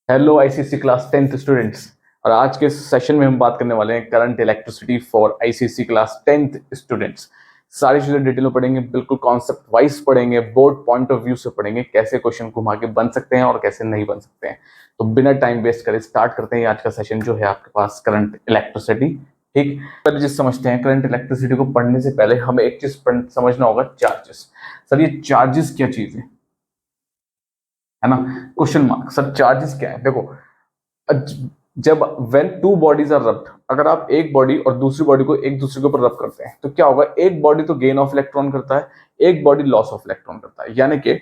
Hello ICSC class 10th students. और आज के सेशन में हम बात करने वाले हैं current electricity for ICSC class 10th students. सारी चीजें डिटेल में पढ़ेंगे, बिल्कुल कॉन्सेप्ट वाइज पढ़ेंगे, बोर्ड पॉइंट ऑफ व्यू से पढ़ेंगे, कैसे क्वेश्चन घुमा के बन सकते हैं और कैसे नहीं बन सकते हैं। तो बिना टाइम वेस्ट करे स्टार्ट करते हैं आज का सेशन जो है आपके पास करंट इलेक्ट्रिसिटी। ठीक, पहले चीज समझते हैं करंट इलेक्ट्रिसिटी को पढ़ने से पहले हमें एक चीज समझना होगा, चार्जेस। सर ये चार्जेस क्या चीज है ना, क्वेश्चन मार्क। सर चार्जेस क्या है? देखो, जब when two bodies are rubbed, अगर आप एक बॉडी और दूसरी बॉडी को एक दूसरे के ऊपर रब करते हैं तो क्या होगा, एक बॉडी तो गेन ऑफ इलेक्ट्रॉन करता है, एक बॉडी लॉस ऑफ इलेक्ट्रॉन करता है। यानी कि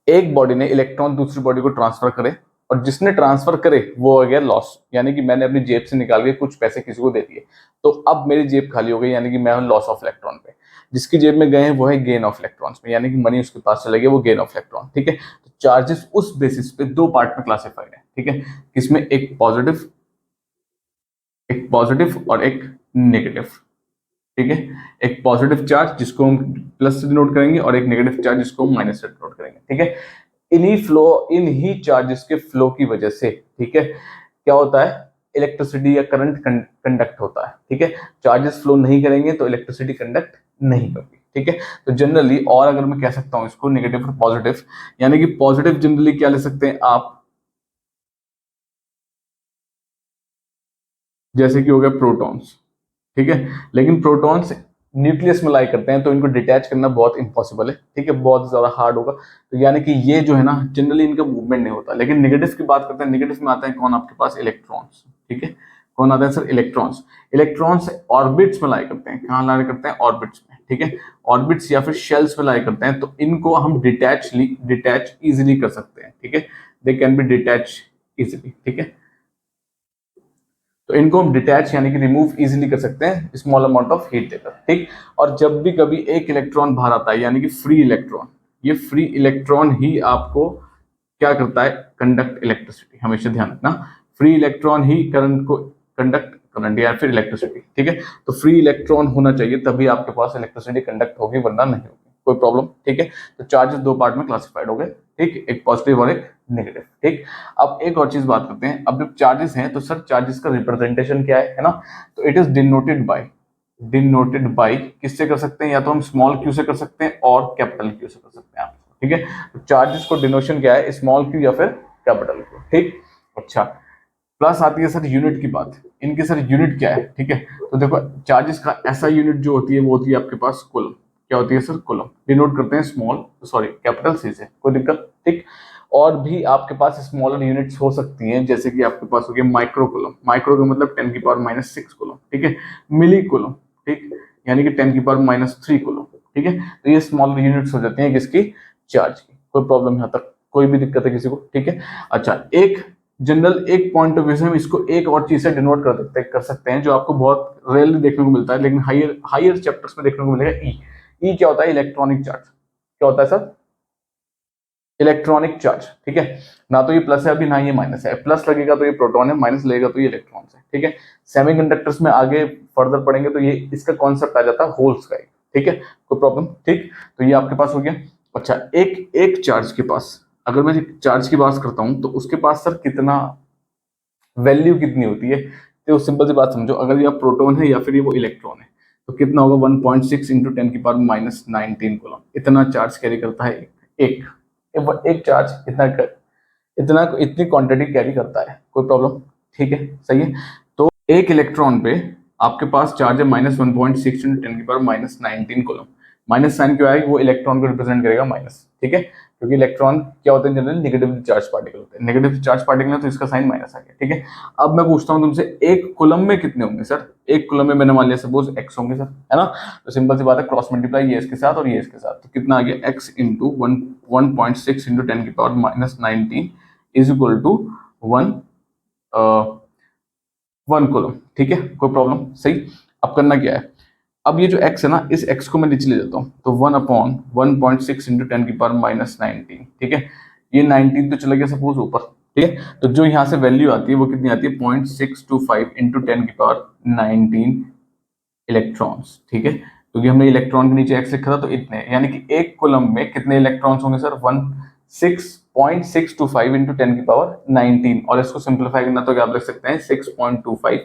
एक बॉडी ने इलेक्ट्रॉन दूसरी बॉडी को ट्रांसफर करे और जिसने ट्रांसफर करे वो हो गया लॉस। यानी कि मैंने अपनी जेब से निकाल के कुछ पैसे किसी को दे दिए तो अब मेरी जेब खाली हो गई, यानी कि मैं हूं लॉस ऑफ इलेक्ट्रॉन पे। जिसकी जेब में गए हैं वो है गेन ऑफ इलेक्ट्रॉन्स में, यानी कि मनी उसके पास चले गए, वो गेन ऑफ इलेक्ट्रॉन। ठीक है, तो चार्जेस उस बेसिस पे दो पार्ट में क्लासिफाइड है। ठीक है, किसमें? एक पॉजिटिव और एक नेगेटिव। ठीक है, एक पॉजिटिव चार्ज जिसको हम प्लस से डिनोट करेंगे और एक नेगेटिव चार्ज जिसको हम माइनस से डिनोट करेंगे। ठीक है, इन्हीं चार्जेस के फ्लो की वजह से, ठीक है, क्या होता है, इलेक्ट्रिसिटी या करंट कंडक्ट होता है। ठीक है, चार्जेस फ्लो नहीं करेंगे तो इलेक्ट्रिसिटी कंडक्ट नहीं होगी। ठीक है, तो जनरली, और अगर मैं कह सकता हूं इसको नेगेटिव और पॉजिटिव, यानी कि पॉजिटिव जनरली क्या ले सकते हैं आप, जैसे कि हो गया प्रोटॉन्स। ठीक है, लेकिन प्रोटॉन्स न्यूक्लियस में लाई करते हैं तो इनको डिटैच करना बहुत इंपॉसिबल है। ठीक है, बहुत ज्यादा हार्ड होगा। तो यानी कि ये जो है ना, जनरली इनका मूवमेंट नहीं होता। लेकिन नेगेटिव की बात करते हैं, नेगेटिव में आता है कौन आपके पास, इलेक्ट्रॉन्स। ठीक है, कौन आता है सर, इलेक्ट्रॉन्स। इलेक्ट्रॉन्स ऑर्बिट्स में लाई करते हैं, कहाँ लाई करते हैं, ऑर्बिट्स में। ठीक है, ऑर्बिट्स या फिर शेल्स में लाई करते हैं, तो इनको हम डिटैच इजिली कर सकते हैं। ठीक है, they can be detach easily. ठीक है, तो इनको हम डिटैच यानी कि रिमूव इजीली कर सकते हैं स्मॉल अमाउंट ऑफ हीट देकर। ठीक, और जब भी कभी एक इलेक्ट्रॉन बाहर आता है, यानी कि फ्री इलेक्ट्रॉन, ये फ्री इलेक्ट्रॉन ही आपको क्या करता है, कंडक्ट इलेक्ट्रिसिटी। हमेशा ध्यान रखना, फ्री इलेक्ट्रॉन ही करंट को कंडक्ट, करंट या फिर इलेक्ट्रिसिटी। ठीक है, तो फ्री इलेक्ट्रॉन होना चाहिए तभी आपके पास इलेक्ट्रिसिटी कंडक्ट होगी, वरना नहीं होगी, कोई प्रॉब्लम। ठीक है, तो चार्जेस दो पार्ट में क्लासिफाइड हो गए। ठीक, एक पॉजिटिव और एक नेगेटिव। ठीक, अब एक और चीज बात करते हैं। अब जब चार्जेस हैं तो सर चार्जेस का रिप्रेजेंटेशन क्या है ना, तो इट इज डिनोटेड बाय किससे कर सकते हैं, या तो हम स्मॉल क्यू से कर सकते हैं और कैपिटल क्यू से कर सकते हैं आप। ठीक है, तो चार्जेस को डिनोशन क्या है, स्मॉल क्यू या फिर कैपिटल क्यू। ठीक, अच्छा, प्लस आती है सर यूनिट की बात। इनकी सर यूनिट क्या है? ठीक है, तो देखो चार्जेस का ऐसा यूनिट जो होती है वो होती है आपके पास कूलम। क्या होती है सर? कूलम। डिनोट करते हैं स्मॉल, सॉरी कैपिटल सी से, कोई दिक्कत। ठीक, और भी आपके पास स्मॉलर यूनिट्स हो सकती हैं, जैसे कि आपके पास हो गया माइक्रो कूलम। माइक्रो का मतलब 10⁻⁻⁶ कूलम। ठीक है, मिली कूलम। ठीक, यानी कि 10⁻³ कूलम। ठीक है, तो ये स्मॉलर यूनिट्स हो जाती हैं किसकी, चार्ज की। कोई प्रॉब्लम यहाँ तक, कोई भी दिक्कत है किसी को? ठीक है, अच्छा, एक जनरल एक पॉइंट ऑफ व्यू से हम इसको एक और चीज से डिनोट कर सकते हैं जो आपको बहुत रेयरली देखने को मिलता है, लेकिन हायर हायर चैप्टर्स में देखने को मिलेगा। ई क्या होता है? Electronic charge. क्या होता है सर? Electronic charge. ठीक है, ना तो ये प्लस है अभी, ना ये माइनस है। प्लस लगेगा तो ये प्रोटॉन है, माइनस लगेगा तो ये इलेक्ट्रॉन है। ठीक है, सेमीकंडक्टर्स में आगे फर्दर पढ़ेंगे तो ये इसका कॉन्सेप्ट आ जाता है होल्स का। ठीक है, कोई प्रॉब्लम। ठीक, तो ये आपके पास हो गया। अच्छा, एक एक चार्ज के पास, अगर मैं चार्ज की बात करता हूं तो उसके पास सर कितना वैल्यू कितनी होती है? तो सिंपल सी बात समझो, अगर ये प्रोटॉन है या फिर ये वो इलेक्ट्रॉन है तो कितना होगा, 1.6 इंटू 10⁻⁻19 कूलम। इतना चार्ज कैरी करता है एक एक चार्ज, इतनी क्वांटिटी कैरी करता है। कोई प्रॉब्लम? ठीक है, सही है। तो एक इलेक्ट्रॉन पे आपके पास चार्ज है -1.6 इंटू 10⁻⁻19 कूलम। माइनस साइन क्यों आएगी? वो इलेक्ट्रॉन को रिप्रेजेंट करेगा माइनस। ठीक है, क्योंकि इलेक्ट्रॉन क्या होते हैं, जनरली नेगेटिव चार्ज पार्टिकल होते हैं। नेगेटिव चार्ज पार्टिकल है तो इसका साइन माइनस आ गया। ठीक है, अब मैं पूछता हूं तुमसे, एक कूलम में कितने होंगे सर? एक कूलम में मैंने मान लिया सपोज x होंगे सर, है ना। तो सिंपल सी बात है, क्रॉस मल्टीप्लाई ये इसके साथ और ये इसके साथ, तो कितना आ गया, x into 1.6 into 10⁻⁻19 is equal to 1 coulomb. ठीक है, कोई प्रॉब्लम? सही। अब करना क्या है, अब ये जो x है ना, इस x को मैं नीचे ले जाता हूँ, तो 1/1.6 इंटू 10⁻⁻19। ठीक है, ये 19 तो चला गया सपोज ऊपर। ठीक है, तो जो यहाँ से वैल्यू आती है वो कितनी आती है, 0.625 इंटू 10⁻19 इलेक्ट्रॉन्स। ठीक है, क्योंकि हमने इलेक्ट्रॉन के नीचे x लिखा था तो इतने, यानी कि एक कूलम में कितने इलेक्ट्रॉन्स होंगे सर, 6.625 इंटू 10 की पावर 19, और इसको सिंप्लीफाई करना तो क्या आप लिख सकते हैं 6.25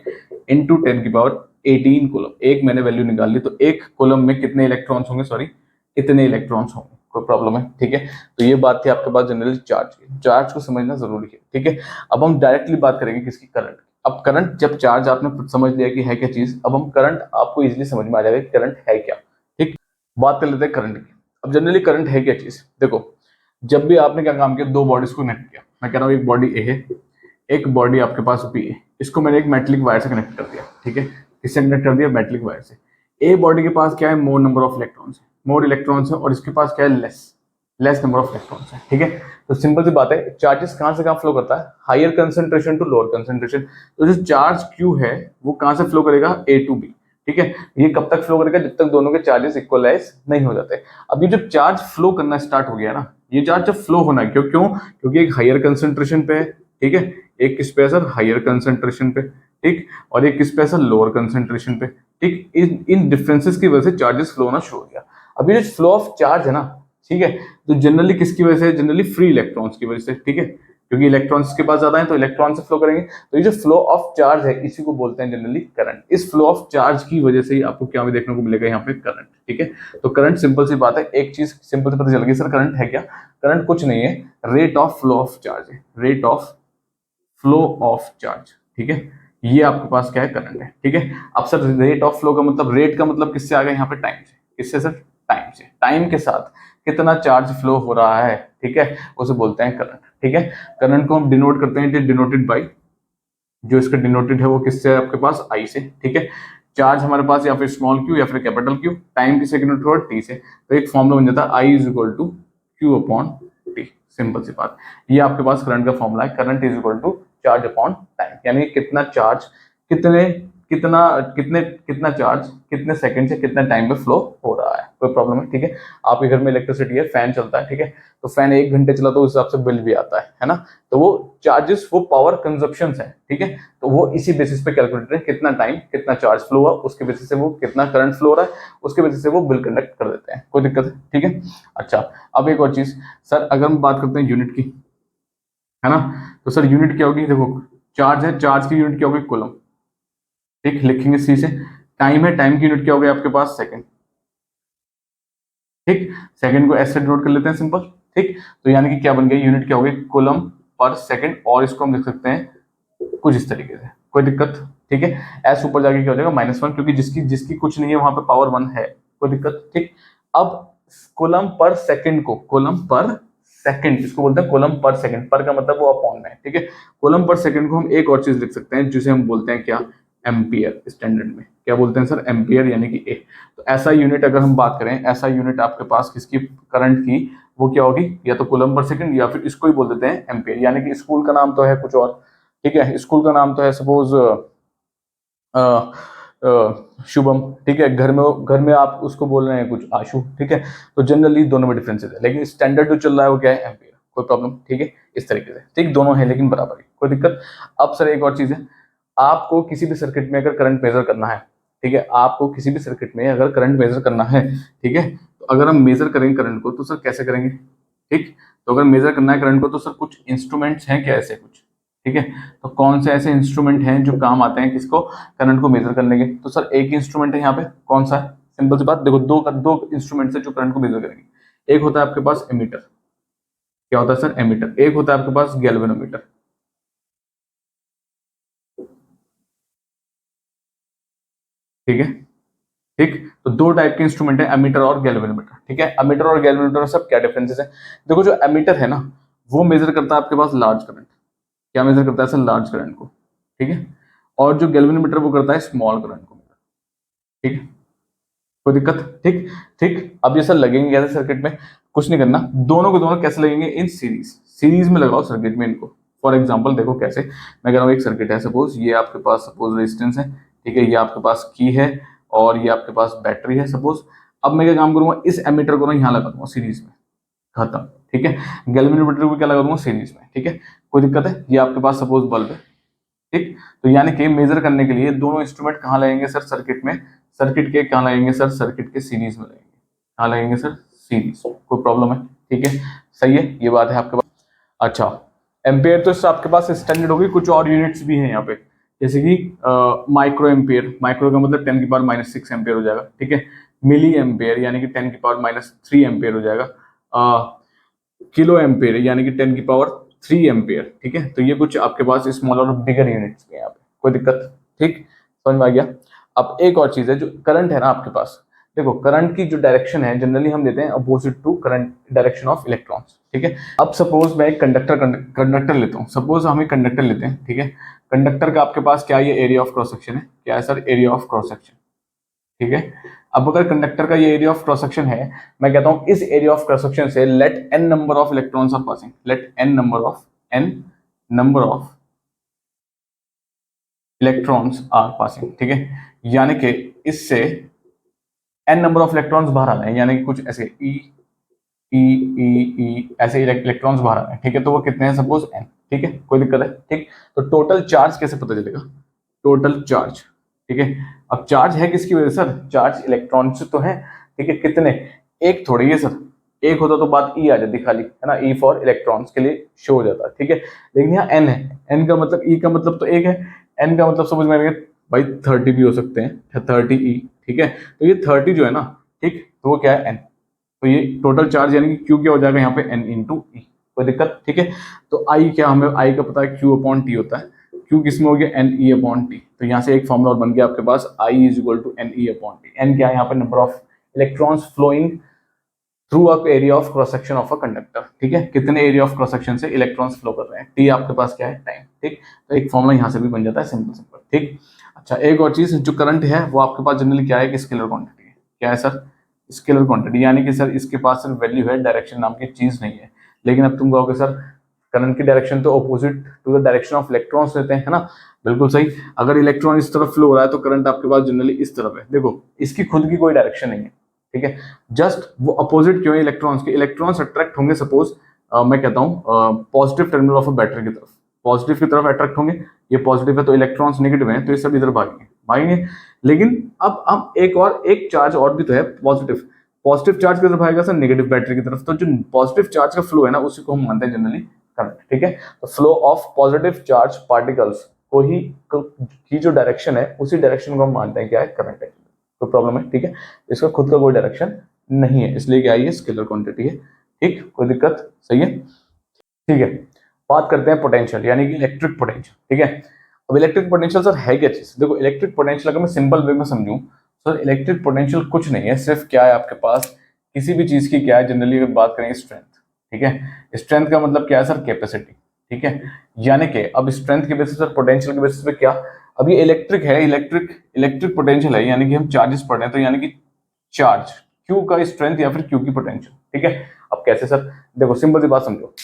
इंटू 10 की पावर 18 कूलम। एक मैंने वैल्यू निकाल ली, तो एक कूलम में कितने इलेक्ट्रॉन्स होंगे, सॉरी इतने इलेक्ट्रॉन्स होंगे, कोई प्रॉब्लम है, ठीक है। तो ये बात थी आपके पास जनरली चार्ज की, चार्ज को समझना जरूरी है, ठीक है। अब हम डायरेक्टली बात करेंगे किसकी, करंट। अब करंट, जब चार्ज आपने समझ लिया कि है क्या चीज, अब हम करंट आपको इजीली समझ में आ जाएगा कि करंट है क्या, ठीक। बात कर लेते हैं करंट की। अब जनरली करंट है क्या चीज, देखो जब भी आपने क्या काम किया, दो बॉडीज को कनेक्ट किया, मैं कह रहा हूँ एक बॉडी ए है, एक बॉडी आपके पास बी है, इसको मैंने एक मेटलिक वायर से कनेक्ट कर दिया, ठीक है। किससे कनेक्ट कर दिया, मेटलिक वायर से। ए बॉडी के पास क्या है, मोर नंबर ऑफ इलेक्ट्रॉन्स है, मोर इलेक्ट्रॉन्स है, और इसके पास क्या है, लेस नंबर ऑफ इलेक्ट्रॉन्स है, ठीक है। तो सिंपल सी बात है, चार्जेस कहां से कहां फ्लो करता है, higher concentration to lower concentration. तो जो चार्ज क्यू है वो कहां से फ्लो करेगा, ए टू बी, ठीक है। ये कब तक फ्लो करेगा, जब तक दोनों के चार्जेस इक्वलाइज नहीं हो जाते। अब ये जब चार्ज फ्लो करना स्टार्ट हो गया ना, ये चार्ज जब फ्लो होना है, क्यों, क्योंकि एक हायर कंसंट्रेशन पे है, ठीक है, एक किस पे सर, हायर कंसंट्रेशन पे, ठीक, और एक किस पे सर, लोअर कंसंट्रेशन पे, ठीक। इन डिफरेंसेस की वजह से चार्जेस फ्लो होना शुरू हो गया। अब ये जो फ्लो ऑफ चार्ज है ना, ठीक है, तो जनरली किसकी वजह से, जनरली फ्री इलेक्ट्रॉन्स की वजह से, ठीक है, क्योंकि इलेक्ट्रॉन्स के पास ज्यादा है तो इलेक्ट्रॉन से फ्लो करेंगे। तो ये जो फ्लो ऑफ चार्ज है इसी को बोलते हैं जनरली करंट। इस फ्लो ऑफ चार्ज की वजह से ही आपको क्या भी देखने को मिलेगा यहाँ पे, करंट, ठीक है। तो करंट सिंपल सी बात है, एक चीज सिंपल से पता चल गई, सर करंट है क्या, करंट कुछ नहीं है, rate of flow of charge है, rate of flow of charge, ठीक है। ये आपके पास क्या है, करंट है, ठीक है। अब सर रेट ऑफ फ्लो का मतलब, रेट का मतलब किससे आ गया यहाँ पे, टाइम से, किससे सर, टाइम से, टाइम के साथ कितना चार्ज फ्लो हो रहा है, ठीक है, उसे बोलते हैं करंट, ठीक है। करंट को हम डिनोट करते हैं, डिनोटेड बाई, जो इसका डिनोटेड है वो किससे है आपके पास, आई से, ठीक है। चार्ज हमारे पास या फिर स्मॉल क्यू या फिर कैपिटल क्यू, टाइम किससे डिनोट होगा, टी से। तो एक फॉर्मूला बन जाता है I is equal to Q upon T, simple सी बात। ये आपके पास करंट का फॉर्मूला है, current is equal to charge upon time, यानी कितना चार्ज, कितने कितना कितने कितना चार्ज कितने सेकंड से कितने टाइम में फ्लो हो रहा है, कोई प्रॉब्लम है, ठीक है। आपके घर में इलेक्ट्रिसिटी है, फैन चलता है, ठीक है, तो फैन 1 घंटे चला तो उस हिसाब से बिल भी आता है ना। तो वो चार्जेस, वो पावर कंजप्शन है, ठीक है। तो वो इसी बेसिस पे कैलकुलेट है, कितना टाइम कितना चार्ज फ्लो हुआ, उसके बेसिस से वो कितना करंट फ्लो हो रहा है, उसके बेसिस से वो बिल कंडक्ट कर देते हैं, कोई दिक्कत है, ठीक है। अच्छा, अब एक और चीज सर, अगर हम बात करते हैं यूनिट की, है ना, तो सर यूनिट क्या होगी, देखो चार्ज है, चार्ज की यूनिट क्या होगी, कूलम, ठीक, लिखेंगे सी से। टाइम है, टाइम की यूनिट क्या होगी आपके पास, सेकंड, ठीक। सेकंड को एस से डिनोट कर लेते हैं, सिंपल, ठीक। तो यानी कि क्या बन गया, यूनिट क्या होगी, कूलम पर सेकंड, और इसको हम लिख सकते हैं कुछ इस तरीके से, कोई दिक्कत, ठीक है। एस ऊपर जाके क्या हो जाएगा, -1, क्योंकि जिसकी जिसकी कुछ नहीं है वहां पे पावर 1 है, कोई दिक्कत, ठीक। अब कूलम पर सेकंड को, कूलम पर सेकंड इसको बोलते हैं, कूलम पर सेकंड, पर का मतलब वो अपॉन में, ठीक है। कूलम पर सेकंड को हम एक और चीज लिख सकते हैं, जिसे हम बोलते हैं क्या, एम्पियर। स्टैंडर्ड में क्या बोलते हैं सर, एम्पियर, यानी कि ए। तो ऐसा यूनिट अगर हम बात करें, ऐसा यूनिट आपके पास किसकी, करंट की, वो क्या होगी, या तो कूलम पर सेकंड, या फिर इसको ही बोल देते हैं एम्पियर। यानी कि स्कूल का नाम तो है कुछ और, ठीक है, स्कूल का नाम तो है सपोज शुभम, ठीक है, घर में आप उसको बोल रहे हैं कुछ आशु, ठीक है। तो जनरली दोनों में डिफरेंसेस है, लेकिन स्टैंडर्ड जो चल रहा है वो क्या है, एम्पियर, कोई प्रॉब्लम, ठीक है, इस तरीके से, ठीक, दोनों है लेकिन बराबर है, कोई दिक्कत। अब सर एक और चीज है, आपको किसी भी सर्किट में अगर करंट मेजर करना है, ठीक है, आपको किसी भी सर्किट में अगर करंट मेजर करना है, ठीक है, तो अगर हम मेजर करेंगे करंट को तो सर कैसे करेंगे, ठीक। तो अगर मेजर करना है करंट को तो सर कुछ इंस्ट्रूमेंट्स हैं क्या, ऐसे कुछ, ठीक है। तो कौन से ऐसे इंस्ट्रूमेंट हैं जो काम आते हैं किसको, करंट को मेजर करने के, तो सर एक इंस्ट्रूमेंट है यहाँ पे, कौन सा है, सिंपल सी बात, देखो दो दो इंस्ट्रूमेंट्स है जो करंट को मेजर करेंगे। एक होता है आपके पास एमीटर, क्या होता है सर, एमीटर। एक होता है आपके पास गैल्वेनोमीटर, ठीक है, ठीक। तो दो टाइप के इंस्ट्रूमेंट है, एमीटर और गैल्वेनोमीटर, ठीक है। एमीटर और गैल्वेनोमीटर में सब क्या डिफरेंसेस है, देखो जो एमीटर है ना, वो मेजर करता है आपके पास लार्ज करंट, क्या मेजर करता है सर, लार्ज करंट को, ठीक है। और जो गैल्वेनोमीटर वो करता है स्मॉल करंट को मेजर, ठीक है, कोई दिक्कत, ठीक, ठीक। अब ये सर लगेंगे कैसे सर्किट में, कुछ नहीं करना, दोनों को दोनों कैसे लगेंगे, इन सीरीज, सीरीज में लगाओ सर्किट में इनको। फॉर एग्जांपल देखो कैसे, मैं कह रहा हूँ एक सर्किट है, सपोज ये आपके पास सपोज रेजिस्टेंस है, ठीक है, ये आपके पास की है, और ये आपके पास बैटरी है सपोज। अब मैं क्या काम करूंगा, इस एमीटर को ना यहाँ लगा दूंगा सीरीज में, खत्म, ठीक है। गैल्वेनोमीटर को क्या लगा दूंगा, सीरीज में, ठीक है, कोई दिक्कत है। ये आपके पास सपोज बल्ब है, ठीक। तो यानी कि मेजर करने के लिए दोनों इंस्ट्रूमेंट कहाँ लगेंगे सर, सर्किट में, सर्किट के कहाँ लगेंगे सर, सर्किट के सीरीज में लगेंगे, कहाँ लगेंगे सर, सीरीज, कोई प्रॉब्लम है, ठीक है, सही है, ये बात है आपके पास। अच्छा, एम्पेयर तो इससे आपके पास स्टैंडर्ड होगी, कुछ और यूनिट्स भी हैं यहाँ पे, जैसे कि माइक्रो एम्पेयर, माइक्रो का मतलब 10⁻⁻6 एम्पेयर हो जाएगा, ठीक है। मिली एम्पेयर यानी कि 10⁻³ एम्पेयर हो जाएगा। किलो एम्पेयर यानी कि 10⁻³ एम्पेयर, ठीक है। तो ये कुछ आपके पास स्मॉल और बिगर यूनिट्स हैं यहाँ पे, कोई दिक्कत, ठीक, समझ में आ गया। अब एक और चीज है, जो करंट है ना आपके पास, देखो करंट की जो डायरेक्शन है जनरली हम लेते हैं opposite to current direction of electrons, ठीक है। अब सपोज मैं एक कंडक्टर लेता हूँ, सपोज हम एक कंडक्टर लेते हैं, ठीक है। कंडक्टर का आपके पास क्या, ये एरिया ऑफ क्रॉस सेक्शन है, क्या है sir, area of cross section, ठीक है। अब अगर कंडक्टर का ये एरिया ऑफ क्रॉस सेक्शन है, मैं कहता हूं इस एरिया ऑफ क्रॉस सेक्शन से let n number of electrons are passing, let n number of electrons are passing, ठीक है। यानी कि इससे n नंबर ऑफ इलेक्ट्रॉन्स बाहर आ रहे हैं, यानी कि कुछ ऐसे ई ई ई ई ऐसे इलेक्ट्रॉन्स बाहर आ रहे हैं, ठीक है। तो वो कितने हैं, सपोज n, ठीक है, कोई दिक्कत है, ठीक। तो टोटल चार्ज कैसे पता चलेगा, टोटल चार्ज, ठीक है। अब चार्ज है किसकी वजह से सर, चार्ज इलेक्ट्रॉन से तो है, ठीक है। कितने, एक थोड़ी है सर, एक होता तो बात ई आ जाती खाली, है ना, ई फॉर इलेक्ट्रॉन्स के लिए शो हो जाता है, ठीक है। लेकिन यहाँ एन है, एन का मतलब, ई का मतलब तो एक है, एन का मतलब समझ में आएगा भाई 30 भी हो सकते हैं, 30 ई, ठीक है। तो ये 30 जो है ना, ठीक, तो वो क्या है, एन। तो ये टोटल चार्ज यानी कि क्यू क्या हो जाएगा यहाँ पे, एन इंटू ई, कोई दिक्कत, ठीक है। तो आई क्या, हमें आई का पता है, क्यू अपॉन टी होता है, क्यू किसमें हो गया, एन ई अपॉन टी। तो यहाँ से एक फॉर्मूला और बन गया आपके पास, I is equal to N E upon T. N क्या है यहाँ पे, number of electrons flowing through a area of cross section of a conductor, ठीक है। कितने एरिया ऑफ क्रॉस सेक्शन से इलेक्ट्रॉन्स फ्लो कर रहे हैं, टी आपके पास क्या है, टाइम, ठीक। तो एक फॉर्मूला यहाँ से भी बन जाता है, सिंपल सिंपल, ठीक। अच्छा, एक और चीज, जो करंट है वो आपके पास जनरली क्या है, कि स्केलर क्वांटिटी है, क्या है सर, स्केलर क्वांटिटी, यानी कि सर इसके पास सिर्फ वैल्यू है, डायरेक्शन नाम की चीज नहीं है। लेकिन अब तुम कहोगे सर करंट की डायरेक्शन तो opposite to the direction of electrons रहते हैं, है ना, बिल्कुल सही। अगर इलेक्ट्रॉन इस तरफ फ्लो हो रहा है तो करंट आपके पास जनरली इस तरफ है, देखो इसकी खुद की कोई डायरेक्शन नहीं है, ठीक है। जस्ट वो अपोजिट क्यों है इलेक्ट्रॉन्स के, इलेक्ट्रॉन्स अट्रैक्ट होंगे सपोज, मैं कहता हूँ positive terminal of a battery की तरफ, पॉजिटिव की तरफ अट्रैक्ट होंगे, ये पॉजिटिव है तो इलेक्ट्रॉन्स नेगेटिव है तो ये सब इधर भागेंगे भागेंगे। लेकिन अब हम एक चार्ज और भी तो है पॉजिटिव, पॉजिटिव चार्ज की तरफ आएगा सर, नेगेटिव बैटरी की तरफ। तो जो पॉजिटिव चार्ज का फ्लो है ना, उसी को हम मानते हैं जनरली करंट, ठीक है। तो flow of positive charge particles को ही की जो डायरेक्शन है, उसी डायरेक्शन को हम मानते हैं क्या है, करंट है। कोई प्रॉब्लम है, ठीक है। इसका खुद का कोई डायरेक्शन नहीं है, इसलिए क्या है, ये स्केलर क्वांटिटी है, ठीक, कोई दिक्कत, सही है, ठीक है। बात करते हैं पोटेंशियल, यानी कि इलेक्ट्रिक पोटेंशियल, ठीक है। अब इलेक्ट्रिक पोटेंशियल सर है क्या चीज, देखो इलेक्ट्रिक पोटेंशियल अगर मैं सिंपल वे में समझूं, सर इलेक्ट्रिक पोटेंशियल कुछ नहीं है, सिर्फ क्या है आपके पास, किसी भी चीज की क्या है, जनरली अगर बात करेंगे स्ट्रेंथ, ठीक है। स्ट्रेंथ का मतलब क्या है सर, कैपेसिटी, ठीक है। यानी कि अब स्ट्रेंथ के बेसिस पर, पोटेंशियल के बेसिस पे क्या, अब ये इलेक्ट्रिक है, इलेक्ट्रिक पोटेंशियल है, यानी कि हम चार्जेस पढ़ रहे हैं, तो यानी कि चार्ज क्यू का स्ट्रेंथ या फिर क्यू की पोटेंशियल, ठीक है। अब कैसे सर, देखो सिंपल सी बात समझो,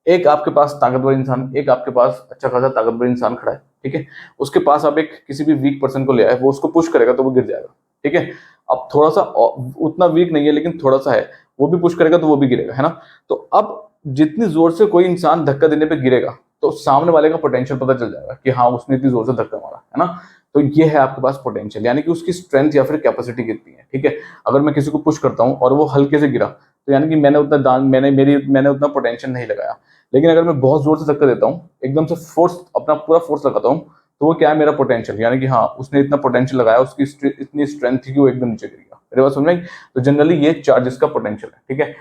एक आपके पास ताकतवर इंसान, एक आपके पास अच्छा खासा ताकतवर इंसान खड़ा है, ठीक है। उसके पास आप एक किसी भी वीक पर्सन को ले आए, वो उसको पुश करेगा तो वो गिर जाएगा, ठीक है। अब थोड़ा सा उतना वीक नहीं है लेकिन थोड़ा सा है, वो भी पुश करेगा तो वो भी गिरेगा, है ना। तो अब जितनी जोर से कोई इंसान धक्का देने पे गिरेगा, तो सामने वाले का पोटेंशियल पता चल जाएगा कि हाँ उसने इतनी जोर से धक्का मारा, है ना। तो ये है आपके पास पोटेंशियल, यानी कि उसकी स्ट्रेंथ या फिर कैपेसिटी कितनी है, ठीक है। अगर मैं किसी को पुश करता हूँ और वो हल्के से गिरा, तो यानी कि मैंने उतना पोटेंशियल नहीं लगाया। लेकिन अगर मैं बहुत जोर से धक्का देता हूँ, एकदम से फोर्स, अपना पूरा फोर्स लगाता हूँ, तो वो क्या है, मेरा पोटेंशियल, यानी कि हाँ उसने इतना पोटेंशियल लगाया, उसकी इतनी स्ट्रेंथ थी कि वो एकदम नीचे गिर गया। मेरे बात समझ में आई? तो जनरली ये चार्जेस का पोटेंशियल है, ठीक है,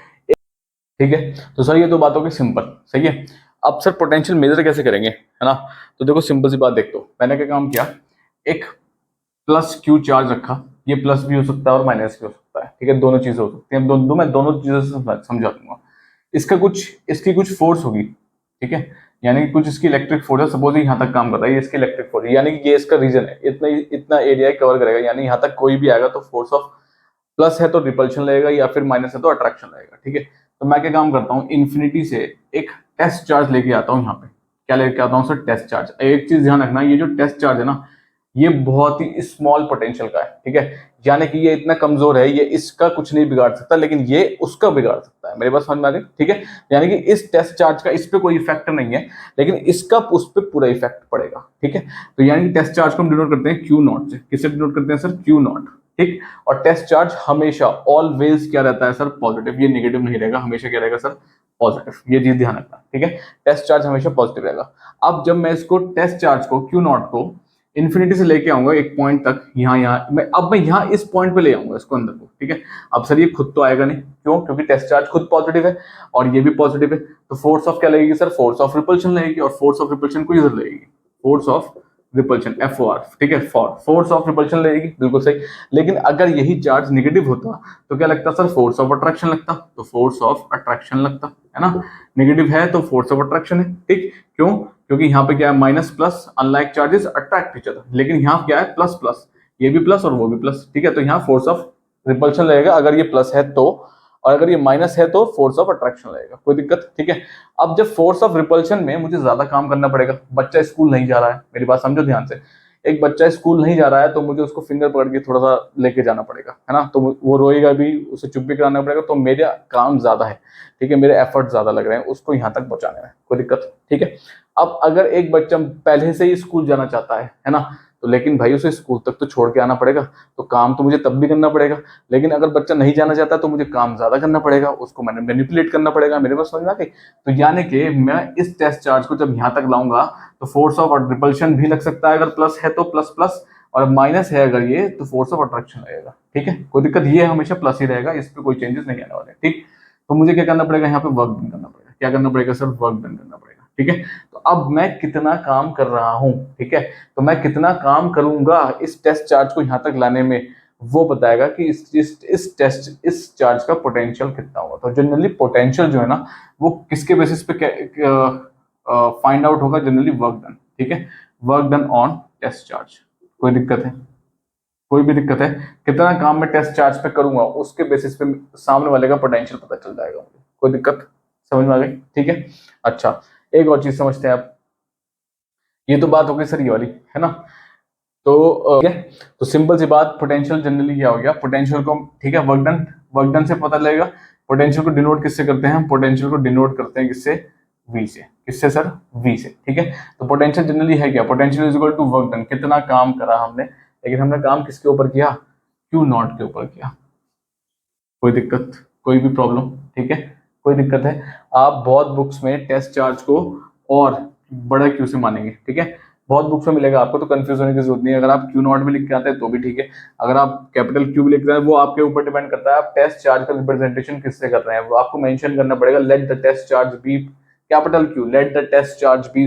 ठीक है। तो सर ये दो बातों की सिंपल, सही है। अब सर पोटेंशियल मेजर कैसे करेंगे, है ना। तो देखो सिंपल सी बात देखो, मैंने क्या काम किया, एक प्लस क्यू चार्ज रखा, ये प्लस भी हो सकता है और माइनस भी हो सकता है, ठीक है, दोनों चीजें हो सकती हैं। मैं दोनों चीजें समझा दूंगा। इसकी कुछ फोर्स होगी, ठीक है, यानी कि कुछ इसकी इलेक्ट्रिक फोर्स है, सपोज यहाँ तक काम कर रहा है, ये इसकी इलेक्ट्रिक फोर्स है, यानी कि ये इसका रीजन है, इतना एरिया कवर करेगा, यानी यहाँ तक कोई भी आएगा तो फोर्स ऑफ प्लस है तो रिपल्शन लगेगा, या फिर माइनस है तो अट्रैक्शन लगेगा, ठीक है। तो मैं क्या काम करता हूँ, इन्फिनिटी से एक टेस्ट चार्ज लेके आता हूँ यहाँ पे, क्या लेके आता हूँ सर, टेस्ट चार्ज। एक चीज ध्यान रखना, ये जो टेस्ट चार्ज है ना, ये बहुत ही स्मॉल पोटेंशियल का है, ठीक है। यानी कि ये इतना कमजोर है, ये इसका कुछ नहीं बिगाड़ सकता, लेकिन ये उसका बिगाड़ सकता है। मेरे पास समझ में आ गई, ठीक है। यानी कि इस टेस्ट चार्ज का इस पे कोई इफेक्ट नहीं है, लेकिन इसका उस पर पूरा इफेक्ट पड़ेगा, ठीक है। तो यानी कि टेस्ट चार्ज को हम डिनोट करते हैं क्यू नॉट से, किससे डिनोट करते हैं सर, क्यू नॉट, ठीक। और टेस्ट चार्ज हमेशा ऑलवेज क्या रहता है सर, पॉजिटिव, ये नेगेटिव नहीं रहेगा, हमेशा क्या रहेगा सर, पॉजिटिव, ये चीज ध्यान रखना, ठीक है। टेस्ट चार्ज हमेशा पॉजिटिव रहेगा। अब जब मैं इसको टेस्ट चार्ज को क्यू नॉट को इन्फिनिटी से लेके आऊंगा एक पॉइंट तक, मैं यहाँ इस पॉइंट पे ले आऊंगा इसको अंदर को, ठीक है। अब सर ये खुद तो आएगा नहीं, क्यों? क्योंकि टेस्ट चार्ज खुद पॉजिटिव है और ये भी पॉजिटिव है, तो फोर्स ऑफ क्या लगेगी सर, फोर्स ऑफ रिपल्शन लगेगी, और फोर्स ऑफ रिपल्शन को इधर लगेगी, फोर्स ऑफ रिपल्शन FOR, ठीक है, फोर्स ऑफ रिपल्शन लगेगी, बिल्कुल सही। लेकिन अगर यही चार्ज नेगेटिव होता तो क्या लगता सर, फोर्स ऑफ अट्रैक्शन लगता, तो फोर्स ऑफ अट्रैक्शन लगता है ना, नेगेटिव है तो फोर्स ऑफ अट्रैक्शन है, ठीक। क्यों? क्योंकि यहाँ पे क्या है, minus plus, unlike charges attract each other, लेकिन यहाँ क्या है, प्लस प्लस, ये भी प्लस और वो भी प्लस, ठीक है। तो यहाँ फोर्स ऑफ रिपल्शन लगेगा अगर ये प्लस है तो, और अगर ये माइनस है तो फोर्स ऑफ अट्रैक्शन लगेगा, कोई दिक्कत, ठीक है। अब जब फोर्स ऑफ रिपल्शन में मुझे ज्यादा काम करना पड़ेगा, बच्चा स्कूल नहीं जा रहा है, मेरी बात समझो ध्यान से, एक बच्चा स्कूल नहीं जा रहा है तो मुझे उसको फिंगर पकड़ के थोड़ा सा लेके जाना पड़ेगा, है ना, तो वो रोएगा भी, उसे चुप भी कराना पड़ेगा, तो मेरा काम ज्यादा है, ठीक है, मेरे एफर्ट ज्यादा लग रहे हैं उसको यहाँ तक पहुंचाने में, कोई दिक्कत, ठीक है। अब अगर एक बच्चा पहले से ही स्कूल जाना चाहता है ना, तो लेकिन भाई उसे स्कूल तक तो छोड़ के आना पड़ेगा, तो काम तो मुझे तब भी करना पड़ेगा। लेकिन अगर बच्चा नहीं जाना चाहता तो मुझे काम ज्यादा करना पड़ेगा, उसको मैंने मैनिपुलेट करना पड़ेगा, मेरे पास समझ में आ गई। तो यानी कि मैं इस टेस्ट चार्ज को जब यहाँ तक लाऊंगा तो फोर्स ऑफ रिपल्शन भी लग सकता है, अगर प्लस है तो प्लस प्लस, और माइनस है अगर ये तो फोर्स ऑफ अट्रैक्शन लगेगा, ठीक है, कोई दिक्कत, ये हमेशा प्लस ही रहेगा, इस पर कोई चेंजेस नहीं आने वाले, ठीक। तो मुझे क्या करना पड़ेगा, यहाँ पे वर्क डन करना पड़ेगा, क्या करना पड़ेगा सर, वर्क डन करना पड़ेगा, ठीक है। तो अब मैं कितना काम कर रहा हूं, ठीक है, तो मैं कितना काम करूंगा इस टेस्ट चार्ज को यहाँ तक लाने में, वो बताएगा कि इस चार्ज का पोटेंशियल कितना होगा। तो जनरली पोटेंशियल जो है ना, वो किसके बेसिस पे फाइंड आउट होगा, जनरली वर्क डन, ठीक है, work done on test charge. कोई दिक्कत है, कोई भी दिक्कत है, कितना काम मैं टेस्ट चार्ज पे करूंगा उसके बेसिस पे सामने वाले का पोटेंशियल पता चल जाएगा मुझे, कोई दिक्कत, समझ में आ गई, ठीक है। अच्छा, एक और चीज समझते हैं आप, ये तो बात हो गई सर ये वाली, है ना। तो ठीक है, तो सिंपल सी बात, पोटेंशियल जनरली क्या हो गया, पोटेंशियल को, ठीक है, वर्क डन से पता लगेगा। पोटेंशियल को डिनोट किससे करते हैं, पोटेंशियल को डिनोट करते हैं किससे, V से, किससे सर, V से, ठीक है। तो पोटेंशियल जनरली है क्या, potential is equal to work done, कितना काम करा हमने, लेकिन हमने काम किसके ऊपर किया, क्यू नॉट के ऊपर किया। कोई दिक्कत, कोई भी प्रॉब्लम, ठीक है, कोई दिक्कत है। आप बहुत बुक्स में टेस्ट चार्ज को और बड़ा क्यू से मानेंगे, ठीक है, बहुत बुक्स में मिलेगा आपको, तो कंफ्यूज होने की जरूरत नहीं है। अगर आप क्यू नॉट भी लिख के आते हैं तो भी ठीक है, अगर आप कैपिटल क्यू लिख रहे हैं वो आपके ऊपर डिपेंड करता है, आप टेस्ट चार्ज का रिप्रेजेंटेशन किससे कर रहे हैं, वो आपको मेंशन करना पड़ेगा, let the test charge be capital Q, let the test charge be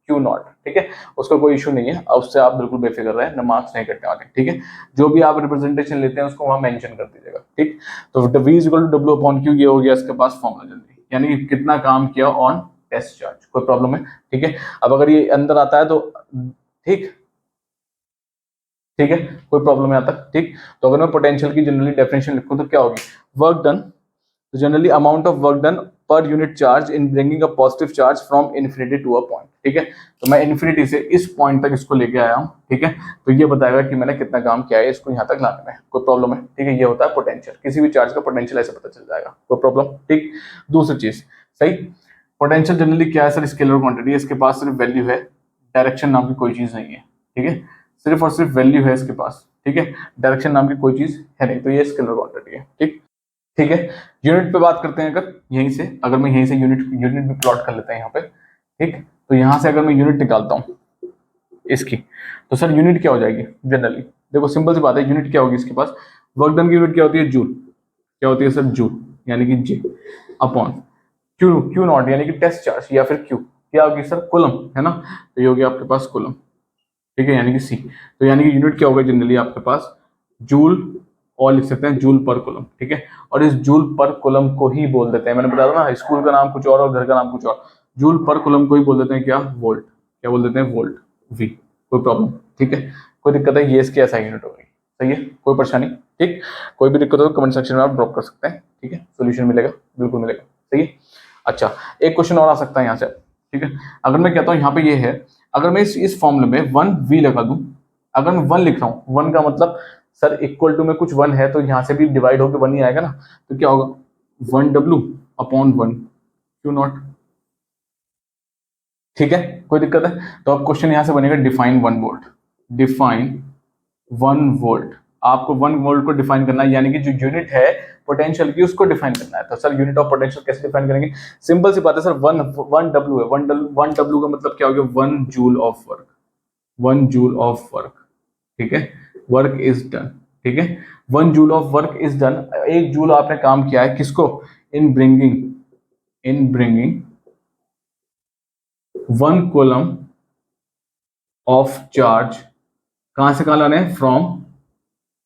Q not, ठीक है, उसका कोई इशू नहीं है, उससे आप बिल्कुल बेफिक्र रहे, न मार्क्स नहीं कटने वाले, ठीक है। जो भी आप रिप्रेजेंटेशन लेते हैं उसको वहां मेंशन कर दीजिएगा, ठीक। तो V is equal to W upon Q, ये हो गया इसके पास फॉर्मूला जल्दी, यानी कि कितना काम किया ऑन टेस्ट चार्ज, कोई प्रॉब्लम है, ठीक है। अब अगर ये अंदर आता है तो ठीक, ठीक है, कोई प्रॉब्लम है यहाँ तक, ठीक। तो अगर मैं पोटेंशियल की जनरली डेफिनेशन लिखूं तो क्या होगी, वर्क डन, तो generally amount of work done per unit charge in bringing a positive charge from infinity to a point, ठीक है। तो मैं इन्फिनिटी से इस पॉइंट तक इसको लेके आया हूँ, ठीक है, तो ये बताएगा कि मैंने कितना काम किया है इसको यहाँ तक लाने में, कोई प्रॉब्लम है, ठीक है। ये होता है पोटेंशियल, किसी भी चार्ज का पोटेंशियल ऐसे पता चल जाएगा, कोई प्रॉब्लम, ठीक। दूसरी चीज, सही, पोटेंशियल जनरली क्या है सर, स्केलर क्वांटिटी, इसके पास सिर्फ वैल्यू है, डायरेक्शन नाम की कोई चीज नहीं है, ठीक है, सिर्फ और सिर्फ वैल्यू है इसके पास, ठीक है, डायरेक्शन नाम की कोई चीज है नहीं, तो ये स्केलर क्वांटिटी है, ठीक, ठीक है। यूनिट पे बात करते हैं, अगर यहीं से, अगर मैं यहीं से यूनिट यूनिट भी प्लॉट कर लेते हैं यहाँ पे, ठीक, तो यहाँ से अगर मैं यूनिट निकालता हूँ इसकी, तो सर यूनिट क्या हो जाएगी जनरली, देखो सिंपल सी बात है, यूनिट क्या होगी इसके पास, वर्क डन की यूनिट क्या होती है, जूल, क्या होती है सर, जूल, यानी कि J अपॉन क्यू नॉट, यानी कि टेस्ट चार्ज, या फिर क्यू क्या होगी सर, कूलम, है ना, तो ये होगी आपके पास कूलम, ठीक है, यानी कि C। तो यानी कि यूनिट क्या होगा जनरली आपके पास, जूल, और लिख सकते हैं जूल पर कूलम, ठीक है। और इस जूल पर कूलम को ही बोल देते हैं, मैंने बताया था ना, स्कूल का नाम कुछ और घर का नाम कुछ और, जूल पर कूलम को ही बोल देते हैं क्या, वोल्ट, क्या बोल देते हैं, वोल्ट, V, कोई प्रॉब्लम, ठीक है, कोई दिक्कत है, ये इसकी ऐसा यूनिट होगी, सही है, कोई परेशानी, ठीक। कोई भी दिक्कत हो तो कमेंट सेक्शन में आप ड्रॉप कर सकते हैं, ठीक है, सोल्यूशन मिलेगा, बिल्कुल मिलेगा, सही है। अच्छा, एक क्वेश्चन और आ सकता है यहाँ से, ठीक है, अगर मैं कहता हूँ यहाँ पे ये है, अगर मैं इस फॉर्मूले में 1V लगा दूं, अगर मैं 1 लिख रहा हूँ, 1 का मतलब सर इक्वल टू में कुछ 1 है तो यहाँ से भी डिवाइड होकर 1 ही आएगा ना, तो क्या होगा, 1W अपॉन 1 क्यू नॉट, ठीक है, कोई दिक्कत है। तो अब क्वेश्चन यहाँ से बनेगा डिफाइन 1 वोल्ट, डिफाइन 1 वोल्ट, आपको 1 वोल्ट को डिफाइन करना है, यानी कि जो यूनिट है पोटेंशियल की उसको डिफाइन करना है। तो सर यूनिट ऑफ पोटेंशियल कैसे डिफाइन करेंगे? सिंपल सी बात है सर, 1 डब्ल्यू है। 1 डब्ल्यू का मतलब क्या हो गया? 1 joule of work. 1 joule of work, ठीक है, वर्क इज डन, ठीक है, 1 joule of work is done. 1 joule आपने काम किया है, किसको? In bringing 1 coulomb of charge, कहां से कहां लाना है? From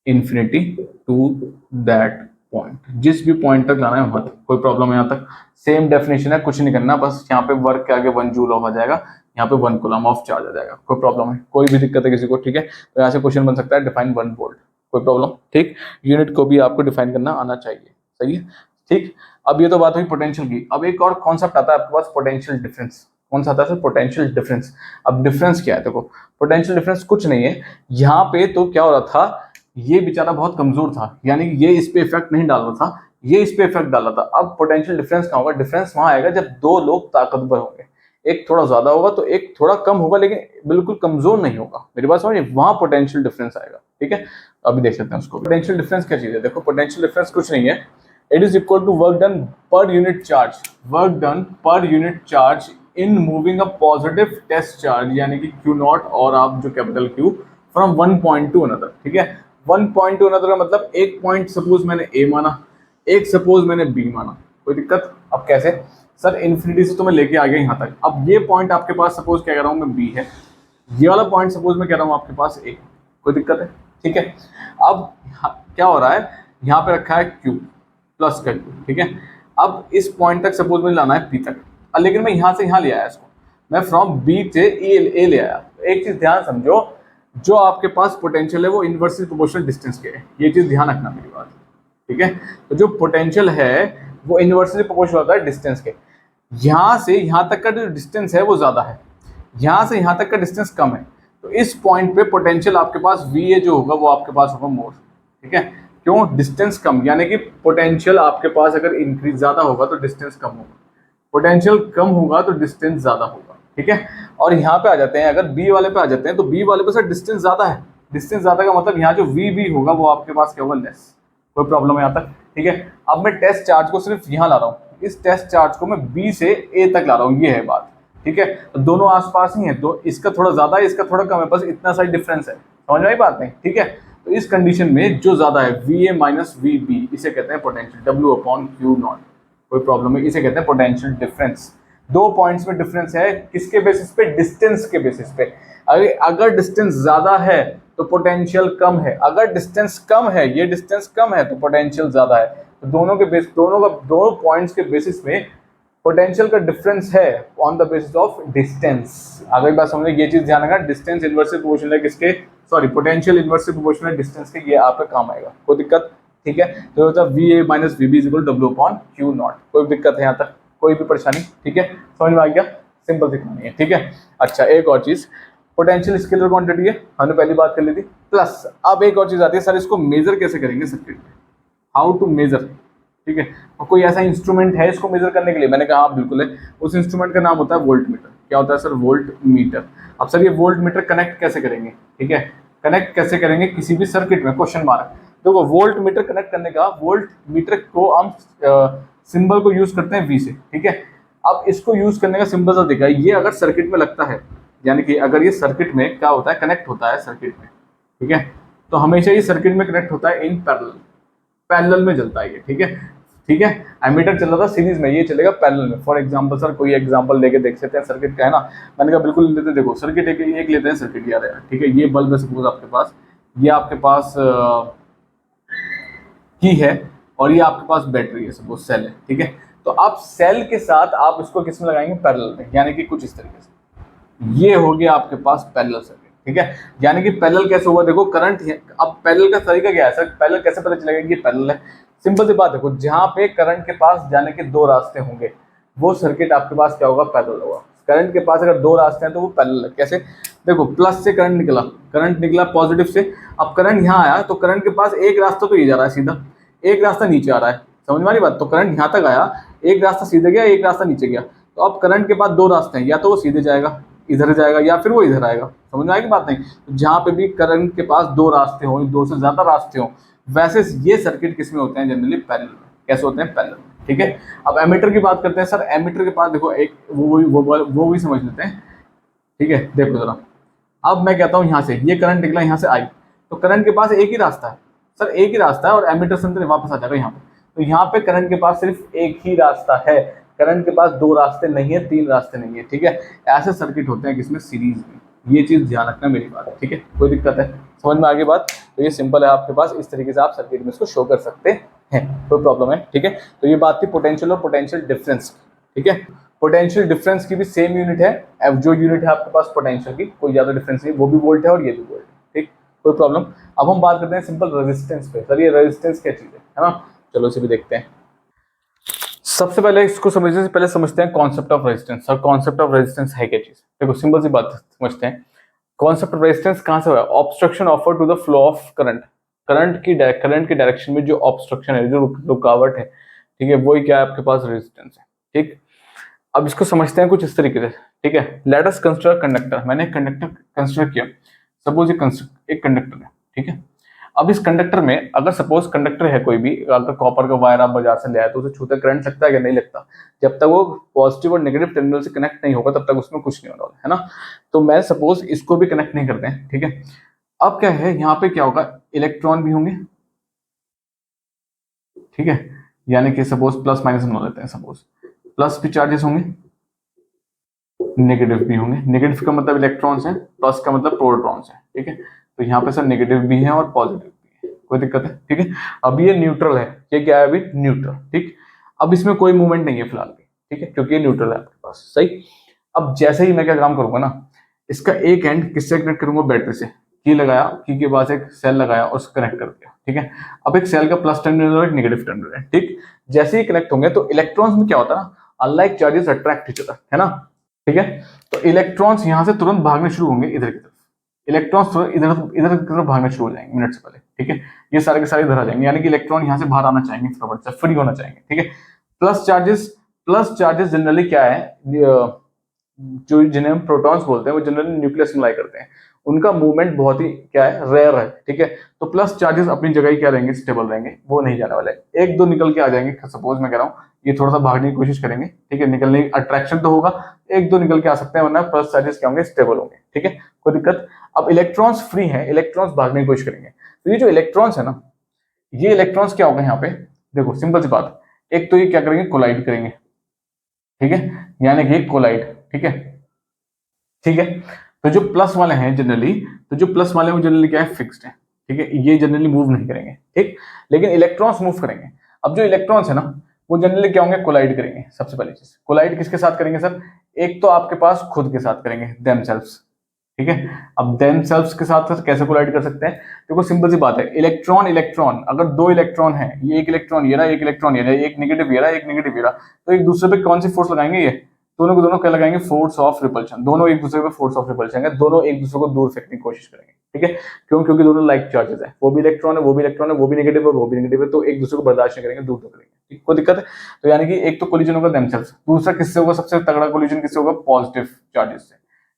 infinity to that point, जिस भी पॉइंट तक लाना है वहां तक। कोई प्रॉब्लम है यहाँ तक? सेम डेफिनेशन है, कुछ नहीं करना, बस यहाँ पे वर्क के आगे 1 जूल ऑफ आ जाएगा, यहाँ पे 1 कूलम ऑफ चार्ज आ जाएगा। कोई प्रॉब्लम है? कोई भी दिक्कत है किसी को? ठीक है, तो यहाँ से क्वेश्चन बन सकता है डिफाइन 1 वोल्ट, कोई प्रॉब्लम? ठीक, यूनिट को भी आपको डिफाइन करना आना चाहिए, सही है, ठीक। अब ये तो बात हुई पोटेंशियल की। अब एक और कॉन्सेप्ट आता है आपके पास, पोटेंशियल डिफरेंस। कौन सा आता है सर? Potential difference. अब डिफरेंस क्या है? देखो, पोटेंशियल डिफरेंस कुछ नहीं है, यहाँ पे तो क्या हो रहा था, ये बेचारा बहुत कमजोर था, यानी कि ये इस पे इफेक्ट नहीं डाल रहा था, ये इस पे इफेक्ट डाल रहा था। अब पोटेंशियल डिफरेंस कहाँ होगा? डिफरेंस वहां आएगा जब दो लोग ताकतवर होंगे, एक थोड़ा ज्यादा होगा तो एक थोड़ा कम होगा, लेकिन बिल्कुल कमजोर नहीं होगा। मेरी बात समझिए, वहां पोटेंशियल डिफरेंस आएगा, ठीक है। अभी देख सकते हैं उसको। पोटेंशियल डिफरेंस क्या चीज है? देखो, पोटेंशियल डिफरेंस कुछ नहीं है, it is equal to work done per unit charge, work done per unit charge in moving a positive test charge, यानी कि क्यू नॉट, और आप जो capital Q, from 1 point to another, ठीक है। 1 पॉइंट टू अनदर का मतलब एक पॉइंट सपोज मैंने ए माना, एक सपोज मैंने बी माना, कोई दिक्कत? अब कैसे सर? इन्फिनिटी से तो मैं लेके आ गया यहाँ तक। अब ये पॉइंट आपके पास सपोज क्या कह रहा हूँ मैं, बी है, ये वाला पॉइंट सपोज मैं कह रहा हूँ आपके पास ए, कोई दिक्कत है? ठीक है। अब क्या हो रहा है, यहाँ पे रखा है क्यू प्लस का क्यू, ठीक है। अब इस पॉइंट तक सपोज मुझे लाना है पी तक, लेकिन मैं यहाँ से यहाँ ले आया इसको, मैं फ्रॉम बी से ए ले आया। एक चीज ध्यान समझो, जो आपके पास पोटेंशियल है वो इनवर्सली प्रोपोर्शनल डिस्टेंस के है, ये चीज ध्यान रखना मेरी बात, ठीक है। तो जो पोटेंशियल है वो इनवर्सली प्रोपोर्शनल होता है डिस्टेंस के। यहाँ से यहाँ तक का जो डिस्टेंस है वो ज्यादा है, यहाँ से यहाँ तक का डिस्टेंस कम है, तो इस पॉइंट पे पोटेंशियल आपके पास वी ए जो होगा वो आपके पास होगा मोर, ठीक है। क्यों? डिस्टेंस कम, यानी कि पोटेंशियल आपके पास अगर इंक्रीज ज्यादा होगा तो डिस्टेंस कम होगा, पोटेंशियल कम होगा तो डिस्टेंस ज्यादा होगा, ठीक है। और यहाँ पे आ जाते हैं, अगर बी वाले पे आ जाते हैं, तो बी वाले पे सर डिस्टेंस ज्यादा है, डिस्टेंस ज्यादा का मतलब यहाँ जो वी बी होगा वो आपके पास क्या होगा? लेस। कोई प्रॉब्लम है यहाँ तक? ठीक है। अब मैं टेस्ट चार्ज को सिर्फ यहाँ ला रहा हूँ, इस टेस्ट चार्ज को मैं बी से ए तक ला रहा हूँ, ये है बात, ठीक है। तो दोनों आसपास ही है, तो इसका थोड़ा ज्यादा है, इसका थोड़ा कम है, बस इतना सा डिफरेंस है, समझ में आई बात नहीं? ठीक है। तो इस कंडीशन में जो ज्यादा है V A minus V B, इसे कहते हैं potential, W upon Q not. कोई प्रॉब्लम है? इसे कहते हैं पोटेंशियल डिफरेंस। दो पॉइंट्स में डिफरेंस है, किसके बेसिस पे? डिस्टेंस के बेसिस पे। अगर डिस्टेंस ज्यादा है तो पोटेंशियल कम है, अगर डिस्टेंस कम है, ये डिस्टेंस कम है, तो पोटेंशियल ज्यादा है। तो दोनों पॉइंट्स के बेसिस में पोटेंशियल का डिफरेंस है on the basis of distance. अगर बात समझे, ये चीज ध्यान रखना, डिस्टेंस इनवर्सली प्रोपोर्शनल है किसके? सॉरी, पोटेंशियल इनवर्सली प्रोपोर्शनल है डिस्टेंस के, ये आप पे काम आएगा, कोई दिक्कत? ठीक है। तो होता है V A minus V B is equal W upon Q not. कोई दिक्कत है यहाँ तक? कोई भी परेशानी? ठीक है, समझ में आ गया? सिंपल सी कहानी है, ठीक है। अच्छा, एक और चीज, पोटेंशियल स्केलर क्वांटिटी है, हमने पहली बात कर ली थी, प्लस अब एक और चीज आती है, सर इसको मेजर कैसे करेंगे सर्किट में? हाउ टू मेजर, ठीक है। और कोई ऐसा इंस्ट्रूमेंट है इसको मेजर करने के लिए? मैंने कहा हाँ बिल्कुल है, उस इंस्ट्रूमेंट का नाम होता है वोल्ट मीटर। क्या होता है सर? Volt meter. अब सर ये वोल्ट मीटर कनेक्ट कैसे करेंगे? ठीक है, कनेक्ट कैसे करेंगे किसी भी सर्किट में? Question mark. देखो, वोल्ट मीटर कनेक्ट करने का, वोल्ट मीटर को हम सिंबल को यूज करते हैं वी से, ठीक है। अब इसको यूज करने का सिंबल सा देखा, ये अगर सर्किट में लगता है, यानी कि अगर ये सर्किट में क्या होता है, कनेक्ट होता है सर्किट में, ठीक है, तो हमेशा ये सर्किट में कनेक्ट होता है इन पैरेलल में चलता है ये, ठीक है। ठीक है, एमीटर चल रहा था सीरीज में, ये चलेगा पैरेलल में। फॉर एग्जांपल सर कोई एग्जांपल लेके देख सकते हैं सर्किट का, है ना। मैंने कहा बिल्कुल लेते, देखो सर्किट एक लेते हैं सर्किट, यार ठीक है। ये बल्ब है सपोज आपके पास, ये आपके पास की है, और ये आपके पास बैटरी है सपोज, सेल है, ठीक है। तो आप सेल के साथ आप इसको किस में लगाएंगे? पैरेलल में, यानी कि कुछ इस तरीके से। ये हो गया आपके पास पैरेलल सर्किट, ठीक है। यानी कि पैरेलल कैसे हुआ? देखो करंट है, अब पैरेलल का तरीका क्या है सर? पैरेलल कैसे पता चलेगा कि ये पैरेलल है? सिंपल सी बात, देखो जहां पे करंट के पास जाने के दो रास्ते होंगे, वो सर्किट आपके पास क्या होगा? पैरेलल होगा। करंट के पास अगर दो रास्ते हैं तो वो पैरेलल है। कैसे? देखो, प्लस से करंट निकला पॉजिटिव से, अब करंट यहाँ आया, तो करंट के पास एक रास्ता तो ये जा रहा है सीधा, एक रास्ता नीचे आ रहा है, समझ में आ रही बात? तो करंट यहाँ तक आया, एक रास्ता सीधे गया, एक रास्ता नीचे गया, तो अब करंट के पास दो रास्ते हैं, या तो वो सीधे जाएगा, इधर जाएगा या फिर वो इधर आएगा। समझ में आएगी बात नहीं? तो जहाँ पे भी करंट के पास दो रास्ते हों, दो से ज्यादा रास्ते हों, वैसे ये सर्किट किसमें होते हैं जनरली? पैरेलल में। कैसे होते हैं? पैरेलल में। ठीक है, अब एमीटर की बात करते हैं सर। एमीटर के पास देखो एक वो भी समझ लेते हैं। ठीक है, देखो जरा, अब मैं कहता हूँ यहाँ से ये करंट निकला, यहाँ से आई, तो करंट के पास एक ही रास्ता है सर, एक ही रास्ता है, और एमीटर से अंदर वापस आ जाएगा यहाँ पे। तो यहाँ पे करंट के पास सिर्फ एक ही रास्ता है, करंट के पास दो रास्ते नहीं है, तीन रास्ते नहीं है। ठीक है, ऐसे सर्किट होते हैं किसमें? सीरीज में। ये चीज ध्यान रखना मेरी बात। ठीक है, कोई दिक्कत है? समझ में आगे बात? तो ये सिंपल है आपके पास, इस तरीके से आप सर्किट में इसको शो कर सकते हैं, कोई प्रॉब्लम है? ठीक है, तो ये बात थी पोटेंशियल और पोटेंशियल डिफरेंस। ठीक है, पोटेंशियल डिफरेंस की भी सेम यूनिट है, अब जो यूनिट है आपके पास पोटेंशियल की, कोई ज्यादा डिफरेंस नहीं, वो भी वोल्ट है और ये भी वोल्ट है। ठीक, कोई प्रॉब्लम? अब हम बात करते हैं सिंपल रेजिस्टेंस पे। सर ये रेजिस्टेंस क्या चीज है ना? चलो इसे भी देखते हैं। सबसे पहले इसको समझने से पहले समझते हैं concept of resistance. Sir concept of resistance है क्या चीज? देखो सिंपल सी बात समझते हैं। कॉन्सेप्ट ऑफ रेजिस्टेंस कहां से हुआ? Obstruction offer to the flow of current. Current की डायरेक्शन में जो ऑब्स्ट्रक्शन है, जो रुकावट है, ठीक है, वही क्या है आपके पास? रेजिस्टेंस है। ठीक, अब इसको समझते हैं कुछ इस तरीके से। ठीक है, लेट अस कंसीडर कंडक्टर। मैंने एक कंडक्टर कंसीडर किया, सपोज एक कंडक्टर है। ठीक है, अब इस कंडक्टर में अगर सपोज कंडक्टर है कोई भी, अगर कॉपर का वायर आप बाजार से ले आए तो उसे छूते करंट लगता है क्या? नहीं लगता। जब तक वो पॉजिटिव और नेगेटिव टर्मिनल से कनेक्ट नहीं होगा तब तक उसमें कुछ नहीं होने वाला है ना। तो मैं सपोज इसको भी कनेक्ट नहीं करते हैं। ठीक है, अब क्या है यहाँ पे क्या होगा? इलेक्ट्रॉन भी होंगे। ठीक है, यानी कि सपोज प्लस माइनस बना लेते हैं, सपोज प्लस भी चार्जेस होंगे, नेगेटिव भी होंगे। नेगेटिव का मतलब इलेक्ट्रॉन्स है, प्लस का मतलब प्रोटॉन्स है। ठीक है, तो यहाँ पे सर नेगेटिव भी है और पॉजिटिव भी है, कोई दिक्कत है? ठीक है, अब ये न्यूट्रल है, ये क्या है अभी? न्यूट्रल। ठीक, अब इसमें कोई मूवमेंट नहीं है फिलहाल भी। ठीक है, क्योंकि ये न्यूट्रल है आपके पास। सही, अब जैसे ही मैं क्या काम करूंगा ना, इसका एक एंड किससे कनेक्ट करूंगा? बैटरी से। की लगाया, की के पास एक सेल लगाया और उसको कनेक्ट कर दिया। ठीक है, अब एक सेल का प्लस टर्मिनल और एक नेगेटिव टर्मिनल है। ठीक, जैसे ही कनेक्ट होंगे तो इलेक्ट्रॉन्स में क्या होता है ना, unlike charges attract each other, है ना? ठीक है, तो इलेक्ट्रॉन्स यहां से तुरंत भागने शुरू होंगे इधर की तरफ। इलेक्ट्रॉन्स इधर इधर की तरफ भागना शुरू हो जाएंगे मिनट से पहले। ठीक है, ये सारे के सारे इधर आ जाएंगे, यानी कि इलेक्ट्रॉन यहां से बाहर आना चाहेंगे, फटाफट से फ्री होना चाहेंगे। ठीक है, प्लस चार्जेस जनरली क्या है, जो जिन्हें हम प्रोटॉन्स बोलते हैं, वो जनरली न्यूक्लियस में लाई करते हैं। उनका मूवमेंट बहुत ही क्या है? रेयर है। ठीक है, तो प्लस चार्जेस अपनी जगह ही क्या रहेंगे? स्टेबल रहेंगे, वो नहीं जाने वाले। एक दो निकल के आ जाएंगे, सपोज मैं कह रहा हूँ, ये थोड़ा सा भागने की कोशिश करेंगे। ठीक है, निकलने की अट्रैक्शन तो होगा, एक दो निकल के आ सकते हैं, वरना प्लस चार्जेस क्या होंगे? स्टेबल होंगे। ठीक है, कोई दिक्कत? अब इलेक्ट्रॉन्स फ्री हैं, इलेक्ट्रॉन्स भागने की कोशिश करेंगे। तो ये जो इलेक्ट्रॉन्स है ना, ये इलेक्ट्रॉन्स क्या होगा यहाँ पे? देखो सिंपल सी बात, एक तो ये क्या करेंगे? कोलाइड करेंगे। ठीक है, यानी कि कोलाइड। ठीक है, ठीक है, तो जो प्लस वाले हैं जनरली, तो जो प्लस वाले वो जनरली क्या है? फिक्स्ड है। ठीक है, ये जनरली मूव नहीं करेंगे। ठीक, लेकिन इलेक्ट्रॉन्स मूव करेंगे। अब जो इलेक्ट्रॉन्स है ना, वो जनरली क्या होंगे? कोलाइड करेंगे। सबसे पहली चीज, कोलाइड किसके साथ करेंगे सर? एक तो आपके पास खुद के साथ करेंगे, देमसेल्व्स। ठीक है, अब देमसेल्व्स के साथ सर कैसे कोलाइड कर सकते हैं? देखो सिंपल सी बात है, इलेक्ट्रॉन इलेक्ट्रॉन, अगर दो इलेक्ट्रॉन है, ये एक इलेक्ट्रॉन ये रहा, एक इलेक्ट्रॉन ये रहा, एक नेगेटिव ये रहा, एक नेगेटिव ये रहा, तो एक दूसरे पे कौन सी फोर्स लगाएंगे? ये दोनों को दोनों क्या लगाएंगे? Force of repulsion. दोनों एक दूसरे पे फोर्स ऑफ रिपल्शन है, दोनों एक दूसरे को दूर फेंकने की कोशिश करेंगे। ठीक है, क्यों? क्योंकि दोनों लाइक चार्जेस है, वो भी इलेक्ट्रॉन है, वो भी इलेक्ट्रॉन है, वो भी नेगेटिव है, वो भी नेगेटिव है, तो एक दूसरे को बर्दाश्त नहीं करेंगे, दूर तो करेंगे। ठीक, कोई दिक्कत है? तो यानी कि एक तो कोलिजन होगा देमसेल्व्स, दूसरा किससे होगा? सबसे तगड़ा कोलिजन किससे होगा? पॉजिटिव चार्जेस से।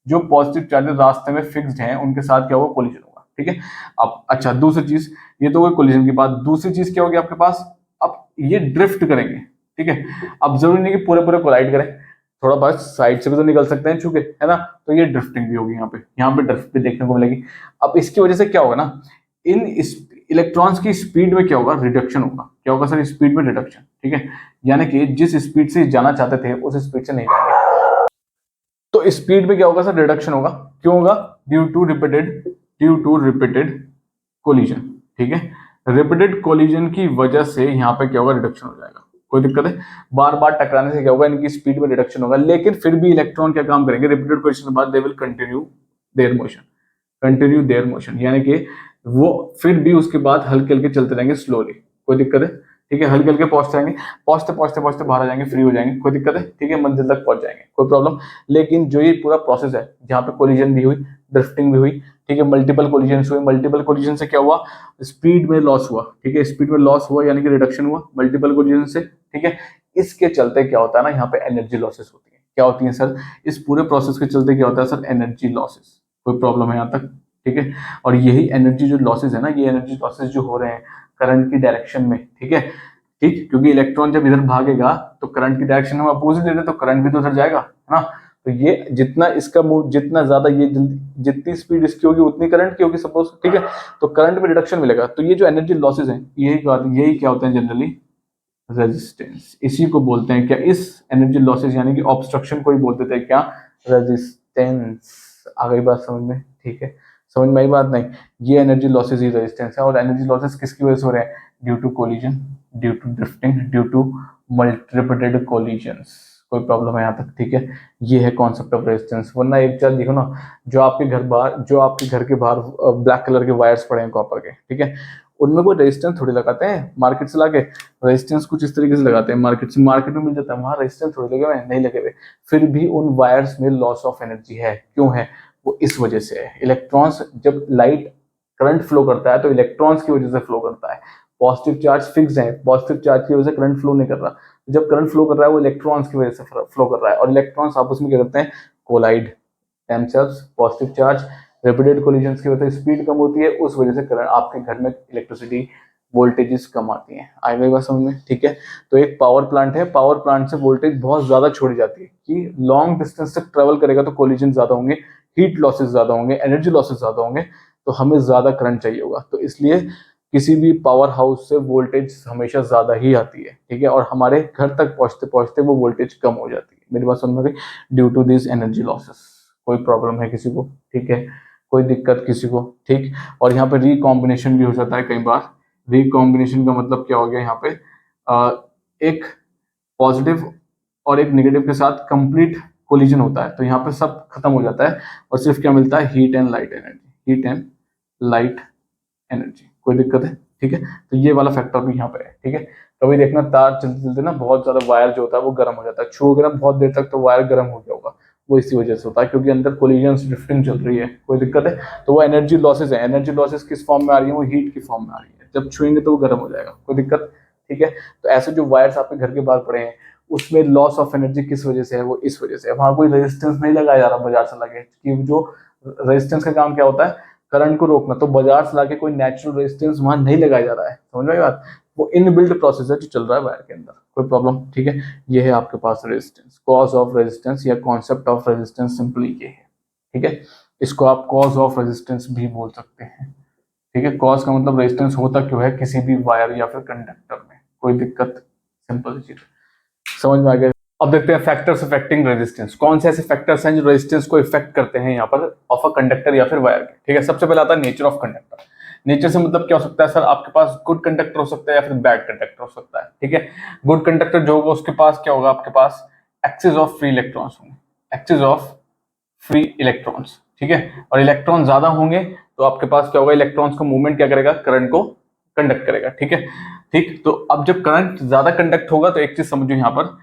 जो पॉजिटिव चार्जेस रास्ते में फिक्स्ड हैं उनके साथ क्या होगा? कोलिजन होगा। ठीक है, अब अच्छा दूसरी चीज, ये तो हुई कोलिजन की बात। दूसरी चीज क्या होगी आपके पास? अब ये ड्रिफ्ट करेंगे। ठीक है, अब जरूरी नहीं कि पूरे पूरे कोलाइड करें, थोड़ा बहुत साइड से भी तो निकल सकते हैं चूंकि, है ना? तो ये ड्रिफ्टिंग भी होगी, यहाँ पे ड्रिफ्ट भी देखने को मिलेगी। अब इसकी वजह से क्या होगा ना, इन इलेक्ट्रॉन्स की स्पीड में क्या होगा? रिडक्शन होगा। क्या होगा सर? स्पीड में रिडक्शन। ठीक है, यानी कि जिस स्पीड से जाना चाहते थे उस स्पीड से नहीं जाएंगे, तो स्पीड में क्या होगा सर? रिडक्शन होगा। क्यों होगा? Due to repeated collision. ठीक है, रिपीटेड कोलिजन की वजह से यहाँ पे क्या होगा? रिडक्शन हो जाएगा। कोई दिक्कत है? बार बार टकराने से क्या होगा? इनकी स्पीड में रिडक्शन होगा, लेकिन फिर भी इलेक्ट्रॉन क्या काम करेंगे? रिपीटेड कोलिजन के बाद they will continue there motion, यानी कि वो फिर भी उसके बाद हल्के हल्के चलते रहेंगे स्लोली। कोई दिक्कत है? ठीक है, हल्के हल्के पहुंचते रहेंगे, पहुंचते पहुंचते पहुंचते बाहर आ जाएंगे, फ्री हो जाएंगे। कोई दिक्कत है? ठीक है, मंजिल तक पहुंच जाएंगे, कोई प्रॉब्लम। लेकिन जो ये पूरा प्रोसेस है, जहाँ पे कोलिजन भी हुई, ड्रिफ्टिंग भी हुई, ठीक है, मल्टीपल कोलिजन हुए, मल्टीपल कोलिजन से क्या हुआ? स्पीड में लॉस हुआ। ठीक है, स्पीड में लॉस हुआ यानी कि रिडक्शन हुआ मल्टीपल कोलिजन से। ठीक है, इसके चलते क्या होता है ना, यहाँ पे एनर्जी लॉसेस होती है। क्या होती हैं सर? इस पूरे प्रोसेस के चलते क्या होता है सर? Energy losses. कोई प्रॉब्लम है यहाँ तक? ठीक है। और यही एनर्जी जो लॉसेस है ना, ये एनर्जी लॉसेस जो हो रहे हैं करंट की डायरेक्शन में, ठीक है, ठीक, क्योंकि इलेक्ट्रॉन जब इधर भागेगा तो करंट की डायरेक्शन हम अपोजिट दे दें तो करंट भी तो उधर जाएगा, है ना? तो ये जितना इसका मूव, जितना ज्यादा ये जितनी स्पीड इसकी होगी उतनी करंट की होगी सपोज, ठीक है, तो करंट में रिडक्शन मिलेगा। तो ये जो एनर्जी लॉसेस हैं यही क्या होते हैं जनरली? रेजिस्टेंस। इसी को बोलते हैं क्या? इस एनर्जी लॉसेस यानी कि ऑब्स्ट्रक्शन को ही बोलते थे क्या? रेजिस्टेंस। आ गई बात समझ में? ठीक है, समझ में आई बात? नहीं, ये एनर्जी लॉसेस ही रेजिस्टेंस है। और एनर्जी लॉसेस किसकी वजह से हो रहे हैं? Due to collision, due to drifting, due to multiplicated collisions. कोई प्रॉब्लम है यहाँ तक? ठीक है, ये है कॉन्सेप्ट ऑफ रेजिस्टेंस। वरना एक चीज देखो ना, जो आपके घर के बाहर ब्लैक कलर के वायर्स पड़े हैं कॉपर के, ठीक है, उनमें कोई रेजिस्टेंस थोड़ी लगाते हैं मार्केट से लाके। रेजिस्टेंस कुछ इस तरीके से लगाते हैं मार्केट से, मार्केट में मिल जाता है, वहां रेजिस्टेंस थोड़ी लगे हुए हैं, नहीं लगे हुए। फिर भी उन वायर्स में लॉस ऑफ एनर्जी है। क्यों है? वो इस वजह से है, इलेक्ट्रॉन्स, जब लाइट करंट फ्लो करता है तो इलेक्ट्रॉन्स की वजह से फ्लो करता है। पॉजिटिव चार्ज फिक्स है, पॉजिटिव चार्ज की वजह से करंट फ्लो नहीं कर रहा। जब करंट फ्लो कर रहा है वो इलेक्ट्रॉन्स की वजह से फ्लो कर रहा है, और इलेक्ट्रॉन्स आपस में क्या करते हैं? Collide themselves। Positive charge repeated collisions की वजह से स्पीड कम होती है, उस वजह से करंट आपके घर में इलेक्ट्रिसिटी वोल्टेजेस कम आती हैं। आई गई बात समझ में? ठीक है, तो एक पावर प्लांट है, पावर प्लांट से वोल्टेज बहुत ज्यादा छोड़ी जाती है कि लॉन्ग डिस्टेंस तक ट्रेवल करेगा तो कोलिजन ज्यादा होंगे, हीट लॉसेस ज्यादा होंगे, एनर्जी लॉसेस ज्यादा होंगे, तो हमें ज्यादा करंट चाहिए होगा। तो इसलिए किसी भी पावर हाउस से वोल्टेज हमेशा ज्यादा ही आती है, ठीक है, और हमारे घर तक पहुंचते पहुंचते वो वोल्टेज कम हो जाती है। मेरी बात समझ में गई? Due to this energy losses. कोई प्रॉब्लम है किसी को? ठीक है, कोई दिक्कत किसी को? ठीक। और यहाँ पे रिकॉम्बिनेशन भी हो जाता है कई बार। रिकॉम्बिनेशन का मतलब क्या हो गया यहाँ पे? एक पॉजिटिव और एक नेगेटिव के साथ कंप्लीट कोलिजन होता है, तो यहाँ पे सब खत्म हो जाता है और सिर्फ क्या मिलता है? Heat and light energy, heat and light energy. कोई दिक्कत है? ठीक है, तो ये वाला फैक्टर भी यहाँ पे है। ठीक है, कभी देखना तार चलते चलते ना बहुत ज्यादा वायर जो होता है वो गर्म हो जाता है, छूओगे ना बहुत देर तक तो वायर गर्म हो गया होगा, वो इसी वजह से होता है क्योंकि अंदर कोलिजन ड्रिफ्टिंग चल रही है। कोई दिक्कत है? तो वो एनर्जी लॉसेज है। एनर्जी लॉसेज किस फॉर्म में आ रही है? वो हीट की फॉर्म में आ रही है, जब छुएंगे तो वो गर्म हो जाएगा। कोई दिक्कत? ठीक है, तो ऐसे जो वायर्स आपके घर के बाहर पड़े हैं उसमें लॉस ऑफ एनर्जी किस वजह से है? वो इस वजह से है। वहां कोई रेजिस्टेंस नहीं लगाया जा रहा बाजार से लगे, कि जो रेजिस्टेंस का काम क्या होता है? करंट को रोकना। तो बाजार से लाके कोई नेचुरल रेजिस्टेंस वहां नहीं लगाया जा रहा है। समझ में आई बात? वो इनबिल्ट प्रोसेस है जो चल रहा है वायर के अंदर। कोई प्रॉब्लम? ठीक है, ये है आपके पास रेजिस्टेंस, कॉज ऑफ रेजिस्टेंस या कॉन्सेप्ट ऑफ रेजिस्टेंस सिंपली ये है। ठीक है, इसको आप कॉज ऑफ रेजिस्टेंस भी बोल सकते हैं। ठीक है, कॉज का मतलब रेजिस्टेंस होता क्यों है किसी भी वायर या फिर कंडक्टर में। कोई दिक्कत? सिंपल चीज समझ में आ गया। अब देखते हैं फैक्टर्स अफेक्टिंग रेजिस्टेंस। कौन से ऐसे फैक्टर्स हैं जो रेजिस्टेंस को इफेक्ट करते हैं यहाँ पर ऑफ अ कंडक्टर या फिर वायर के? ठीक है, सबसे पहले आता है नेचर ऑफ कंडक्टर। नेचर से मतलब क्या हो सकता है सर? आपके पास गुड कंडक्टर हो सकता है या फिर बैड कंडक्टर हो सकता है। ठीक है, गुड कंडक्टर जो होगा उसके पास क्या होगा? आपके पास एक्सिस ऑफ फ्री इलेक्ट्रॉन्स होंगे, एक्सिस ऑफ फ्री इलेक्ट्रॉन्स। ठीक है, और इलेक्ट्रॉन ज्यादा होंगे तो आपके पास क्या होगा? इलेक्ट्रॉन्स का मूवमेंट क्या करेगा? करंट को कंडक्ट करेगा। ठीक है, ठीक, तो अब जब करंट ज्यादा कंडक्ट होगा तो एक चीज समझो यहाँ पर,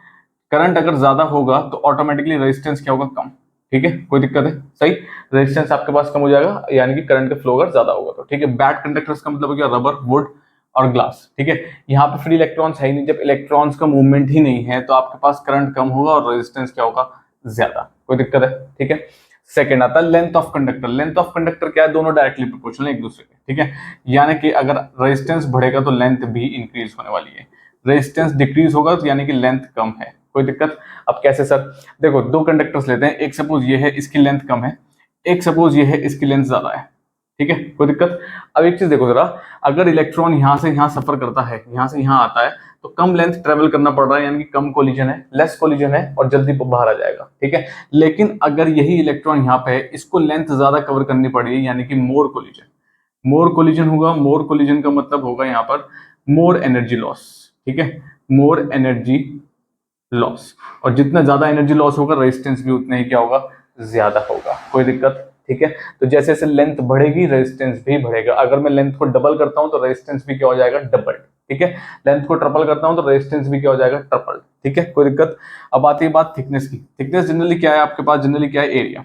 करंट अगर ज्यादा होगा तो ऑटोमेटिकली रेजिस्टेंस क्या होगा? कम। ठीक है, कोई दिक्कत है? सही, रेजिस्टेंस आपके पास कम हो जाएगा यानी कि करंट का फ्लो अगर ज्यादा होगा तो। ठीक है, बैड कंडक्टर्स का मतलब हो गया रबर, वुड और ग्लास। ठीक है, यहाँ पे फ्री इलेक्ट्रॉन्स है ही नहीं, जब इलेक्ट्रॉन्स का मूवमेंट ही नहीं है तो आपके पास करंट कम होगा और रेजिस्टेंस क्या होगा? ज्यादा। कोई दिक्कत है? ठीक है, सेकेंड आता है length of conductor. Length of conductor क्या है? दोनों डायरेक्टली प्रोपोर्शनल एक दूसरे के। ठीक है, यानी कि अगर रेजिस्टेंस बढ़ेगा तो लेंथ भी इंक्रीज होने वाली है, रेजिस्टेंस डिक्रीज होगा तो यानी कि लेंथ कम है। कोई दिक्कत? अब कैसे सर? देखो, दो कंडक्टर्स लेते हैं, एक सपोज ये है, इसकी लेंथ कम है, एक सपोज ये है, इसकी लेंथ ज्यादा है। ठीक है, कोई दिक्कत? अब एक चीज देखो जरा, अगर इलेक्ट्रॉन यहां से यहां सफर करता है, यहां से यहां आता है, तो कम लेंथ ट्रेवल करना पड़ रहा है यानी कि कम कोलिजन है, लेस कोलिजन है और जल्दी बाहर आ जाएगा। ठीक है, लेकिन अगर यही इलेक्ट्रॉन यहाँ पे है, इसको लेंथ ज्यादा कवर करनी पड़ेगी यानी कि मोर कोलिजन। मोर कोलिजन होगा, मोर कोलिजन का मतलब होगा यहाँ पर मोर एनर्जी लॉस। ठीक है, मोर एनर्जी लॉस, और जितना ज्यादा एनर्जी लॉस होगा रेजिस्टेंस भी उतना ही क्या होगा? ज्यादा होगा। कोई दिक्कत? ठीक है, तो जैसे जैसे लेंथ बढ़ेगी रेजिस्टेंस भी बढ़ेगा। अगर मैं लेंथ को डबल करता हूं तो रेजिस्टेंस भी क्या हो जाएगा? डबल। ठीक है, लेंथ को ट्रिपल करता हूं तो रेजिस्टेंस भी क्या हो जाएगा? ट्रिपल। ठीक है, कोई दिक्कत? अब आती है बात थिकनेस की। थिकनेस जनरली क्या है आपके पास? जनरली क्या है? Area,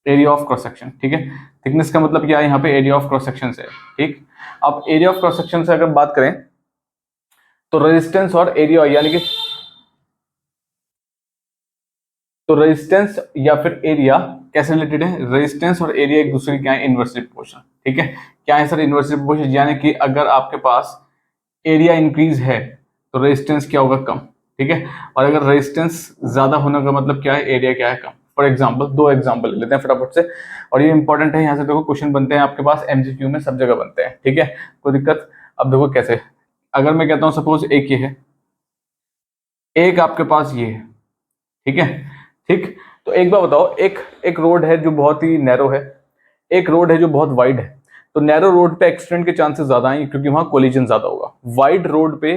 area of cross section. ठीक है, थिकनेस का मतलब क्या है? यहाँ पे एरिया ऑफ क्रॉस सेक्शन से। ठीक, अब एरिया ऑफ क्रॉस सेक्शन से अगर बात करें तो रेजिस्टेंस और एरिया यानी कि तो रेजिस्टेंस या फिर एरिया कैसे रिलेटेड है? रेजिस्टेंस और एरिया एक दूसरे के क्या है? Inversely proportional. ठीक है, क्या है सर? इनवर्सली प्रोपोर्शनल, यानी कि अगर आपके पास एरिया इंक्रीज है तो रेजिस्टेंस क्या होगा? कम। ठीक है, और अगर रेजिस्टेंस ज्यादा होने का मतलब क्या है? एरिया क्या है? कम। फॉर एग्जाम्पल, दो एग्जाम्पल ले लेते हैं फटाफट से, और ये इंपॉर्टेंट है, यहाँ से देखो क्वेश्चन बनते हैं आपके पास, एमसीक्यू में सब जगह बनते हैं। ठीक है, कोई दिक्कत? अब देखो कैसे, अगर मैं कहता हूँ सपोज एक ये है, एक आपके पास ये है। ठीक है, ठीक, तो एक बार बताओ, एक एक रोड है जो बहुत ही नैरो है, एक रोड है जो बहुत वाइड है। तो नैरो रोड पे एक्सीडेंट के चांसेस ज्यादा हैं क्योंकि वहां कोलिजन ज्यादा होगा। वाइड रोड पे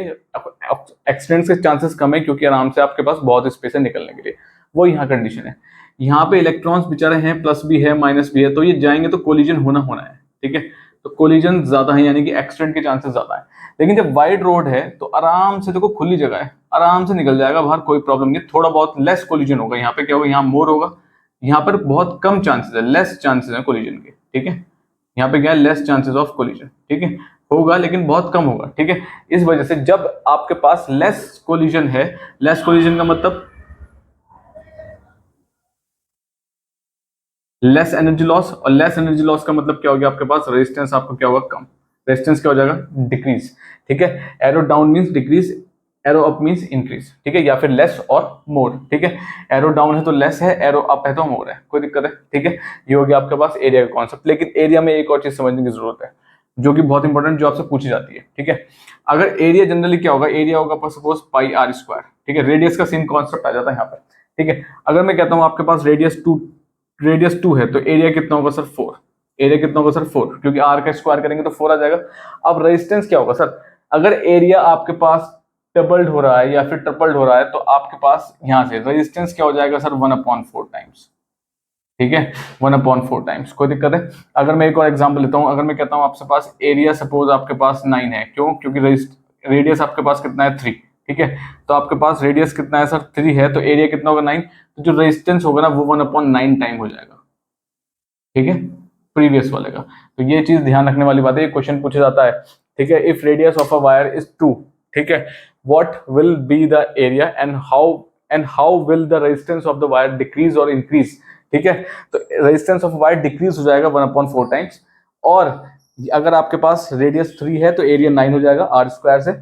एक्सीडेंट के चांसेस कम है क्योंकि आराम से आपके पास बहुत स्पेस है निकलने के लिए। वो यहाँ कंडीशन है। यहाँ पे इलेक्ट्रॉन्स बेचारे हैं, प्लस भी है माइनस भी है, तो ये जाएंगे तो कोलिजन होना होना है। ठीक है, तो कोलिजन ज्यादा है यानी कि एक्सीडेंट के चांसेस ज्यादा है। लेकिन जब वाइड रोड है तो आराम से, देखो खुली जगह है, आराम से निकल जाएगा बाहर, कोई प्रॉब्लम नहीं। थोड़ा बहुत लेस कोलिजन होगा, यहाँ पे क्या होगा? यहाँ मोर होगा, यहाँ पर बहुत कम चांसेस है, लेस चांसेस है कोलिजन के। ठीक है, यहाँ पे क्या है? Less chances of collision. ठीक है, होगा लेकिन बहुत कम होगा। ठीक है, इस वजह से जब आपके पास लेस कोलिजन है, लेस कोलिजन का मतलब लेस एनर्जी लॉस, और लेस एनर्जी लॉस का मतलब क्या हो गया? आपके पास रेजिस्टेंस आपको क्या होगा? कम। रेजिस्टेंस क्या हो जाएगा? डिक्रीज। ठीक है, arrow down means decrease, arrow up means increase. ठीक है, या फिर लेस और मोर। ठीक है, एरो डाउन है तो लेस है, एरो अप है तो मोर है, कोई दिक्कत है? ठीक है, ये हो गया आपके पास एरिया का कॉन्सेप्ट। लेकिन एरिया में एक और चीज समझने की जरूरत है जो कि बहुत इंपॉर्टेंट, जो आपसे पूछी जाती है। ठीक है, अगर एरिया जनरली क्या होगा? एरिया होगा सपोज पाई आर स्क्वायर। ठीक है, रेडियस का सेम कॉन्सेप्ट आ जाता है यहाँ पर। ठीक है, अगर मैं कहता हूँ आपके पास रेडियस 2 है तो एरिया कितना होगा सर? 4। एरिया कितना होगा सर? 4, क्योंकि आर का स्क्वायर करेंगे तो 4 आ जाएगा। अब रेजिस्टेंस क्या होगा सर? अगर एरिया आपके पास डबल्ड हो रहा है या फिर ट्रिपल्ड हो रहा है तो आपके पास यहां से रेजिस्टेंस क्या हो जाएगा सर? 1/4 टाइम्स। ठीक है, 1/4 टाइम्स, कोई दिक्कत है? अगर मैं एक और एग्जांपल लेता हूं, अगर मैं कहता हूं आपके पास एरिया सपोज आपके पास 9 है, क्यों? क्योंकि रेडियस आपके पास कितना है? 3। ठीक है, तो आपके पास रेडियस कितना है सर? 3 है, तो एरिया कितना होगा? 9। तो जो रेजिस्टेंस होगा ना वो 1/9 टाइम हो जाएगा। ठीक है, प्रीवियस वाले का। तो ये चीज ध्यान रखने वाली बात है, ये क्वेश्चन पूछा जाता है। ठीक है, if radius of a wire is 2, ठीक है, what will be the area and how will the resistance of the wire decrease और इंक्रीज? ठीक है, तो रेजिस्टेंस ऑफ वायर डिक्रीज हो जाएगा 1/4 टाइम्स, और अगर आपके पास रेडियस 3 है तो एरिया 9 हो जाएगा आर स्क्वायर से,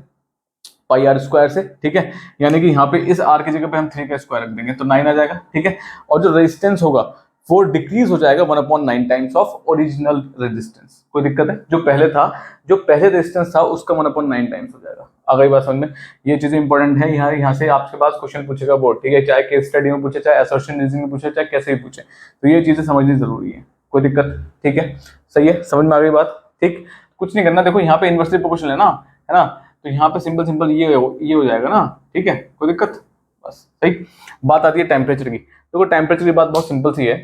पाई आर स्क्वायर से। ठीक है, यानी कि यहाँ पे इस आर की जगह पे हम 3 का स्क्वायर रख देंगे तो 9 आ जाएगा। ठीक है, और जो रेजिस्टेंस होगा वो डिक्रीज हो जाएगा 1/9 टाइम्स ऑफ ओरिजिनल रेजिस्टेंस। कोई दिक्कत है? जो पहले था, जो पहले रेजिस्टेंस था उसका 1/9 टाइम्स हो जाएगा। आ गई बात समझ में? ये चीजें इंपॉर्टेंट है, यहाँ से आपके पास क्वेश्चन पूछेगा बोर्ड। ठीक है, चाहे केस स्टडी में पूछे, चाहे असर्शन रीजनिंग में पूछे, चाहे कैसे भी पूछे, तो ये चीजें समझनी जरूरी है। कोई दिक्कत? ठीक है, सही है, समझ में आ गई बात? ठीक, कुछ नहीं करना, देखो यहाँ पे इन्वर्सली प्रोपोर्शनल है ना, तो यहाँ पे सिंपल सिंपल ये हो जाएगा ना। ठीक है, कोई दिक्कत? बस सही। बात आती है टेम्परेचर की। देखो टेम्परेचर की बात बहुत सिंपल सी है।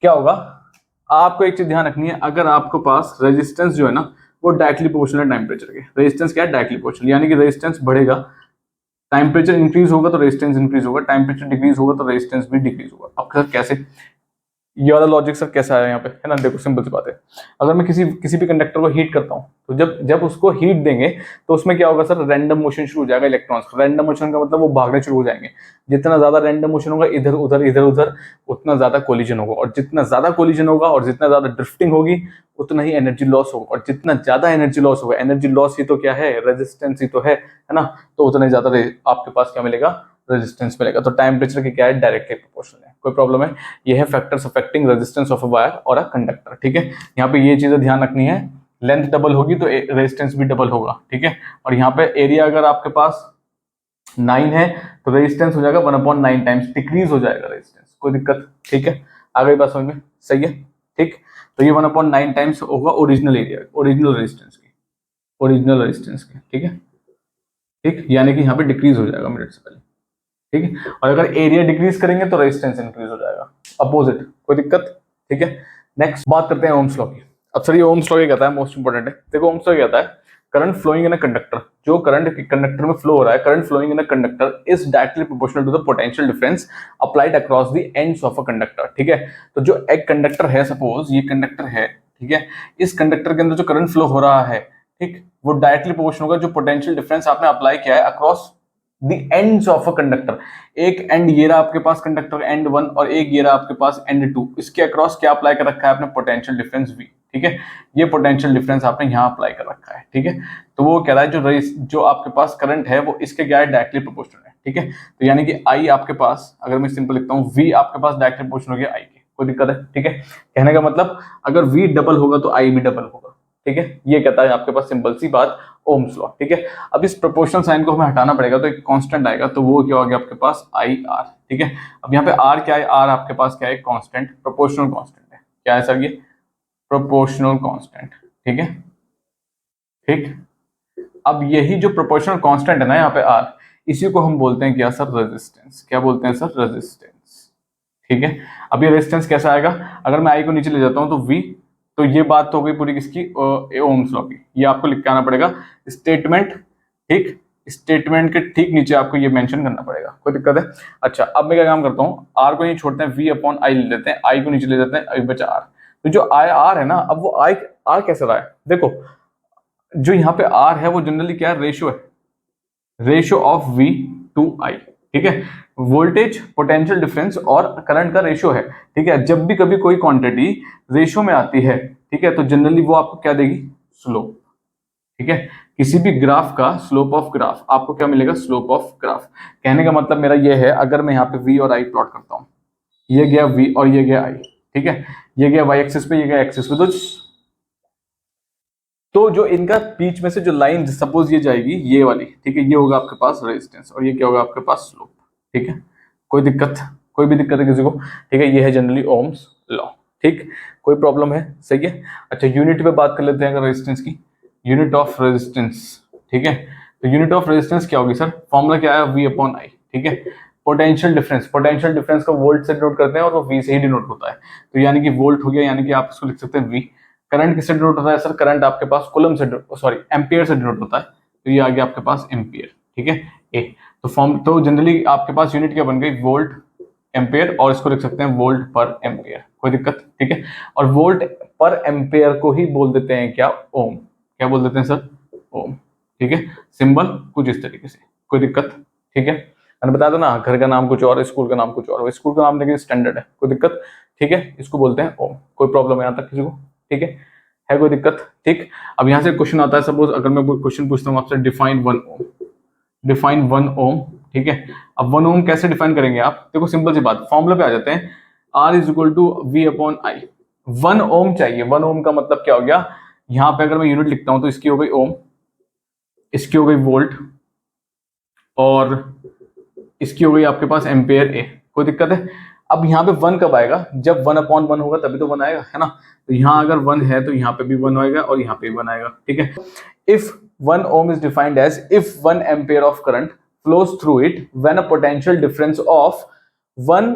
क्या होगा? आपको एक चीज ध्यान रखनी है, अगर आपके पास रेजिस्टेंस जो है ना वो डायरेक्टली प्रोपोर्शनल है टेम्परेचर के। रेजिस्टेंस क्या है? डायरेक्टली प्रोपोर्शनल, यानी कि रेजिस्टेंस बढ़ेगा, टेम्परेचर इंक्रीज होगा तो रेजिस्टेंस इंक्रीज होगा, टेम्परेचर डिक्रीज होगा तो रेजिस्टेंस भी डिक्रीज होगा। आपके साथ कैसे? ये वाला लॉजिक सर कैसा है यहाँ पे? है ना, देखो सिंपल सी बात है। अगर मैं किसी किसी भी कंडक्टर को हीट करता हूँ तो जब जब उसको हीट देंगे तो उसमें क्या होगा सर? रैंडम मोशन शुरू हो जाएगा इलेक्ट्रॉन्स। रैंडम मोशन का मतलब वो भागने शुरू हो जाएंगे। जितना ज्यादा रैंडम मोशन होगा इधर उधर इधर उधर, उतना ज्यादा कोलिजन होगा, और जितना ज्यादा कोलिजन होगा और जितना ज्यादा ड्रिफ्टिंग होगी उतना ही एनर्जी लॉस होगा, और जितना ज्यादा एनर्जी लॉस होगा, एनर्जी लॉस ही तो क्या है? रेजिस्टेंस ही तो है ना, तो उतना ही ज्यादा आपके पास क्या मिलेगा? रेजिस्टेंस मिलेगा। तो टेम्परेचर की क्या है? डायरेक्टली प्रोपोर्शनल है। कोई प्रॉब्लम है? ये है factors affecting resistance of a wire और अ कंडक्टर। ठीक है, यहाँ पे ये चीजें ध्यान रखनी है, लेंथ डबल होगी तो रेजिस्टेंस भी डबल होगा। ठीक है, और यहाँ पे एरिया अगर आपके पास 9 है तो रेजिस्टेंस हो जाएगा 1/9 टाइम्स, डिक्रीज हो जाएगा रेजिस्टेंस। कोई दिक्कत? ठीक है, आ गई बात समझ में? सही है, ठीक। तो ये 1/9 टाइम्स होगा ओरिजिनल एरिया, ओरिजिनल रेजिस्टेंस की, ओरिजिनल रेजिस्टेंस की। ठीक है, ठीक, यानी कि यहाँ पे डिक्रीज हो जाएगा मिनट से पहले। ठीक है, और अगर एरिया डिक्रीज करेंगे तो रेजिस्टेंस इंक्रीज हो जाएगा, अपोजिट। कोई दिक्कत? ठीक है, नेक्स्ट बात करते हैं ओम्स लॉ की। अब सर ये ओम्स लॉ क्या कहता है? मोस्ट इंपोर्टेंट है। देखो ओम्स लॉ क्या कहता है? Current flowing in a conductor, जो करंट कंडक्टर में फ्लो हो रहा है, current flowing in a conductor is directly proportional to the potential difference applied across the ends of a conductor. ठीक है, तो जो एक कंडक्टर है, सपोज ये कंडक्टर है, ठीक है, इस कंडक्टर के अंदर जो करंट फ्लो हो रहा है, ठीक, वो डायरेक्टली प्रोपोर्शनल होगा जो पोटेंशियल डिफरेंस आपने अप्लाई किया है across the ends of a conductor, एक एंड ये रहा आपके पास कंडक्टर एंड 1 और एक ये रहा आपके पास एंड 2, इसके अक्रॉस क्या अप्लाई कर रखा है आपने, पोटेंशियल डिफरेंस V, ठीक है, ये पोटेंशियल डिफरेंस आपने यहाँ अप्लाई कर रखा है, ठीक है। तो वो कह रहा है जो आपके पास करंट है वो इसके क्या है, डायरेक्टली प्रोपोर्शनल है, ठीक है। तो यानी कि I आपके पास, अगर मैं सिंपल लिखता हूँ, V आपके पास डायरेक्टली प्रोपोर्शनल हो गया I के, कोई दिक्कत है, ठीक है। कहने का मतलब अगर V डबल होगा तो I भी डबल होगा, ठीक है, ये कहता है आपके पास सिंपल सी बात, ओम्स लॉ, ठीक है। अब इस प्रोपोर्शनल साइन को हमें हटाना पड़ेगा, तो एक कांस्टेंट आएगा, तो वो क्या हो गया आपके पास IR, ठीक है। अब यहाँ पे R क्या है, R आपके पास क्या है, कांस्टेंट, प्रोपोर्शनल कांस्टेंट है, क्या है सर ये, प्रोपोर्शनल कांस्टेंट, ठीक है, ठीक। अब यही जो प्रोपोर्शनल कांस्टेंट है ना यहाँ पे R, इसी को हम बोलते हैं क्या सर, रेजिस्टेंस, क्या बोलते हैं सर, रेजिस्टेंस, ठीक है। अब ये रेजिस्टेंस कैसा आएगा, अगर मैं I को नीचे ले जाता हूँ तो V, तो ये बात तो हो गई पूरी किसकी, ओम्स लॉ की, ये आपको लिख के आना पड़ेगा स्टेटमेंट, ठीक, स्टेटमेंट के ठीक नीचे आपको ये मेंशन करना पड़ेगा, कोई दिक्कत है। अच्छा, अब मैं क्या काम करता हूँ, R को नहीं छोड़ते हैं, V अपॉन I ले लेते हैं, I को नीचे ले जाते हैं, I बचा R, तो जो IR है ना, अब वो R कैसे रहा है, देखो जो यहाँ पे R है वो जनरली क्या है, रेशियो है, ratio of V to I, ठीक है, वोल्टेज पोटेंशियल डिफरेंस और करंट का रेशियो है, ठीक है। जब भी कभी कोई क्वांटिटी रेशियो में आती है, ठीक है, तो जनरली वो आपको क्या देगी, स्लोप, ठीक है। किसी भी ग्राफ का स्लोप ऑफ ग्राफ आपको क्या मिलेगा, स्लोप ऑफ ग्राफ। कहने का मतलब मेरा ये है, अगर मैं यहाँ पे V और I प्लॉट करता हूँ, ये गया V और ये गया I, ठीक है, ये गया Y एक्सिस पे, ये गया एक्सिस पे, तो जो इनका बीच में से जो लाइन सपोज ये जाएगी ये वाली, ठीक है, ये होगा आपके पास रेजिस्टेंस और ये क्या होगा आपके पास, स्लोप, ठीक है। कोई दिक्कत, कोई भी दिक्कत है किसी को, ठीक है, ये है जनरली ओम्स लॉ, ठीक, कोई प्रॉब्लम है, सही है। अच्छा, यूनिट पे बात कर लेते हैं अगर रेजिस्टेंस की, यूनिट ऑफ रेजिस्टेंस, ठीक है। तो यूनिट ऑफ रेजिस्टेंस क्या होगी सर, फॉर्मूला क्या है, V अपॉन I, ठीक है। पोटेंशियल डिफरेंस को वोल्ट से डिनोट करते हैं और वो V से ही डिनोट होता है, तो यानी कि वोल्ट हो गया, यानी कि आप इसको लिख सकते हैं V। करंट किससे डिनोट होता है सर, करंट आपके पास कूलम से, सॉरी एम्पियर से डिनोट होता है, तो ये आ गया आपके पास एम्पियर, ठीक है। ए तो फॉर्म, तो जनरली आपके पास यूनिट क्या बन गई, वोल्ट एम्पियर, और इसको लिख सकते हैं वोल्ट पर एम्पियर, कोई दिक्कत, ठीक है। और वोल्ट पर एम्पियर को ही बोल देते हैं क्या, ओम, क्या बोल देते हैं सर, ओम, ठीक है। सिंबल कुछ इस तरीके से, कोई दिक्कत, ठीक है। मैंने बता दो ना, घर का नाम कुछ और, स्कूल का नाम कुछ और, स्कूल का नाम लेकिन स्टैंडर्ड है, कोई दिक्कत, ठीक है, इसको बोलते हैं ओम। कोई प्रॉब्लम है यहाँ तक किसी को, ठीक है कोई दिक्कत, ठीक। अब यहाँ से क्वेश्चन आता है, सपोज अगर मैं क्वेश्चन पूछता हूँ आपसे, डिफाइन 1 ओम, डिफाइन 1 ओम, ठीक है। अब 1 ओम कैसे डिफाइन करेंगे आप, देखो सिंपल सी बात, फॉर्मूला पे आ जाते हैं, R is equal to V upon I। 1 ohm चाहिए, 1 ओम का मतलब क्या हो गया, यहाँ पे अगर मैं यूनिट लिखता हूँ तो इसकी हो गई ओम, इसकी हो गई वोल्ट, और इसकी हो गई आपके पास एम्पेयर ए, कोई दिक्कत है। अब यहाँ पे 1 कब आएगा, जब 1 अपॉन 1 होगा तभी तो 1 आएगा, है ना। तो यहाँ अगर 1 है तो यहाँ पे भी 1 आएगा और यहाँ पे भी 1 आएगा, ठीक है। If 1 ohm is defined as if 1 ampere of current flows through it when a potential difference of 1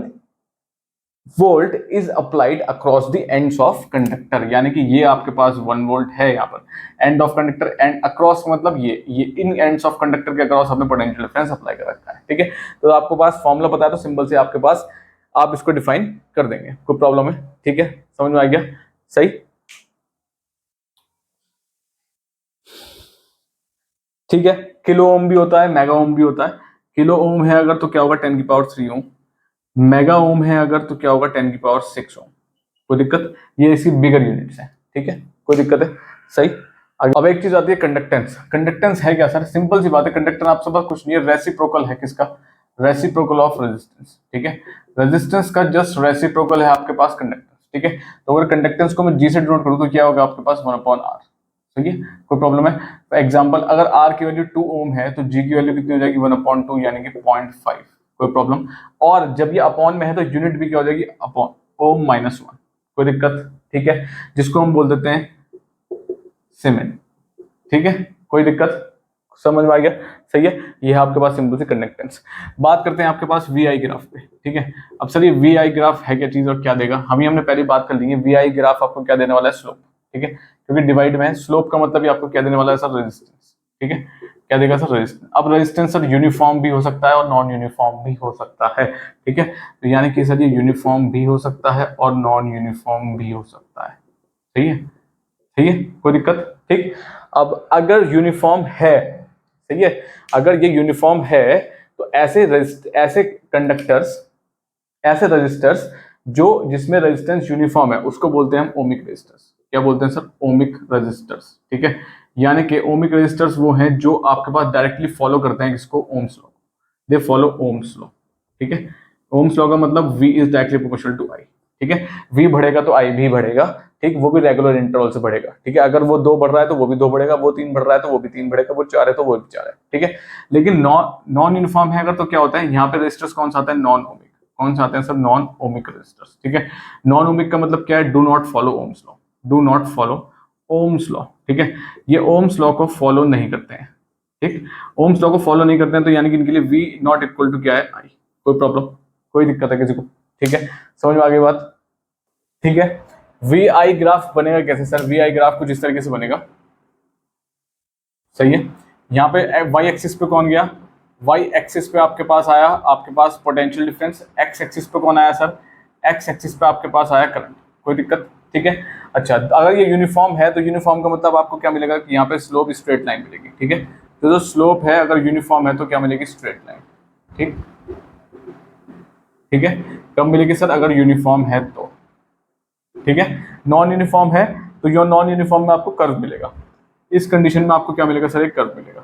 volt is applied across the ends of conductor, यानी कि ये आपके पास 1 वोल्ट है यहाँ पर, end of conductor, and across मतलब ये इन ends of conductor के अक्रॉस हमने पोटेंशियल डिफरेंस अप्लाई कर रखा है, ठीक है। तो आपको पास फॉर्मूला पता है तो सिंपल से आपके पास आप इसको डिफाइन कर देंगे, कोई प्रॉब्लम है, ठीक है, समझ में आ गया, सही, ठीक है। किलो ओम भी होता है, मेगा ओम भी होता है। किलो ओम है अगर तो क्या होगा 10 की पावर 3 ओम, मेगा ओम है अगर तो क्या होगा 10 की पावर 6 ओम, कोई दिक्कत, ये इसकी बिगर यूनिट्स है, ठीक है, कोई दिक्कत है, सही। अब एक चीज आती है कंडक्टेंस, कंडक्टेंस है क्या सर, सिंपल सी बात है, कंडक्टेंस आपके पास कुछ नहीं है, रेसिप्रोकल है किसका, रेसिप्रोकल ऑफ रेजिस्टेंस, ठीक है। रेजिस्टेंस का जस्ट रेसिप्रोकल है आपके पास कंडक्टेंस, ठीक है। तो अगर कंडक्टेंस को मैं जी से डिनोट करूं तो क्या होगा आपके पास 1 अपॉन आर, ठीक है, कोई प्रॉब्लम है। फॉर एग्जांपल अगर आर की वैल्यू 2 ओम है तो जी की वैल्यू कितनी हो जाएगी 1 अपॉन 2 यानी कि 0.5, कोई प्रॉब्लम। और जब ये अपॉन में है तो यूनिट भी क्या हो जाएगी अपॉन, ओम माइनस 1, कोई दिक्कत, ठीक है, जिसको हम बोल देते हैं सीमेन, ठीक है, कोई दिक्कत, समझ में आ गया, सही है। ये है आपके पास सिंपल सी कंडक्टेंस। बात करते हैं आपके पास वीआई ग्राफ पे, ठीक है। अब सर ये वीआई ग्राफ है क्या चीज और क्या देगा, हमने पहले बात कर ली है, वीआई ग्राफ आपको क्या देने वाला है, स्लोप, ठीक है, क्योंकि डिवाइड में है, स्लोप का मतलब ये आपको क्या देने वाला है सर, रेजिस्टेंस, ठीक है, क्या देगा सर, रेजिस्टेंस। अब रेजिस्टेंस सर यूनिफॉर्म भी हो सकता है और नॉन यूनिफॉर्म भी हो सकता है, ठीक है, तो यानी कि सर ये यूनिफॉर्म भी हो सकता है और नॉन यूनिफॉर्म भी हो सकता है, सही है, ठीक है, कोई दिक्कत, ठीक। अब अगर यूनिफॉर्म है, सही है, अगर ये यूनिफॉर्म है तो ऐसे कंडक्टर्स, ऐसे रजिस्टर्स जो जिसमें रेजिस्टेंस यूनिफॉर्म है उसको बोलते हैं हम ओमिक रेजिस्टर्स। क्या बोलते हैं सर? Ohmic resistors. ठीक है, यानी कि ओमिक रेजिस्टर्स वो हैं जो आपके पास डायरेक्टली फॉलो करते हैं किसको? Ohm's law. They follow Ohm's law. ठीक है, ओम्स लॉ का मतलब V is directly proportional to I। ठीक है, V बढ़ेगा तो I भी बढ़ेगा। ठीक, वो भी रेगुलर इंटरवल से बढ़ेगा। ठीक है, अगर वो 2 बढ़ रहा है तो वो भी 2 बढ़ेगा, वो 3 बढ़ रहा है तो वो भी 3 बढ़ेगा, वो 4 है तो वो भी 4 है। ठीक है, लेकिन नॉन यूनिफॉर्म है अगर, तो क्या होता है यहाँ पे रेजिस्टर्स कौन सा आता है? Non ohmic. कौन सा आते हैं सर? Non ohmic resistors. ठीक है, नॉन ओमिक का मतलब क्या है? Do not follow Ohm's law. Do not follow Ohm's law. ठीक है, ये ओम्स लॉ को फॉलो नहीं करते हैं। ठीक, ओम्स लॉ को फॉलो नहीं करते हैं तो यानी कि इनके लिए V नॉट इक्वल टू क्या है? I। कोई प्रॉब्लम, कोई दिक्कत है किसी को? ठीक है, समझ में आ गई बात? ठीक है, VI ग्राफ बनेगा कैसे सर? VI ग्राफ कुछ इस तरीके से बनेगा। सही है, यहाँ पे y एक्सिस पे कौन गया? y एक्सिस पे आपके पास आया आपके पास पोटेंशियल डिफरेंस। x एक्सिस पे कौन आया सर? x एक्सिस पे आपके पास आया करंट। कोई दिक्कत? ठीक है, अच्छा अगर ये यूनिफॉर्म है तो यूनिफॉर्म का मतलब आपको क्या मिलेगा कि यहाँ पे स्लोप स्ट्रेट लाइन मिलेगी। ठीक है, तो जो स्लोप है अगर यूनिफॉर्म है तो क्या मिलेगी? Straight line. ठीक, ठीक है, कब मिलेगी सर? अगर यूनिफॉर्म है तो। ठीक है, नॉन यूनिफॉर्म है तो यो नॉन यूनिफॉर्म में आपको कर्व मिलेगा। इस कंडीशन में आपको क्या मिलेगा सर? एक कर्व मिलेगा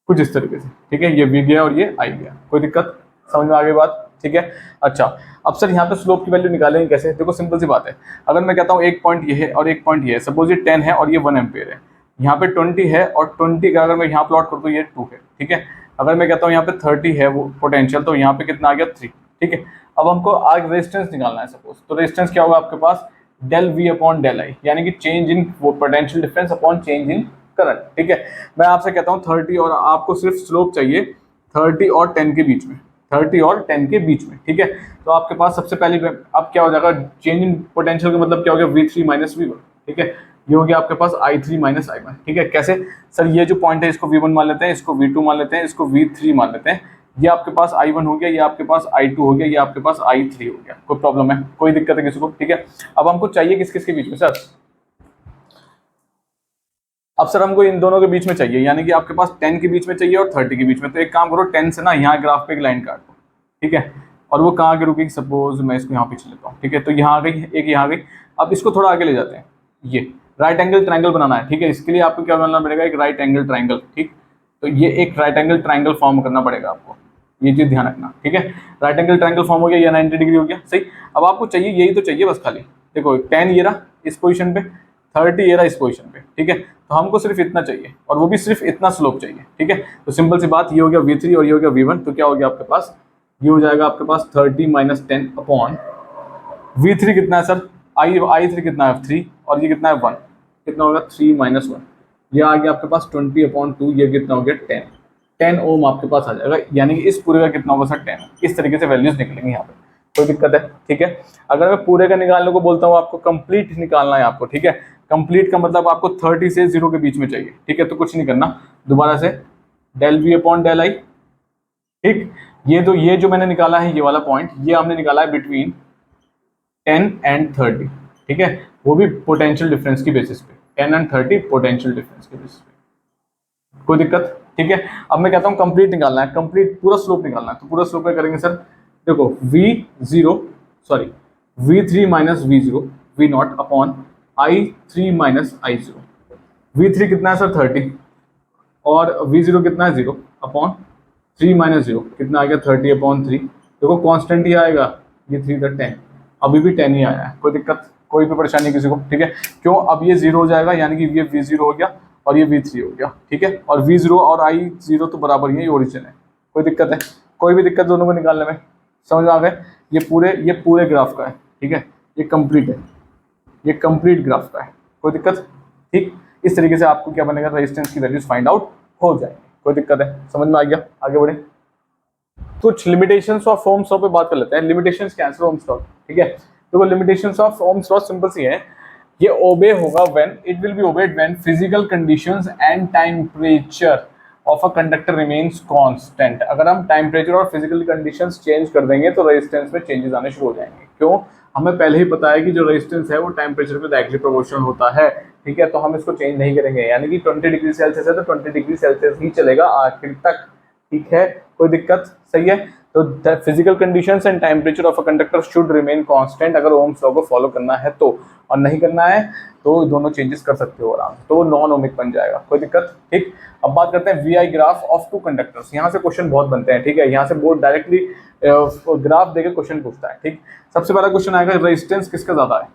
कुछ इस तरीके से। ठीक है, ये V गया और ये I गया। कोई दिक्कत? समझ में आ गई बात? ठीक है, अच्छा अब सर यहाँ पे स्लोप की वैल्यू निकालेंगे कैसे? देखो सिंपल सी बात है, अगर मैं कहता हूँ एक पॉइंट ये है और एक पॉइंट ये है, सपोज ये 10 है और ये 1 एम्पियर है, यहाँ पे 20 है और 20 का अगर मैं यहाँ प्लॉट कर दूँ ये 2 है। ठीक है, अगर मैं कहता हूँ यहाँ पे 30 है वो पोटेंशियल, तो यहाँ पे कितना आ गया? 3। ठीक है, अब हमको आगे रेजिस्टेंस निकालना है सपोज, तो रेजिस्टेंस क्या होगा आपके पास? Del V upon del I, यानी कि चेंज इन वो potential difference upon change in current. ठीक है, मैं आपसे कहता हूँ 30 और आपको सिर्फ स्लोप चाहिए 30 और 10 के बीच में, 30 और 10 के बीच में। ठीक है, तो आपके पास सबसे पहले अब क्या हो जाएगा? चेंज इन पोटेंशियल का मतलब क्या हो गया? V3 minus V1। ठीक है, ये हो गया आपके पास I3 माइनस I1। ठीक है, कैसे सर? ये जो पॉइंट है इसको V1 मान लेते हैं, इसको V2 मान लेते हैं, इसको V3 मान लेते हैं। ये आपके पास I1 हो गया, ये आपके पास I2 हो गया, ये आपके पास I3 हो गया। कोई प्रॉब्लम है? कोई दिक्कत है किसी को? ठीक है, अब हमको चाहिए किस किस के बीच में सर? अब सर हमको इन दोनों के बीच में चाहिए, यानी कि आपके पास 10 के बीच में चाहिए और 30 के बीच में। तो एक काम करो, 10 से ना यहाँ ग्राफ पे एक लाइन काट दो। ठीक है, और वो कहाँ आगे रुकेगी? सपोज मैं इसको यहाँ पीछे लेता हूँ। ठीक है, तो यहाँ आ गई, एक यहाँ आ गई। अब इसको थोड़ा आगे ले जाते हैं, ये राइट एंगल ट्राइंगल बनाना है। ठीक है, इसके लिए आपको क्या बनाना पड़ेगा? एक राइट एंगल ट्राइंगल। ठीक, तो ये एक राइट एंगल ट्राइंगल फॉर्म करना पड़ेगा आपको, ये चीज ध्यान रखना। ठीक है, राइट एंगल ट्राइंगल फॉर्म हो गया, या 90 डिग्री हो गया। सही, अब आपको चाहिए यही तो चाहिए बस खाली। देखो 10 ये रहा इस पोजीशन पे, 30 ये रहा इस पोजीशन पे। ठीक है, तो हमको सिर्फ इतना चाहिए और वो भी सिर्फ इतना स्लोप चाहिए। ठीक है, तो सिंपल सी बात, ये हो गया V3 और ये हो गया V1। तो क्या हो गया आपके पास? ये हो जाएगा आपके पास 30 माइनस 10 अपॉन V3 कितना है सर? I3 कितना है? 3, और ये कितना है? 1। कितना होगा? 3 माइनस 1, ये आ गया आपके पास 20 अपॉन 2, ये कितना हो गया? 10। 10 ओम आपके पास आ जाएगा, यानी कि इस पूरे का कितना होगा सर? 10। इस तरीके से वैल्यूज निकलेंगे यहाँ पे। कोई दिक्कत है? ठीक है, अगर मैं पूरे का निकालने को बोलता हूँ, आपको कंप्लीट निकालना है आपको। ठीक है, कंप्लीट का मतलब आपको 30 से 0 के बीच में चाहिए। ठीक है, तो कुछ नहीं करना, दोबारा से del V upon del I। ठीक, ये जो मैंने निकाला है ये वाला पॉइंट, ये हमने निकाला है बिटवीन 10 एंड 30। ठीक है, वो भी पोटेंशियल डिफरेंस की बेसिस पे, 10 एंड 30 पोटेंशियल डिफरेंस के बेसिस पे। कोई दिक्कत? ठीक है, अब मैं कहता हूँ कंप्लीट निकालना है, कंप्लीट पूरा स्लोप निकालना है। तो पूरा स्लोप क्या करेंगे सर? देखो V3 minus V0 V not upon I3 minus I0। V3 कितना है सर? 30, और V0 कितना है? 0 अपॉन 3 माइनस 0 कितना आ गया? 30 अपॉन 3। देखो कांस्टेंट ही आएगा, ये 3 था 10, अभी भी 10 ही आया है। कोई दिक्कत, कोई भी परेशानी किसी को? ठीक है, क्यों? अब ये 0 हो जाएगा, यानी कि ये V0 हो गया और ये V3 हो गया। ठीक है, और V0 और I0 तो बराबर ही है, ये ओरिजिन है। कोई दिक्कत है? कोई भी दिक्कत दोनों को निकालने में? समझ में आ गए? ये पूरे ग्राफ का है। ठीक है, ये कंप्लीट है, ये कंप्लीट ग्राफ का है। कोई दिक्कत? ठीक, इस तरीके से आपको क्या बनेगा? रेजिस्टेंस की वैल्यूज फाइंड आउट हो जाएंगे। कोई दिक्कत है? समझ में आ गया? आगे बढ़े, कुछ लिमिटेशंस ऑफ ओम्स लॉ पे बात कर लेते हैं। लिमिटेशंस क्या है ओम्स लॉ? ठीक है, तो limitations of Ohm's law simple सी है, ये ओबे होगा when it will be obeyed when physical conditions and temperature of a conductor remains constant. अगर हम टेम्परेचर और फिजिकल कंडीशंस चेंज कर देंगे तो रेजिस्टेंस में चेंजेस आने शुरू हो जाएंगे। क्यों? हमें पहले ही पता है कि जो रेजिस्टेंस है वो टेम्परेचर के डायरेक्टली प्रोपोर्शनल होता है। ठीक है, तो हम इसको चेंज नहीं करेंगे, यानी कि 20 डिग्री सेल्सियस है तो 20 डिग्री सेल्सियस ही चलेगा आखिर तक। ठीक है, कोई दिक्कत, सही है। तो physical conditions and temperature of a conductor should remain constant अगर ओम्स लॉ को फॉलो करना है तो, और नहीं करना है तो दोनों चेंजेस कर सकते हो आराम से, तो नॉन ओमिक बन जाएगा, कोई दिक्कत, ठीक। अब बात करते हैं VI graph of two conductors. यहाँ से क्वेश्चन बहुत बनते हैं, ठीक है, यहाँ से बोर्ड डायरेक्टली ग्राफ देकर क्वेश्चन पूछता है, ठीक। सबसे पहला क्वेश्चन आएगा रेजिस्टेंस किसका ज्यादा है,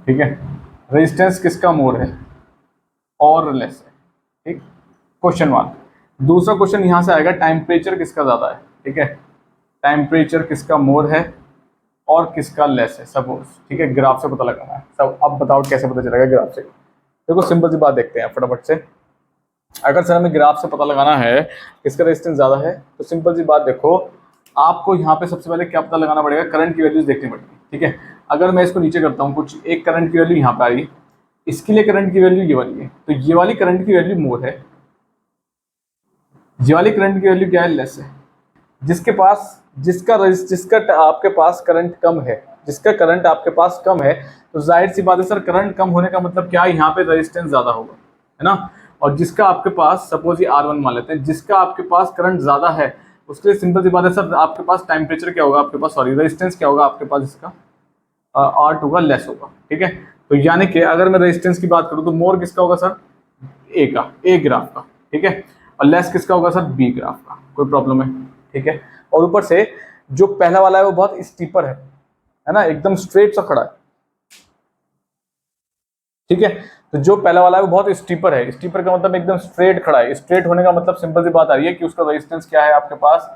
ठीक है, रेजिस्टेंस किसका मोर है और लेस है, ठीक, क्वेश्चन मार्क। दूसरा क्वेश्चन यहाँ से आएगा टेम्परेचर किसका ज्यादा है, ठीक है, टेम्परेचर किसका मोर है और किसका लेस है, सपोज, ठीक है, ग्राफ से पता लगाना है सब। अब बताओ कैसे पता चलेगा ग्राफ से, देखो सिंपल सी बात देखते हैं फटाफट से। अगर सर हमें ग्राफ से पता लगाना है किसका रेजिस्टेंस ज्यादा है, तो सिंपल सी बात देखो, आपको यहाँ पे सबसे पहले क्या पता लगाना पड़ेगा, करंट की वैल्यूज देखनी पड़ेगी, ठीक है। अगर मैं इसको नीचे करता हूँ, कुछ एक करंट की वैल्यू यहाँ पे आ रही है, इसके लिए करंट की वैल्यू ये वाली है, तो ये वाली करंट की वैल्यू मोर है, ये वाली करंट की वैल्यू क्या है, लेस है। जिसका आपके पास करंट कम है, जिसका करंट आपके पास कम है, तो जाहिर सी बात है सर करंट कम होने का मतलब क्या है, यहाँ पे रेजिस्टेंस ज्यादा होगा, है ना। और जिसका आपके पास, सपोज ये R1 मान लेते हैं, जिसका आपके पास करंट ज्यादा है, उसके लिए सिंपल सी बात है सर, आपके पास टेम्परेचर क्या होगा, आपके पास सॉरी रेजिस्टेंस क्या होगा आपके पास, इसका R2 होगा, लेस होगा, ठीक है। तो यानी कि अगर मैं रेजिस्टेंस की बात करूँ तो मोर किसका होगा सर, ए ग्राफ का, ठीक है, और लेस किसका होगा सर, बी ग्राफ का, कोई प्रॉब्लम है, ठीक है। और ऊपर से जो पहला वाला है वो बहुत स्टीपर है ना, एकदम स्ट्रेट सा खड़ा है, ठीक है। तो जो पहला वाला है वो बहुत स्टीपर है, स्टीपर का मतलब एकदम स्ट्रेट खड़ा है, स्ट्रेट होने का मतलब सिंपल सी बात आ रही है कि उसका रेजिस्टेंस क्या है आपके पास,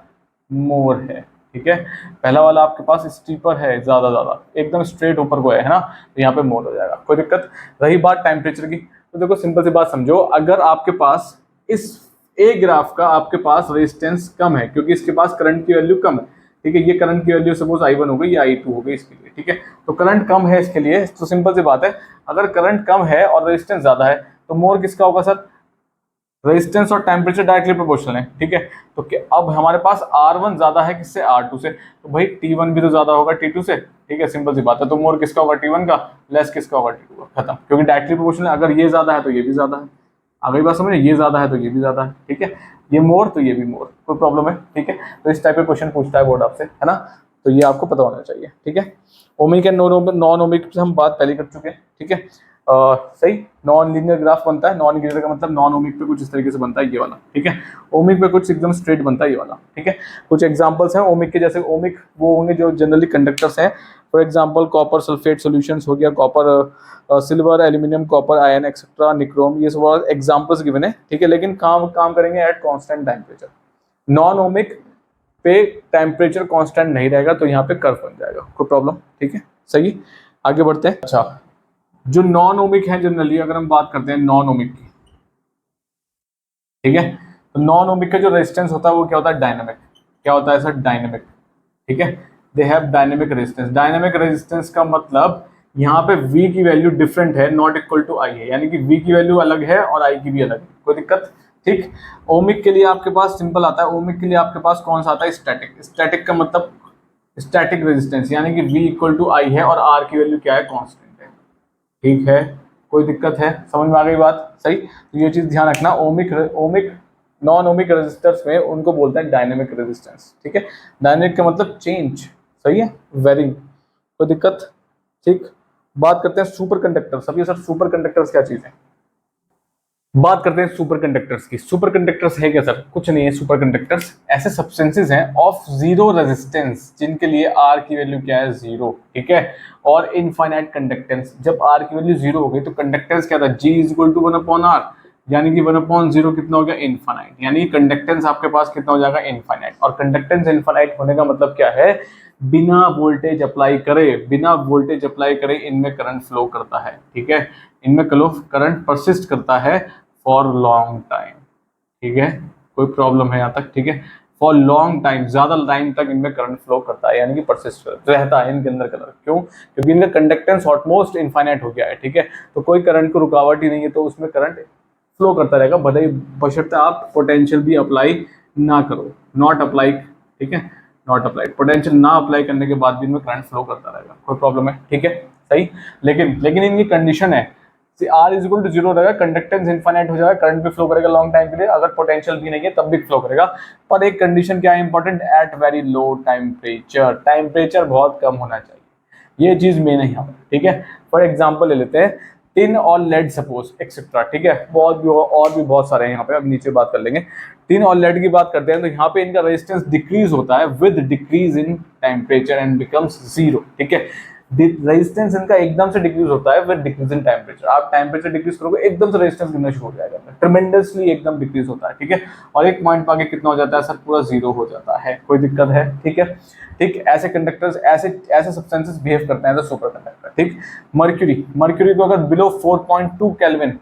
मोर है, ठीक है। पहला वाला आपके पास स्टीपर है, ज्यादा एकदम स्ट्रेट ऊपर को है ना, तो यहाँ पे मोर हो जाएगा, कोई दिक्कत। रही बात टेम्परेचर की, तो देखो सिंपल सी बात समझो, अगर आपके पास इस ए ग्राफ का आपके पास रेजिस्टेंस कम है, क्योंकि इसके पास करंट की वैल्यू कम है, ठीक है, ये करंट की वैल्यू सपोज I1 हो गई या I2 हो गई इसके लिए, ठीक है, तो करंट कम है इसके लिए, तो सिंपल सी बात है, अगर करंट कम है और रेजिस्टेंस ज्यादा है तो मोर किसका होगा सर, रेजिस्टेंस और टेम्परेचर डायरेक्टली प्रोपोर्शनल है, ठीक है। तो अब हमारे पास R1 ज्यादा है किससे, R2 से, तो भाई T1 भी तो ज्यादा होगा T2 से, ठीक है, सिंपल सी बात है। तो मोर किसका होगा, T1 का, लेस किसका होगा, T2 का, खत्म, क्योंकि डायरेक्टली प्रोपोर्शनल, अगर ये ज्यादा है तो ये भी ज्यादा है, आ गई बात समझ, ये ज्यादा है तो ये भी ज्यादा है, ठीक है, ये मोर तो ये भी मोर, कोई प्रॉब्लम है, ठीक है। तो इस टाइप का क्वेश्चन पूछता है बोर्ड आपसे, है ना, तो ये आपको पता होना चाहिए, ठीक है। ओमिक एंड नॉन ओमिक से हम बात पहले कर चुके हैं, ठीक है। सही, नॉन लीनियर ग्राफ बनता है, नॉन लीनियर का मतलब नॉन ओमिक पे कुछ इस तरीके से बनता है ये वाला, ठीक है, ओमिक पे कुछ एकदम स्ट्रेट बनता है ये वाला, ठीक है। कुछ एग्जांपल्स हैं ओमिक के, जैसे ओमिक वो होंगे जो जनरली कंडक्टर्स हैं, for example copper sulphate solutions हो गया, copper silver aluminium copper ion etcetera nichrome, ये सब एग्जांपल्स गिवन है, ठीक है, लेकिन काम करेंगे at constant temperature. Non ohmic पे टेम्परेचर कांस्टेंट नहीं रहेगा, तो यहाँ पे कर्व बन जाएगा, कोई प्रॉब्लम, ठीक है, सही। आगे बढ़ते हैं। अच्छा, जो नॉन ओमिक है जनरली, अगर हम बात करते हैं नॉन ओमिक की, ठीक है, तो नॉन ओमिक का जो रेजिस्टेंस होता है वो क्या होता है, डायनेमिक, क्या होता है सर, डायनेमिक, ठीक है, they have dynamic resistance. Dynamic resistance का मतलब यहाँ पे V की वैल्यू डिफरेंट है, नॉट इक्वल टू I है, यानी कि V की वैल्यू अलग है और I की भी अलग है, कोई दिक्कत, ठीक। ओमिक के लिए आपके पास सिंपल आता है, ओमिक के लिए आपके पास कौन सा आता है, स्टैटिक। स्टैटिक का मतलब स्टैटिक रेजिस्टेंस, यानी कि V इक्वल टू I है और R की वैल्यू क्या है, कांस्टेंट है, ठीक है, कोई दिक्कत है, समझ में आ गई बात, सही। तो ये चीज ध्यान रखना, ओमिक नॉन ओमिक रेजिस्टर्स में उनको बोलते हैं डायनेमिक रेजिस्टेंस, ठीक है। डायनेमिक का मतलब चेंज, सही है, वेरिंग, कोई दिक्कत, ठीक। बात करते हैं सुपर कंडक्टर्स। अब ये सर सुपर कंडक्टर्स क्या चीज है, बात करते हैं सुपर कंडक्टर्स की। सुपर कंडक्टर्स है क्या सर, कुछ नहीं है, सुपर कंडक्टर्स ऐसे सब्सटेंसेस हैं ऑफ जीरो रेजिस्टेंस, जिनके लिए R की वैल्यू क्या है, जीरो, ठीक है, और इनफाइनाइट कंडक्टेंस। जब R की वैल्यू जीरो हो गई तो कंडक्टेंस क्या था, G is equal to 1/R, यानी कि 1/0 कितना हो गया, इनफाइनाइट, यानी कंडक्टेंस आपके पास कितना हो जाएगा, इनफाइनाइट। और कंडक्टेंस इनफाइनाइट होने का मतलब क्या है, बिना वोल्टेज अप्लाई करे इनमें करंट फ्लो करता है, ठीक है, इनमें करंट परसिस्ट करता है फॉर लॉन्ग टाइम, ठीक है, कोई प्रॉब्लम है यहाँ तक, ठीक है, फॉर लॉन्ग टाइम, ज्यादा टाइम तक इनमें करंट फ्लो करता है, यानी कि परसिस्ट रहता है इनके अंदर करंट, क्यों, क्योंकि इनका कंडक्टेंस ऑलमोस्ट इनफाइनाइट हो गया है, ठीक है, तो कोई करंट को रुकावट ही नहीं है, तो उसमें करंट फ्लो करता रहेगा, बशर्ते आप पोटेंशियल भी अप्लाई ना करो, नॉट अप्लाई, ठीक है, नॉट अप्लाई, पोटेंशियल ना अप्लाई करने के बाद भी इनमें करंट फ्लो करता रहेगा, कोई प्रॉब्लम है, ठीक है, सही। लेकिन इनकी कंडीशन है, R इज इक्वल टू 0 रहेगा, कंडक्टेंस इनफाइनाइट हो जाएगा, करंट भी फ्लो करेगा लॉन्ग टाइम के लिए, अगर पोटेंशियल भी नहीं है तब भी फ्लो करेगा। पर एक कंडीशन क्या है important, at very low temperature, temperature बहुत कम होना चाहिए, ये चीज मेन है यहाँ पर, ठीक है। फॉर एग्जाम्पल ले लेते हैं टिन और लेड सपोज एक्सेट्रा, ठीक है, बहुत भी और भी बहुत सारे हैं यहाँ पे, अब नीचे बात कर लेंगे। टिन और लेड की बात करते हैं तो यहाँ पे इनका रेजिस्टेंस डिक्रीज होता है with decrease in temperature and becomes 0, ठीक है। रेजिस्टेंस इनका एकदम से डिक्रीज होता है विद डिक्रीज इन टेम्परेचर, आप टेम्परेचर डिक्रीज करोगे एकदम से रेजिस्टेंस गिरना शुरू हो जाएगा, ट्रेमेंडसली एकदम डिक्रीज होता है, ठीक है। और एक पॉइंट पर आगे कितना हो जाता है सर, पूरा 0 हो जाता है, कोई दिक्कत है, ठीक है। ठीक, ऐसे कंडक्टर्स ऐसे ऐसे सब्सटेंसेस बिहेव करते हैं सुपर कंडक्टर, ठीक। मर्क्यूरी, मर्क्यूरी को अगर बिलो 4.2 केल्विन,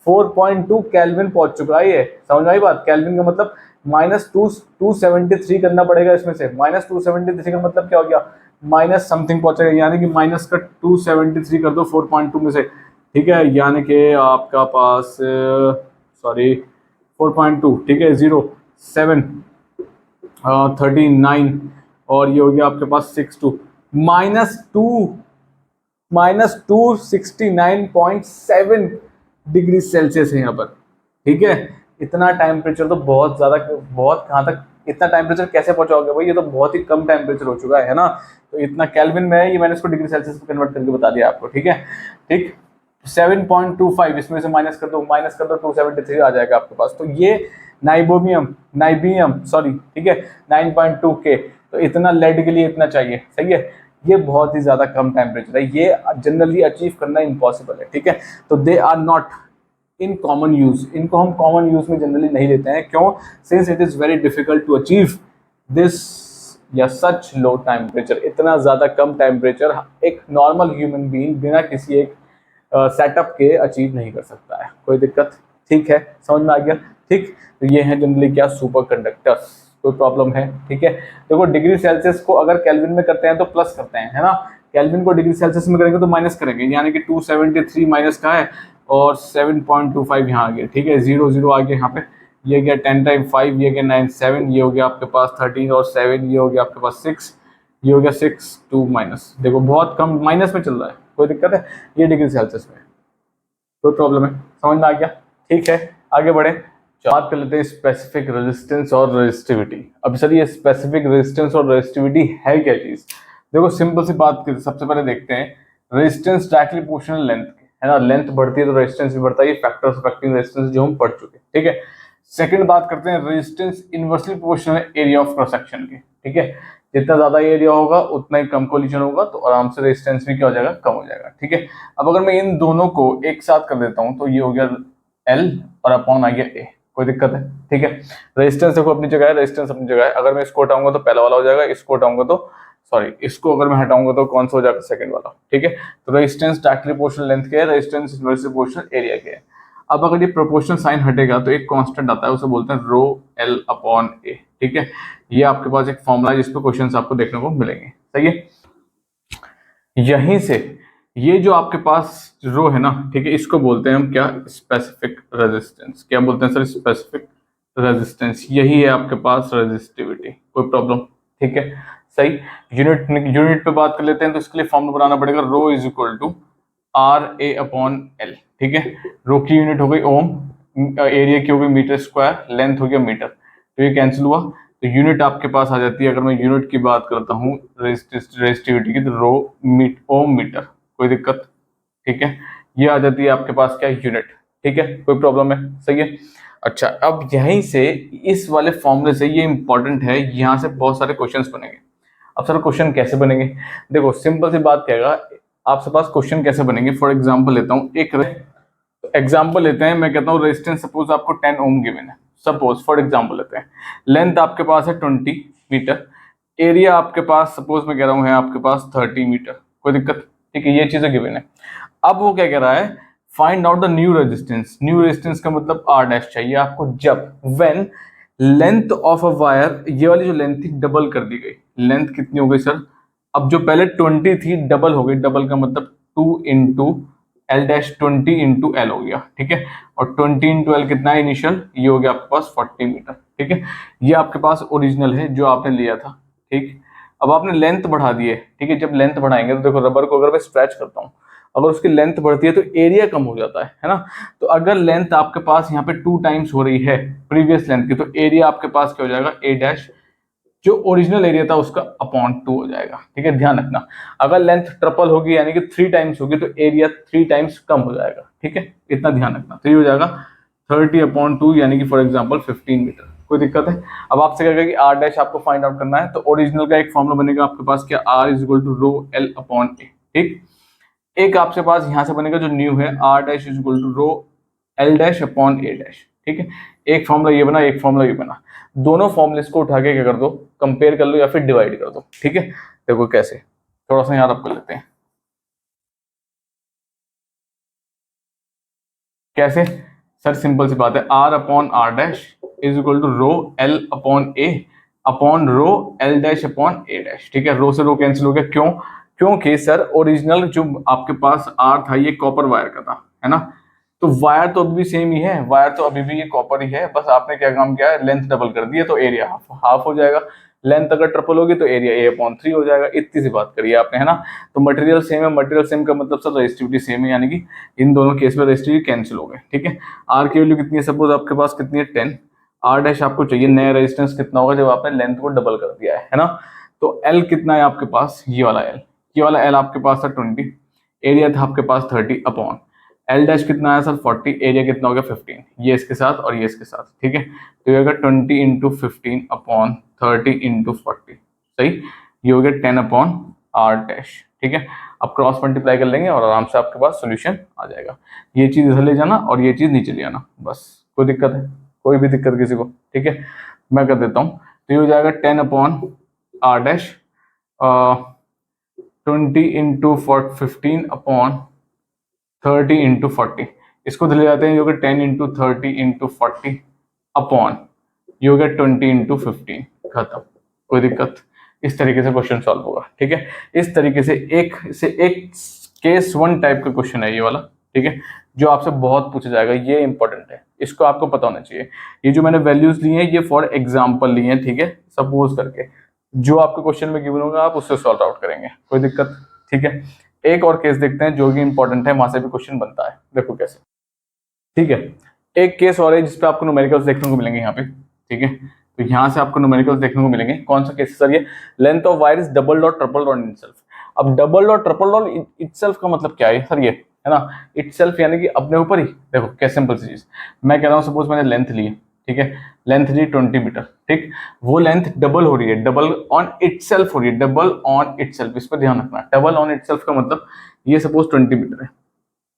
4.2 केल्विन पहुंच चुका है, ये समझ आई बात, केल्विन का मतलब -273 करना पड़ेगा इसमें से, -273 का मतलब क्या हो गया, माइनस समथिंग पहुंचेगा, यानी कि माइनस का 273 कर दो 4.2 में से, ठीक है, यानी कि आपका पास सॉरी 4.2, ठीक है, 0 7 39 और ये हो गया आपके पास 62 -269.7 डिग्री सेल्सियस है यहाँ पर, ठीक है। इतना टेम्परेचर तो बहुत ज्यादा, बहुत कहाँ तक इतना टेम्परेचर कैसे पहुंचाओगे भाई, ये तो बहुत ही कम टेम्परेचर हो चुका है ना। तो इतना केल्विन में है, ये मैंने इसको डिग्री सेल्सियस में कन्वर्ट करके बता दिया आपको, ठीक है। ठीक, 7.25 इसमें से माइनस कर दो 273 आ जाएगा आपके पास, तो ये नाइबियम सॉरी, ठीक है, 9.2 के, तो इतना लेड के लिए इतना चाहिए, सही है। ये बहुत ही ज्यादा कम टेम्परेचर है, ये जनरली अचीव करना इम्पॉसिबल है, ठीक है। तो they are not in common use, इनको हम कॉमन यूज में जनरली नहीं लेते हैं, क्यों, since it is very difficult to achieve this या सच लो टेम्परेचर, इतना ज्यादा कम टेम्परेचर एक नॉर्मल ह्यूमन बीइंग बिना किसी एक सेटअप के अचीव नहीं कर सकता है, कोई दिक्कत, ठीक है, समझ में आ गया, ठीक। तो ये है जनरली क्या, सुपर कंडक्टर्स, कोई प्रॉब्लम है, ठीक है। देखो डिग्री सेल्सियस को अगर केल्विन में करते हैं तो प्लस करते हैं, है ना, केल्विन को डिग्री सेल्सियस में करेंगे तो माइनस करेंगे, यानी कि 273 माइनस का है और 7.25 यहाँ आ गया, ठीक है, 0 0 आ गया यहाँ पे, ये गया 10 टाइम 5, ये गया 9 7, ये हो गया आपके पास 13 और 7, ये हो गया आपके पास 6, ये हो गया 6 2 माइनस, देखो बहुत कम माइनस में चल रहा है, कोई दिक्कत है, ये डिग्री सेल्सियस में, कोई प्रॉब्लम है, समझ में आ गया, ठीक है। आगे बढ़े, बात कर लेते हैं स्पेसिफिक रेजिस्टेंस और रेजिस्टिविटी। अब सर ये स्पेसिफिक रेजिस्टेंस और रेजिस्टिविटी है क्या चीज, देखो सिंपल सी बात करते, सबसे पहले देखते हैं रेजिस्टेंस डायरेक्टली प्रोपोर्शनल लेंथ के, है ना, लेंथ बढ़ती है तो रेजिस्टेंस भी बढ़ता है, ये फैक्टर्स अफेक्टिंग रेजिस्टेंस जो हम पढ़ चुके हैं, ठीक है। सेकंड बात करते हैं resistance inversely proportional area of cross section के, ठीक है, जितना ज्यादा एरिया होगा उतना ही कम कोलिजन होगा, तो आराम से रेजिस्टेंस भी क्या हो जाएगा, कम हो जाएगा, ठीक है। अब अगर मैं इन दोनों को एक साथ कर देता हूं तो ये हो गया L और अपॉन आ गया A, कोई दिक्कत है, ठीक है। रेजिस्टेंस देखो अपनी जगह है, रेजिस्टेंस अपनी जगह है, अगर मैं इसको हटाऊंगा तो पहला वाला हो जाएगा, इसको हटाऊंगा तो सॉरी इसको अगर मैं हटाऊंगा तो कौन सा हो जाएगा, सेकंड वाला, ठीक है। तो रेजिस्टेंस डायरेक्टली प्रोपोर्शनल लेंथ के है, रेजिस्टेंस इनवर्सली प्रोपोर्शनल एरिया के है। अब अगर ये प्रोपोर्शनल साइन हटेगा तो एक कांस्टेंट आता है, उसे बोलते हैं रो L अपॉन A, ठीक है। ये आपके पास एक फॉर्मूला है जिसपे क्वेश्चंस आपको देखने को मिलेंगे, सही है। यहीं से ये जो आपके पास रो है ना, ठीक है, इसको बोलते हैं हम क्या, स्पेसिफिक रेजिस्टेंस, क्या बोलते हैं सर, स्पेसिफिक रेजिस्टेंस, यही है आपके पास रेजिस्टिविटी, कोई प्रॉब्लम, ठीक है, सही। यूनिट पे बात कर लेते हैं, तो इसके लिए फॉर्मूला बनाना पड़ेगा, rho is equal to RA upon L, ठीक है। रो की यूनिट हो गई ओम, एरिया की हो गई मीटर स्क्वायर, लेंथ हो गया मीटर, तो ये कैंसिल हुआ, तो यूनिट आपके पास आ जाती है, अगर मैं यूनिट की बात करता हूँ रेजिस्टिविटी की, तो रो ओम मीटर, कोई दिक्कत, ठीक है, ये आ जाती है आपके पास क्या, यूनिट, ठीक है, कोई प्रॉब्लम है, सही है। अच्छा, अब यहीं से इस वाले फॉर्मूले से, ये इंपॉर्टेंट है, यहाँ से बहुत सारे क्वेश्चंस बनेंगे। अब सर क्वेश्चन कैसे बनेंगे, देखो सिंपल सी बात कहेगा, आपके पास क्वेश्चन कैसे बनेंगे, फॉर एग्जाम्पल लेता हूँ, एक एग्जाम्पल लेते हैं, मैं कहता हूँ रेजिस्टेंस सपोज आपको 10 ओम गिवन है, सपोज फॉर एग्जाम्पल लेते हैं, लेंथ आपके पास है 20 मीटर, एरिया आपके पास सपोज मैं कह रहा हूँ है आपके पास 30 मीटर, कोई दिक्कत, ठीक है, ये चीजें गिवन है। अब वो क्या कह रहा है, find out the new resistance, new resistance का मतलब R डैश चाहिए आपको, जब when length of a wire, ये वाली जो लेंथ थी डबल कर दी गई, लेंथ कितनी हो गई सर, अब जो पहले 20 थी डबल हो गई, डबल का मतलब 2 into L dash 20 into L हो गया, ठीक है, और 20 इंटू L कितना है इनिशियल, ये हो गया आपके पास 40 मीटर, ठीक है, ये आपके पास ओरिजिनल है जो आपने लिया था, ठीक। अब आपने लेंथ बढ़ा दी है, ठीक है, जब लेंथ बढ़ाएंगे तो देखो रबर को अगर मैं स्ट्रेच करता हूँ अगर उसकी लेंथ बढ़ती है तो एरिया कम हो जाता है ना। तो अगर लेंथ आपके पास यहाँ पे 2 टाइम्स हो रही है प्रीवियस लेंथ की, तो एरिया आपके पास क्या हो जाएगा, ए डैश जो ओरिजिनल एरिया था उसका अपॉन 2 हो जाएगा। ठीक है, ध्यान रखना। अगर लेंथ ट्रिपल होगी यानी कि 3 टाइम्स होगी तो एरिया 3 टाइम्स कम हो जाएगा। ठीक है, इतना ध्यान रखना। तो ये हो जाएगा 30/2 यानी कि फॉर एग्जांपल 15 मीटर। कोई दिक्कत है? अब आपसे कहेगा कि आर डैश आपको फाइंड आउट करना है, तो ओरिजिनल का एक फॉर्मूला बनेगा आपके पास क्या, R is equal to rho L upon A. ठीक, एक आपके पास यहां से बनेगा जो न्यू है, R dash is equal to rho L dash upon A dash. ठीक है, एक फॉर्मूला ये बना, एक फॉर्मूला ये बना। दोनों फॉर्मुलेस को उठा के क्या कर दो, कंपेयर कर लो या फिर डिवाइड कर दो। ठीक है, देखो कैसे, थोड़ा सा याद आप कर लेते हैं। कैसे सर, सिंपल सी बात है, R upon R dash is equal to rho L upon A upon rho L dash upon A dash. ठीक है, रो से रो कैंसिल हो गया, क्यों? क्योंकि सर ओरिजिनल जो आपके पास आर था ये कॉपर वायर का था, है ना। तो वायर तो अभी भी सेम ही है, वायर तो अभी भी ये कॉपर ही है, बस आपने क्या काम किया है, लेंथ डबल कर दी है तो एरिया हाफ हाफ हो जाएगा। लेंथ अगर ट्रिपल होगी तो एरिया ए अपॉन 3 हो जाएगा। इतनी सी बात करी है आपने, है ना। तो मटेरियल सेम है, मटेरियल सेम का मतलब सर रेजिस्टिविटी सेम है, यानी कि इन दोनों केस में रेजिस्टिविटी कैंसिल हो गए। ठीक है, आर की वैल्यू कितनी है, सपोज आपके पास कितनी है 10। आर डैश आपको चाहिए नया रेजिस्टेंस कितना होगा जब आपने लेंथ को डबल कर दिया है ना। तो एल कितना है आपके पास, ये वाला एल, ये वाला एल आपके पास था 20, एरिया था आपके पास 30 अपॉन एल डैश कितना है सर 40, एरिया कितना हो गया 15, ये इसके साथ और ये इसके साथ। ठीक है, तो ये होगा 20 इंटू 15 अपॉन 30 इंटू 40, सही, ये हो गया 10 अपॉन आर डैश। ठीक है, अब क्रॉस मल्टीप्लाई कर लेंगे और आराम से आपके पास सोल्यूशन आ जाएगा। ये चीज इधर ले जाना और ये चीज नीचे ले आना, बस। कोई दिक्कत है, कोई भी दिक्कत किसी को? ठीक है, मैं कर देता हूँ। तो ये हो जाएगा 10 upon R dash 20 into 15 upon 30 into 40, इसको ले जाते हैं, ये होगा 10 इंटू 30 इंटू 40 अपॉन ये हो गया 20 इंटू 15, खत्म। कोई दिक्कत? इस तरीके से क्वेश्चन सॉल्व होगा। ठीक है, इस तरीके से एक केस 1 टाइप का क्वेश्चन है ये वाला। ठीक है, जो आपसे बहुत पूछा जाएगा, ये इंपॉर्टेंट है, इसको आपको पता होना चाहिए। ये जो मैंने वैल्यूज ली हैं ये फॉर एग्जाम्पल ली हैं। ठीक है, सपोज करके जो आपके क्वेश्चन में गिवन होगा आप उससे सॉल्व आउट करेंगे, कोई दिक्कत? ठीक है, एक और केस देखते हैं जो कि इंपॉर्टेंट है, वहां से भी क्वेश्चन बनता है, देखो कैसे। ठीक है, एक केस और है जिसपे आपको न्यूमेरिकल्स देखने को मिलेंगे यहाँ पे। ठीक है, तो यहाँ से आपको न्यूमेरिकल्स देखने को मिलेंगे। कौन सा केस सर ये? Length of wire is double dot triple dot itself. अब double dot triple dot itself का मतलब क्या है सर? ये है ना, इटसेल्फ यानी कि अपने ऊपर ही। देखो क्या सिंपल सी चीज, मैं कह रहा हूँ सपोज मैंने लेंथ ली है, ठीक है, लेंथ ली 20 मीटर, ठीक, वो लेंथ डबल हो रही है, डबल ऑन इटसेल्फ हो रही है, डबल ऑन इटसेल्फ, इस पर ध्यान रखना। डबल ऑन इटसेल्फ का मतलब ये सपोज 20 मीटर है,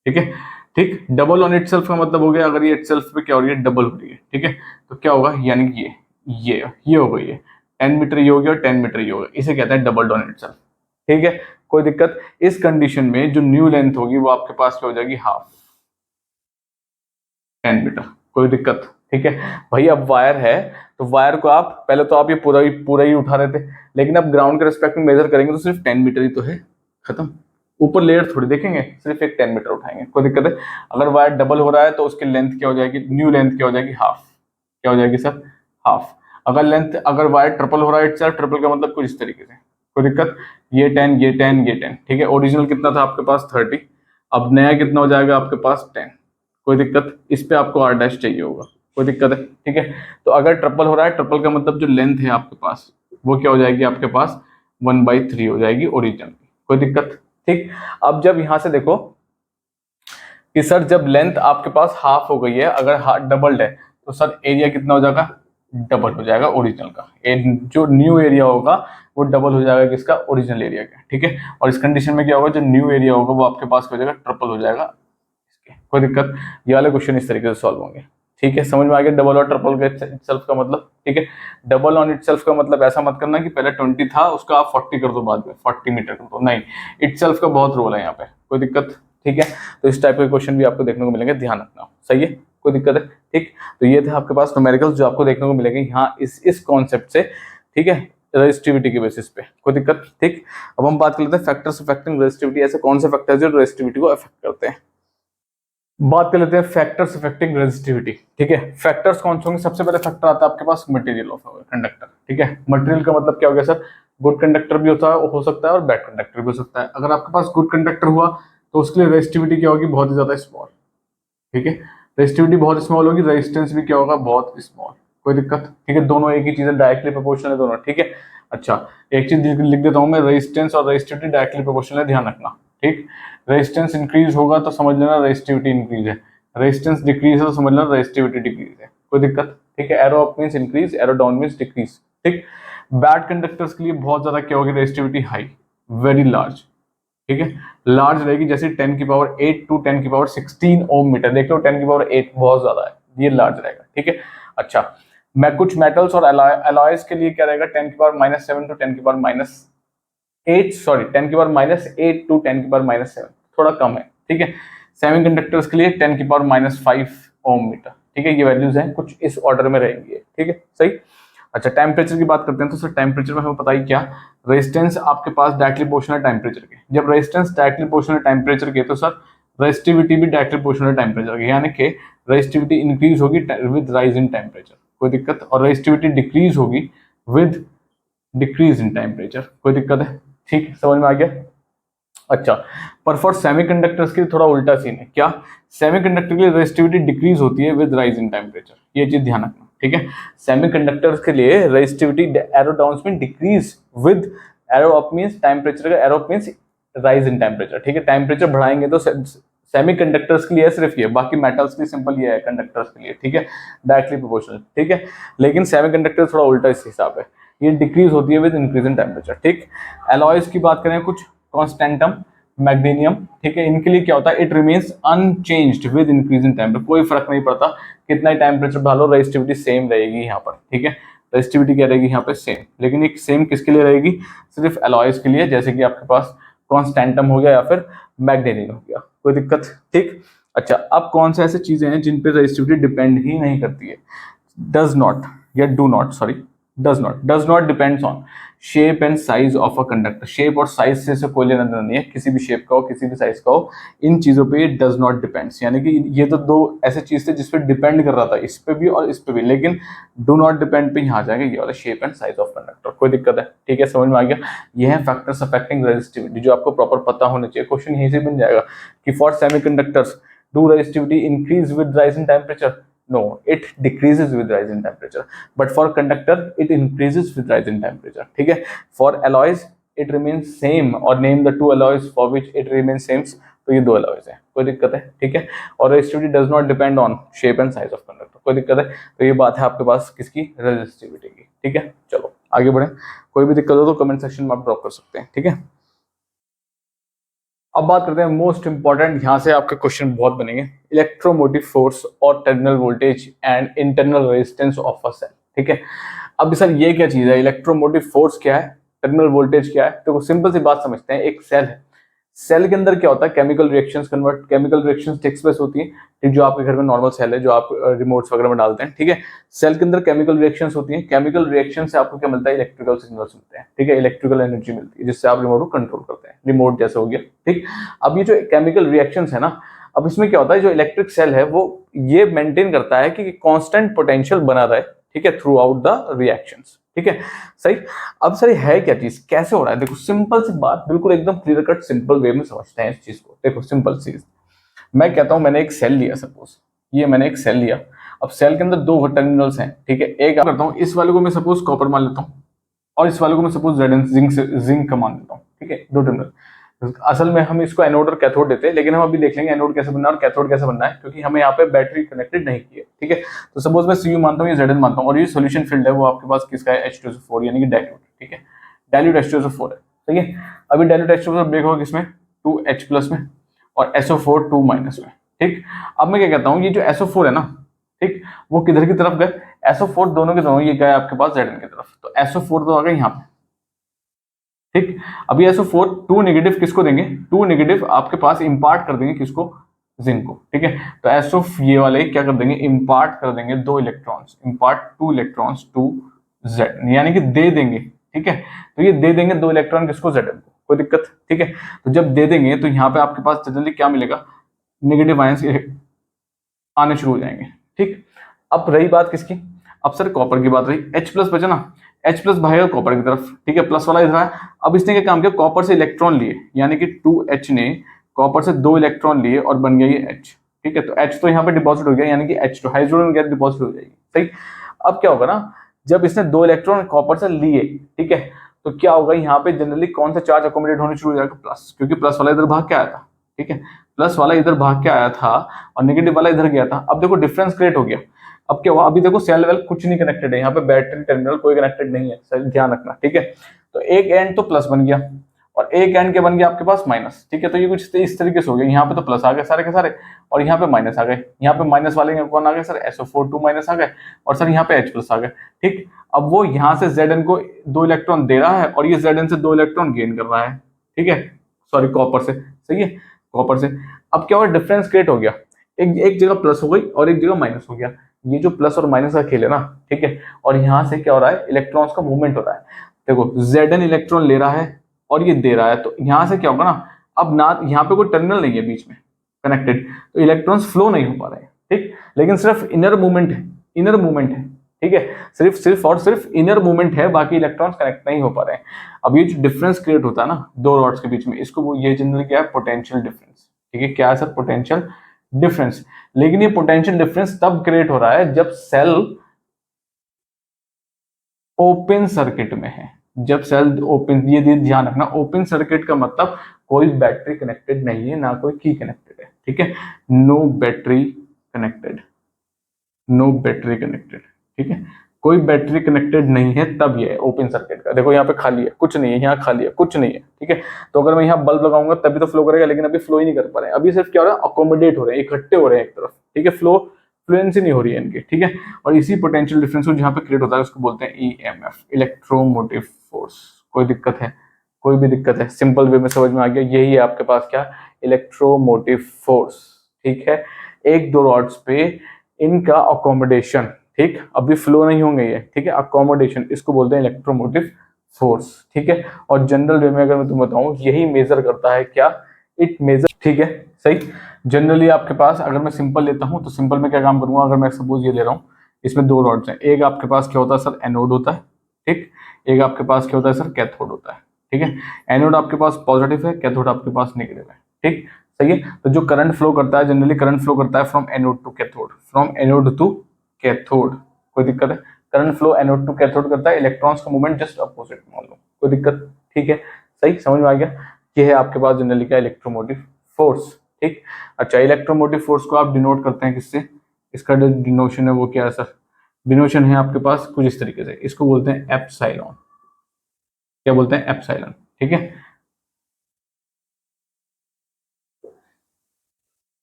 ठीक है, ठीक, डबल ऑन इटसेल्फ का मतलब हो गया अगर ये इटसेल्फ पे क्या हो रही है, डबल हो रही है। ठीक है, तो क्या होगा, यानी कि ये हो गई है 10 मीटर, ये हो गया 10 मीटर ये होगा, इसे कहते हैं डबल ऑन इटसेल्फ। ठीक है, कोई दिक्कत? इस कंडीशन में जो न्यू लेंथ होगी वो आपके पास क्या हो जाएगी, हाफ 10 मीटर। कोई दिक्कत? ठीक है भाई, अब वायर है तो वायर को आप पहले तो आप ये पूरा ही उठा रहे थे, लेकिन अब ग्राउंड के रिस्पेक्ट में मेजर करेंगे तो सिर्फ 10 मीटर ही तो है, खत्म। ऊपर लेयर थोड़ी देखेंगे, सिर्फ एक 10 मीटर उठाएंगे, कोई दिक्कत है? अगर वायर डबल हो रहा है तो उसकी लेंथ क्या हो जाएगी, न्यू लेंथ क्या हो जाएगी, हाफ। क्या हो जाएगी सर, हाफ। अगर वायर ट्रिपल हो रहा है इटसेल्फ, ट्रिपल का मतलब कुछ इस तरीके से, कोई दिक्कत? ये 10 ये 10 ये 10, ठीक है, ओरिजिनल कितना था आपके पास 30, अब नया कितना हो जाएगा आपके पास 10। कोई दिक्कत? इस पे आपको आर डैश चाहिए होगा, कोई दिक्कत है? ठीक है, तो अगर ट्रिपल हो रहा है, ट्रिपल का मतलब जो लेंथ है आपके पास वो क्या हो जाएगी आपके पास 1/3 हो जाएगी ओरिजिनल की, कोई दिक्कत? ठीक, अब जब यहां से देखो कि सर जब लेंथ आपके पास हाफ हो गई है, अगर डबल्ड है तो सर एरिया कितना हो जाएगा, डबल हो जाएगा ओरिजिनल का। जो न्यू एरिया होगा वो डबल हो जाएगा किसका, ओरिजिनल एरिया का। ठीक है, और इस कंडीशन में क्या होगा, जो न्यू एरिया होगा वो आपके पास हो जाएगा ट्रिपल हो जाएगा। कोई दिक्कत? ये वाले क्वेश्चन इस तरीके से सॉल्व होंगे। ठीक है, समझ में आ गया डबल और ट्रिपल का इटसेल्फ का मतलब? ठीक है, डबल ऑन इटसेल्फ का मतलब ऐसा मत करना कि पहले 20 था उसका आप 40 कर दो, बाद में 40 मीटर कर दो, नहीं, इटसेल्फ का बहुत रोल है यहाँ पे, कोई दिक्कत? ठीक है, तो इस टाइप के क्वेश्चन भी आपको देखने को मिलेंगे, ध्यान रखना, सही है, कोई दिक्कत है? ठीक, तो ये थे आपके पास न्यूमेरिकल्स जो आपको देखने को मिलेंगे यहाँ इस कॉन्सेप्ट से। ठीक है, रेजिस्टिविटी के बेसिस पे, कोई दिक्कत? ठीक, अब हम बात कर लेते हैं फैक्टर्स अफेक्टिंग रेजिस्टिविटी, ऐसे कौन से फैक्टर्स जो रेजिस्टिविटी को अफेक्ट करते हैं। बात कर लेते हैं फैक्टर्स अफेक्टिंग रेजिस्टिविटी। ठीक है, फैक्टर्स कौन से होंगे? सबसे पहले फैक्टर आता है आपके पास मटेरियल ऑफ कंडक्टर। ठीक है, मटेरियल का मतलब क्या हो गया सर, गुड कंडक्टर भी होता है, हो सकता है और बैड कंडक्टर भी हो सकता है। अगर आपके पास गुड कंडक्टर हुआ तो उसके लिए रेजिस्टिविटी क्या होगी, बहुत ही ज्यादा स्मॉल। ठीक है, रेजिस्टिविटी बहुत स्मॉल होगी, रेजिस्टेंस भी क्या होगा, बहुत स्मॉल। कोई दिक्कत? ठीक है, दोनों एक ही चीज है, डायरेक्टली प्रोपोर्शनल है दोनों। ठीक है, अच्छा एक चीज लिख देता हूं मैं, रेजिस्टेंस और रेजिस्टिविटी डायरेक्टली प्रोपोर्शनल है, ध्यान रखना। ठीक, रेजिस्टेंस इंक्रीज होगा तो समझ लेना रेजिस्टिविटी इंक्रीज है, रेजिस्टेंस डिक्रीज है तो समझ लेना रेजिस्टिविटी डिक्रीज है। कोई दिक्कत? ठीक है, arrow up means increase, arrow down means decrease. ठीक, बैड कंडक्टर्स के लिए बहुत ज्यादा क्या होगी, रेजिस्टिविटी हाई, वेरी लार्ज। ठीक है, लार्ज रहेगी, जैसे 10 की पावर 8 टू 10 की पावर 16 ओम मीटर, देख लो 10 की पावर 8 बहुत ज्यादा है, ये लार्ज रहेगा। ठीक है, अच्छा मैं कुछ मेटल्स और अलॉयज के लिए क्या रहेगा, 10 की पावर -7 टू 10 की पावर -8, सॉरी 10 की पावर -8 टू 10 की पावर -7, थोड़ा कम है। ठीक है, सेमीकंडक्टर्स के लिए 10 की पावर -5 ओम मीटर। ठीक है, ये वैल्यूज हैं, कुछ इस ऑर्डर में रहेंगी। ठीक है, सही। अच्छा टेम्परेचर की बात करते हैं, तो सर टेम्परेचर में हमें पता ही क्या, रेजिस्टेंस आपके पास डायरेक्टली प्रोपोर्शनल टेम्परेचर के, जब रेजिस्टेंस डायरेक्टली प्रोपोर्शनल टेम्परेचर के तो सर रेजिस्टिविटी भी डायरेक्टली प्रोपोर्शनल टेम्परेचर के, यानी कि रेजिस्टिविटी इंक्रीज होगी विद राइज इन टेम्परेचर। कोई दिक्कत? और रेजिस्टिविटी डिक्रीज होगी विद डिक्रीज इन टेम्परेचर। कोई दिक्कत है? ठीक, समझ में आ गया। अच्छा, पर फॉर सेमीकंडक्टर्स के लिए थोड़ा उल्टा सीन है। क्या? सेमीकंडक्टर के लिए रेजिस्टिविटी डिक्रीज होती है विद राइज इन टेम्परेचर, ये चीज ध्यान रखना। ठीक है, सेमीकंडक्टर्स के लिए resistivity arrow down mean decrease with arrow up means temperature का arrow up means rise in temperature. ठीक है, टेम्परेचर बढ़ाएंगे तो सेमीकंडक्टर्स के लिए सिर्फ ये, बाकी मेटल्स के लिए सिंपल ये है, कंडक्टर्स के लिए। ठीक है, डायरेक्टली प्रोपोर्शनल। ठीक है, लेकिन सेमीकंडक्टर थोड़ा उल्टा इस हिसाब है, ये डिक्रीज होती है विद इंक्रीज इन टेम्परेचर। ठीक, एलॉयज की बात करें, कुछ कॉन्स्टेंटम, मैग्नीनियम, ठीक है, इनके लिए क्या होता है, it remains unchanged with increase in temperature, कोई फर्क नहीं पड़ता कितना ही टेम्परेचर बढ़ा लो, रेजिस्टिविटी सेम रहेगी यहाँ पर। ठीक है, रेजिस्टिविटी क्या रहेगी यहाँ पे, सेम। लेकिन एक सेम किसके लिए रहेगी, सिर्फ एलॉयज के लिए, जैसे कि आपके पास कॉन्स्टेंटम हो गया या फिर मैग्नीनियम हो गया। कोई दिक्कत? ठीक, अच्छा अब कौन से ऐसे चीजें हैं जिन पे रेजिस्टिविटी डिपेंड ही नहीं करती है, डज नॉट या do not, sorry does not depends on shape and size of a conductor. Shape और साइज से कोई लेना देना नहीं है, किसी भी शेप का हो किसी भी साइज का हो, इन चीजों पे ये डज नॉट डिपेंड्स, यानी कि ये तो दो ऐसे चीज थे जिसपे डिपेंड कर रहा था, इस पे भी और इस पे भी, लेकिन डू नॉट डिपेंड पे यहाँ जाएंगे ये वाला shape and size of conductor. कोई दिक्कत है? ठीक है, समझ में आ गया। ये है फैक्टर्स अफेक्टिंग रेजिस्टिविटी, जो आपको प्रॉपर पता होना चाहिए। क्वेश्चन यहीं से बन जाएगा कि for semiconductors do resistivity increase with rise in temperature, no, it decreases with rise in temperature, but for conductor it increases with rise in temperature. ठीक है, for alloys it remains same, और name the two alloys for which it remains same, तो ये दो alloys है। कोई दिक्कत है? ठीक है, और resistivity does not depend on shape and size of conductor। कोई दिक्कत है? तो ये बात है आपके पास किसकी, रेजिस्टिविटी की। ठीक है, चलो आगे बढ़े, कोई भी दिक्कत हो तो कमेंट सेक्शन में आप ड्रॉप कर सकते हैं। ठीक है, अब बात करते हैं मोस्ट इंपॉर्टेंट, यहां से आपके क्वेश्चन बहुत बनेंगे, इलेक्ट्रोमोटिव फोर्स और terminal voltage and internal resistance of a cell. ठीक है, अब सर ये क्या चीज है, इलेक्ट्रोमोटिव फोर्स क्या है, टर्मिनल वोल्टेज क्या है, तो सिंपल सी बात समझते हैं। एक सेल है, सेल के अंदर क्या होता है, chemical reactions convert, chemical reactions takes place होती है। ठीक, जो आपके घर में नॉर्मल सेल है जो आप रिमोट्स वगैरह में डालते हैं। ठीक है, सेल के अंदर केमिकल रिएक्शंस होती हैं, केमिकल रिएक्शन से आपको क्या मिलता है, इलेक्ट्रिकल सिग्नल्स मिलते हैं। ठीक है, इलेक्ट्रिकल एनर्जी मिलती है जिससे आप रिमोट को कंट्रोल करते हैं, रिमोट जैसे हो गया। ठीक, अब ये जो केमिकल रिएक्शंस है ना, अब इसमें क्या होता है, जो इलेक्ट्रिक सेल है वो ये मेंटेन करता है कि कांस्टेंट पोटेंशियल बना रहे। ठीक है, थ्रू आउट द रिएक्शंस। ठीक है, सही। अब सर है क्या चीज, कैसे हो रहा है, देखो सिंपल सी बात, बिल्कुल एकदम क्लियर कट सिंपल वे में समझते हैं इस चीज को। देखो सिंपल चीज, मैं कहता हूं मैंने एक सेल लिया, सपोज ये मैंने एक सेल लिया, अब सेल के अंदर दो टर्मिनल्स हैं। ठीक है, एक करता हूं, इस वाले को मैं सपोज कॉपर मान लेता हूं और इस वाले को मैं सपोज जिंक का मान लेता हूं। ठीक है, दो टर्मिनल, असल में हम इसको एनोड और कैथोड देते हैं, लेकिन हम अभी देख लेंगे एनोड कैसे बनना है और कैथोड कैसे बनना है, क्योंकि हमें यहाँ पे बैटरी कनेक्टेड नहीं की है। ठीक है, तो सपोज मैं Cu मानता हूँ, ये Zn मानता हूँ, और ये सॉल्यूशन फील्ड है वो आपके पास किसका है, H2SO4 यानी कि डाइल्यूट। ठीक है, डाइल्यूट H2SO4 है। ठीक है, अभी डाइल्यूट H2SO4 ब्रेक होगा किसमें, 2H+ में, और SO4 2- में। ठीक, अब मैं क्या कहता हूँ, ये जो SO4 है ना, ठीक, वो किधर की तरफ गए, SO4 दोनों के दोनों ये गए आपके पास Zn की तरफ, तो SO4 तो आ गए यहाँ पे। ठीक, अभी SO4 2 नेगेटिव किसको देंगे, 2 नेगेटिव आपके पास इंपार्ट कर देंगे किसको, जिंक को। ठीक है, तो SO ये वाले क्या कर देंगे, इंपार्ट कर देंगे 2 electrons, impart 2 electrons to Z, यानी कि दे देंगे। ठीक है, तो ये दे देंगे 2 इलेक्ट्रॉन किसको, Zn को। कोई दिक्कत? ठीक है, तो जब दे देंगे तो यहाँ पे आपके पास जनरली क्या मिलेगा, नेगेटिव आयंस आने शुरू हो जाएंगे। ठीक, अब रही बात किसकी, अब सर कॉपर की बात रही, H+ बचा ना, H+ भागेगा कॉपर की तरफ। ठीक है, प्लस वाला इधर है। अब इसने क्या काम किया, कॉपर से इलेक्ट्रॉन लिए, यानी कि 2H ने कॉपर से 2 इलेक्ट्रॉन लिए और बन गया ये H, ठीक है। तो H तो यहाँ पे डिपॉजिट हो गया, यानी कि H2 हाइड्रोजन गैस डिपॉजिट हो जाएगी, सही। अब क्या होगा ना, जब इसने 2 इलेक्ट्रॉन कॉपर से लिए, ठीक है, तो क्या होगा यहाँ पे जनरली कौन सा चार्ज अकोमोडेट होने शुरू हो जाएगा, प्लस, क्योंकि प्लस वाला इधर भाग के आया था, ठीक है, प्लस वाला इधर भाग के आया था और नेगेटिव वाला इधर गया था। अब देखो डिफरेंस क्रिएट हो गया। अब क्या हुआ, अभी देखो सेल वेल कुछ नहीं कनेक्टेड है, यहाँ पे बैटरी टर्मिनल कोई कनेक्टेड नहीं है, ध्यान रखना, ठीक है। तो एक एंड तो प्लस बन गया और एक एंड के बन गया आपके पास माइनस, ठीक है। तो ये कुछ इस तरीके से हो गया, यहाँ पे तो प्लस आ गए सारे के सारे और यहाँ पे माइनस आ गए, यहाँ पे माइनस वाले कौन आ गए सर, SO4 2 माइनस आ गए और सर यहाँ पे H प्लस आ गए, ठीक। अब वो यहाँ से Zn को 2 इलेक्ट्रॉन दे रहा है और ये Zn से 2 इलेक्ट्रॉन गेन कर रहा है, ठीक है, सॉरी कॉपर से, सही है, कॉपर से। अब क्या हुआ, डिफरेंस क्रिएट हो गया, एक जगह प्लस हो गई और एक जगह माइनस हो गया। ये जो प्लस और माइनस का खेल है ना, ठीक है, और यहाँ से क्या हो रहा है, इलेक्ट्रॉन्स का मूवमेंट हो रहा है। देखो Zn इलेक्ट्रॉन ले रहा है और ये दे रहा है, तो यहाँ से क्या होगा ना, अब ना यहाँ पे कोई टर्मिनल नहीं है बीच में कनेक्टेड, तो इलेक्ट्रॉन्स फ्लो नहीं हो पा रहे हैं, ठीक, लेकिन सिर्फ इनर मूवमेंट है, इनर मूवमेंट है, ठीक है, सिर्फ इनर मूवमेंट है, बाकी इलेक्ट्रॉन्स कनेक्ट नहीं हो पा रहे हैं। अब ये जो डिफरेंस क्रिएट होता है ना दो रॉड्स के बीच में, इसको ये जनरली क्या है, पोटेंशियल डिफरेंस, ठीक है। क्या है सर, पोटेंशियल डिफरेंस। लेकिन ये पोटेंशियल डिफरेंस तब क्रिएट हो रहा है जब सेल ओपन सर्किट में है, जब सेल ओपन, ये ध्यान रखना, ओपन सर्किट का मतलब कोई बैटरी कनेक्टेड नहीं है, ना कोई की कनेक्टेड है, ठीक है, no battery connected, no battery connected, ठीक है, कोई बैटरी कनेक्टेड नहीं है, तब ये ओपन सर्किट का। देखो यहाँ पे खाली है, कुछ नहीं है, यहाँ खाली है, कुछ नहीं है, ठीक है। तो अगर मैं यहाँ बल्ब लगाऊंगा तभी तो फ्लो करेगा, लेकिन अभी फ्लो ही नहीं कर पा रहे हैं, अभी सिर्फ क्या हो रहा है, अकोमोडेट हो रहे हैं, इकट्ठे हो रहे हैं एक तरफ, ठीक है, फ्लुएंसी नहीं हो रही है इनकी, ठीक है। और इसी पोटेंशियल डिफरेंस को जहाँ पे क्रिएट होता है उसको बोलते हैं EMF, इलेक्ट्रोमोटिव फोर्स। कोई दिक्कत है, कोई भी दिक्कत है, सिंपल वे में समझ में आ गया, यही है आपके पास क्या, इलेक्ट्रोमोटिव फोर्स, ठीक है। एक दो रॉड्स पे इनका अकोमोडेशन, ठीक, अभी फ्लो नहीं होंगे ये, ठीक है, अकोमोडेशन, इसको बोलते हैं इलेक्ट्रोमोटिव फोर्स, ठीक है। और जनरल वे में अगर मैं तुम्हें बताऊं, यही मेजर करता है क्या, इट मेजर, ठीक है, सही। जनरली आपके पास अगर मैं सिंपल लेता हूं तो सिंपल में क्या काम करूंगा, अगर मैं सपोज ये ले रहा हूं, इसमें दो रॉड्स हैं, एक आपके पास क्या होता है सर, एनोड होता है, ठीक, एक आपके पास क्या होता है सर, कैथोड होता है, ठीक है। एनोड आपके पास पॉजिटिव है, कैथोड आपके पास नेगेटिव है, ठीक, सही है। तो जो करंट फ्लो करता है, जनरली करंट फ्लो करता है from anode to cathode, from anode to cathode, कोई दिक्कत है, current flow anode to cathode करता है, इलेक्ट्रॉन्स का मूवमेंट जस्ट अपोजिट मान लो, कोई दिक्कत, ठीक है, सही, समझ में आ गया। ये है आपके पास जनरली क्या, इलेक्ट्रोमोटिव फोर्स, ठीक। अच्छा, इलेक्ट्रोमोटिव फोर्स को आप डिनोट करते हैं किससे, इसका जो डिनोशन है वो क्या है सर, डिनोशन है आपके पास कुछ इस तरीके से, इसको बोलते हैं एप्सिलॉन, क्या बोलते हैं, एप्सिलॉन, ठीक है,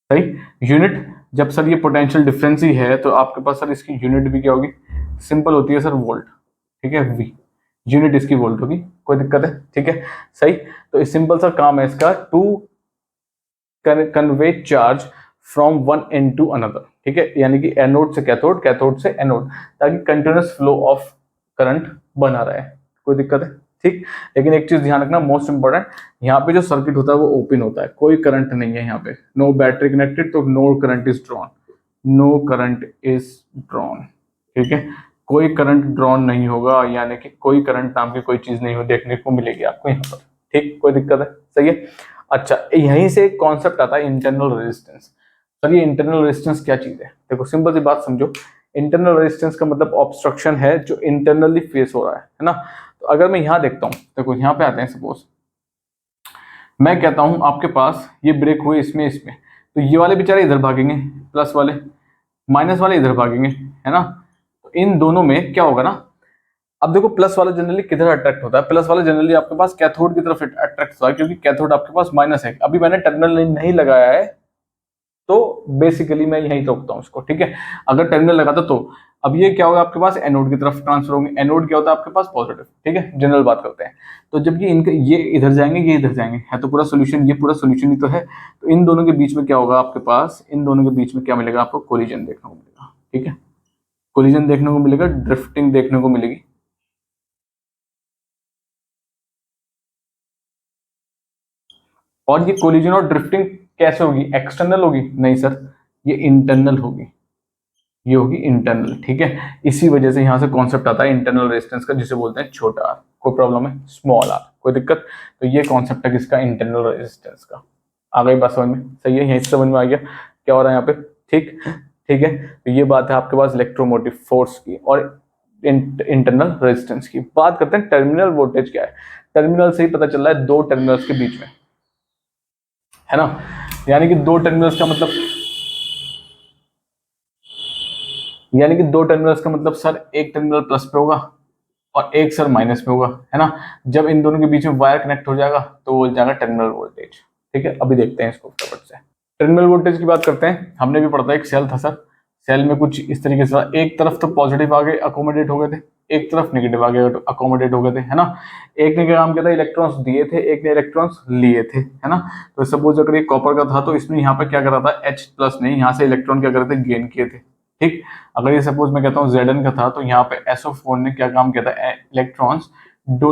सही। यूनिट, जब सर ये पोटेंशियल डिफरेंस ही है तो आपके पास सर इसकी यूनिट भी क्या होगी, सिंपल होती है सर, वोल्ट, ठीक है, V, यूनिट इसकी वोल्ट होगी, कोई दिक्कत है, ठीक है, सही। तो इस सिंपल सा काम है इसका, to convey charge from one end to another, ठीक है, यानी कि एनोड से कैथोड, कैथोड से एनोड, ताकि कंटिन्यूअस फ्लो ऑफ करंट बना रहे, कोई दिक्कत है, ठीक। लेकिन एक चीज ध्यान रखना, मोस्ट इंपॉर्टेंट, यहाँ पे जो सर्किट होता है वो ओपन होता है, कोई करंट नहीं है यहाँ पे, नो बैटरी कनेक्टेड, तो no current is drawn, no current is drawn, ठीक है, कोई करंट ड्रॉन नहीं होगा, यानी कि कोई करंट नाम की कोई चीज नहीं हो देखने को मिलेगी आपको यहाँ पर, ठीक, कोई दिक्कत है, सही है। अच्छा, यहीं से एक कॉन्सेप्ट आता है इंटरनल रेजिस्टेंस। सर ये इंटरनल रेजिस्टेंस क्या चीज है, देखो सिंपल सी बात समझो, इंटरनल रेजिस्टेंस का मतलब ऑब्स्ट्रक्शन है जो इंटरनली फेस हो रहा है ना। तो अगर मैं यहाँ देखता हूँ, देखो यहाँ पे आते हैं, सपोज मैं कहता हूँ आपके पास ये ब्रेक हुए इसमें इसमें, तो ये वाले बेचारे इधर भागेंगे, प्लस वाले, माइनस वाले इधर भागेंगे, है ना। तो इन दोनों में क्या होगा ना, अब देखो प्लस वाला जनरली किधर अट्रैक्ट होता है, प्लस वाला जनरली आपके पास कैथोड की तरफ अट्रैक्ट होता है, क्योंकि कैथोड आपके पास माइनस है। अभी मैंने टर्मिनल नहीं लगाया है तो बेसिकली मैं यहीं रोकता हूँ इसको, ठीक है। अगर टर्मिनल लगाता तो अब ये क्या होगा, आपके पास एनोड की तरफ ट्रांसफर होंगे, एनोड क्या होता है आपके पास, पॉजिटिव, ठीक है, जनरल बात करते हैं। तो जब ये इनके ये इधर जाएंगे, ये इधर जाएंगे, है तो पूरा सोल्यूशन, ये पूरा सोल्यूशन ही तो है। तो इन दोनों के बीच में क्या होगा आपके पास, इन दोनों के बीच में क्या मिलेगा आपको, कोलिजन देखने को मिलेगा, ठीक है, कोलिजन देखने को मिलेगा, ड्रिफ्टिंग देखने को मिलेगी। और ये कोलिजन और ड्रिफ्टिंग कैसे होगी, एक्सटर्नल होगी, नहीं सर, ये इंटरनल होगी, ये होगी इंटरनल, ठीक है। इसी वजह से यहां से कॉन्सेप्ट आता है इंटरनल रेजिस्टेंस का, जिसे बोलते हैं छोटा आर, कोई प्रॉब्लम है, स्मॉल आर, कोई दिक्कत। तो ये कॉन्सेप्ट है किसका, इंटरनल रेजिस्टेंस का, आ गई बात समझ में? सही है, यहीं से समझ में आ गया क्या हो रहा है यहाँ पे। ठीक ठीक है, तो ये बात है आपके पास इलेक्ट्रोमोटिव फोर्स की और इंटरनल रेजिस्टेंस की। बात करते हैं टर्मिनल वोल्टेज क्या है। टर्मिनल से ही पता चल रहा है दो टर्मिनल्स के बीच में, है ना। यानी कि दो टर्मिनल्स का मतलब, यानी कि दो टर्मिनल्स का मतलब सर एक टर्मिनल प्लस पे होगा और एक सर माइनस पे होगा, है ना। जब इन दोनों के बीच में वायर कनेक्ट हो जाएगा तो वो हो जाएगा टर्मिनल वोल्टेज। ठीक है, अभी देखते हैं इसको फटाफट से। टर्मिनल वोल्टेज की बात करते हैं। हमने भी पढ़ा था एक सेल था सर, सेल में कुछ इस तरीके से था, एक तरफ तो पॉजिटिव आगे अकोमोडेट हो गए थे, एक तरफ नेगेटिव आगे अकोमोडेट हो गए थे, है ना। एक ने क्या काम किया था, इलेक्ट्रॉन्स दिए थे, एक ने इलेक्ट्रॉन्स लिए थे, है ना। तो सपोज अगर ये कॉपर का था तो इसमें यहाँ पे क्या कर रहा था, H प्लस ने यहाँ से इलेक्ट्रॉन क्या कर रहे थे, गेन किए थे। ठीक, अगर ये सपोज मैं कहता हूँ Zn का था तो यहाँ पे SO4 ने क्या काम किया था, इलेक्ट्रॉन्स दो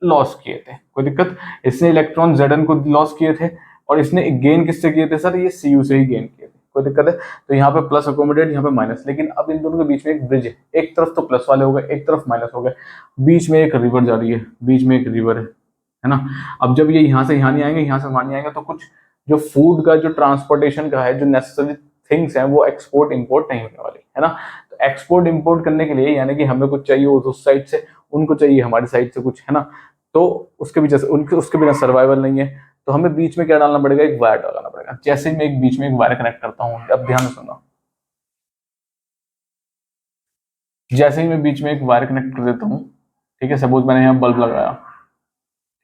लॉस किए थे। कोई दिक्कत, इसने इलेक्ट्रॉन Zn को लॉस किए थे और इसने गेन किससे किए थे सर, ये Cu से ही गेन किए थे। कोई दिक्कत है, तो यहाँ पे प्लस अकोमोडेट, यहाँ पे माइनस। लेकिन अब इन दोनों के बीच में एक ब्रिज है, एक तरफ तो प्लस वाले हो गए, एक तरफ माइनस हो गए, बीच में एक रिवर जा रही है, बीच में एक रिवर है ना। अब जब ये यहाँ से यहाँ नहीं आएंगे, यहाँ से वहां नहीं आएंगे, तो कुछ जो फूड का जो ट्रांसपोर्टेशन का है, जो नेसेसरी थिंग्स हैं, वो एक्सपोर्ट इंपोर्ट नहीं होने वाली, है ना। तो एक्सपोर्ट इंपोर्ट करने के लिए यानी कि हमें कुछ चाहिए उस साइड से, उनको चाहिए हमारी साइड से कुछ, है ना। तो उसके भी उनके उसके बिना सर्वाइवल नहीं है। तो हमें बीच में क्या डालना पड़ेगा, एक वायर डालना पड़ेगा। जैसे ही मैं एक बीच में एक वायर कनेक्ट करता हूँ, अब ध्यान से सुनो, जैसे ही मैं बीच में एक वायर कनेक्ट कर देता हूँ, ठीक है, सपोज मैंने यहाँ बल्ब लगाया,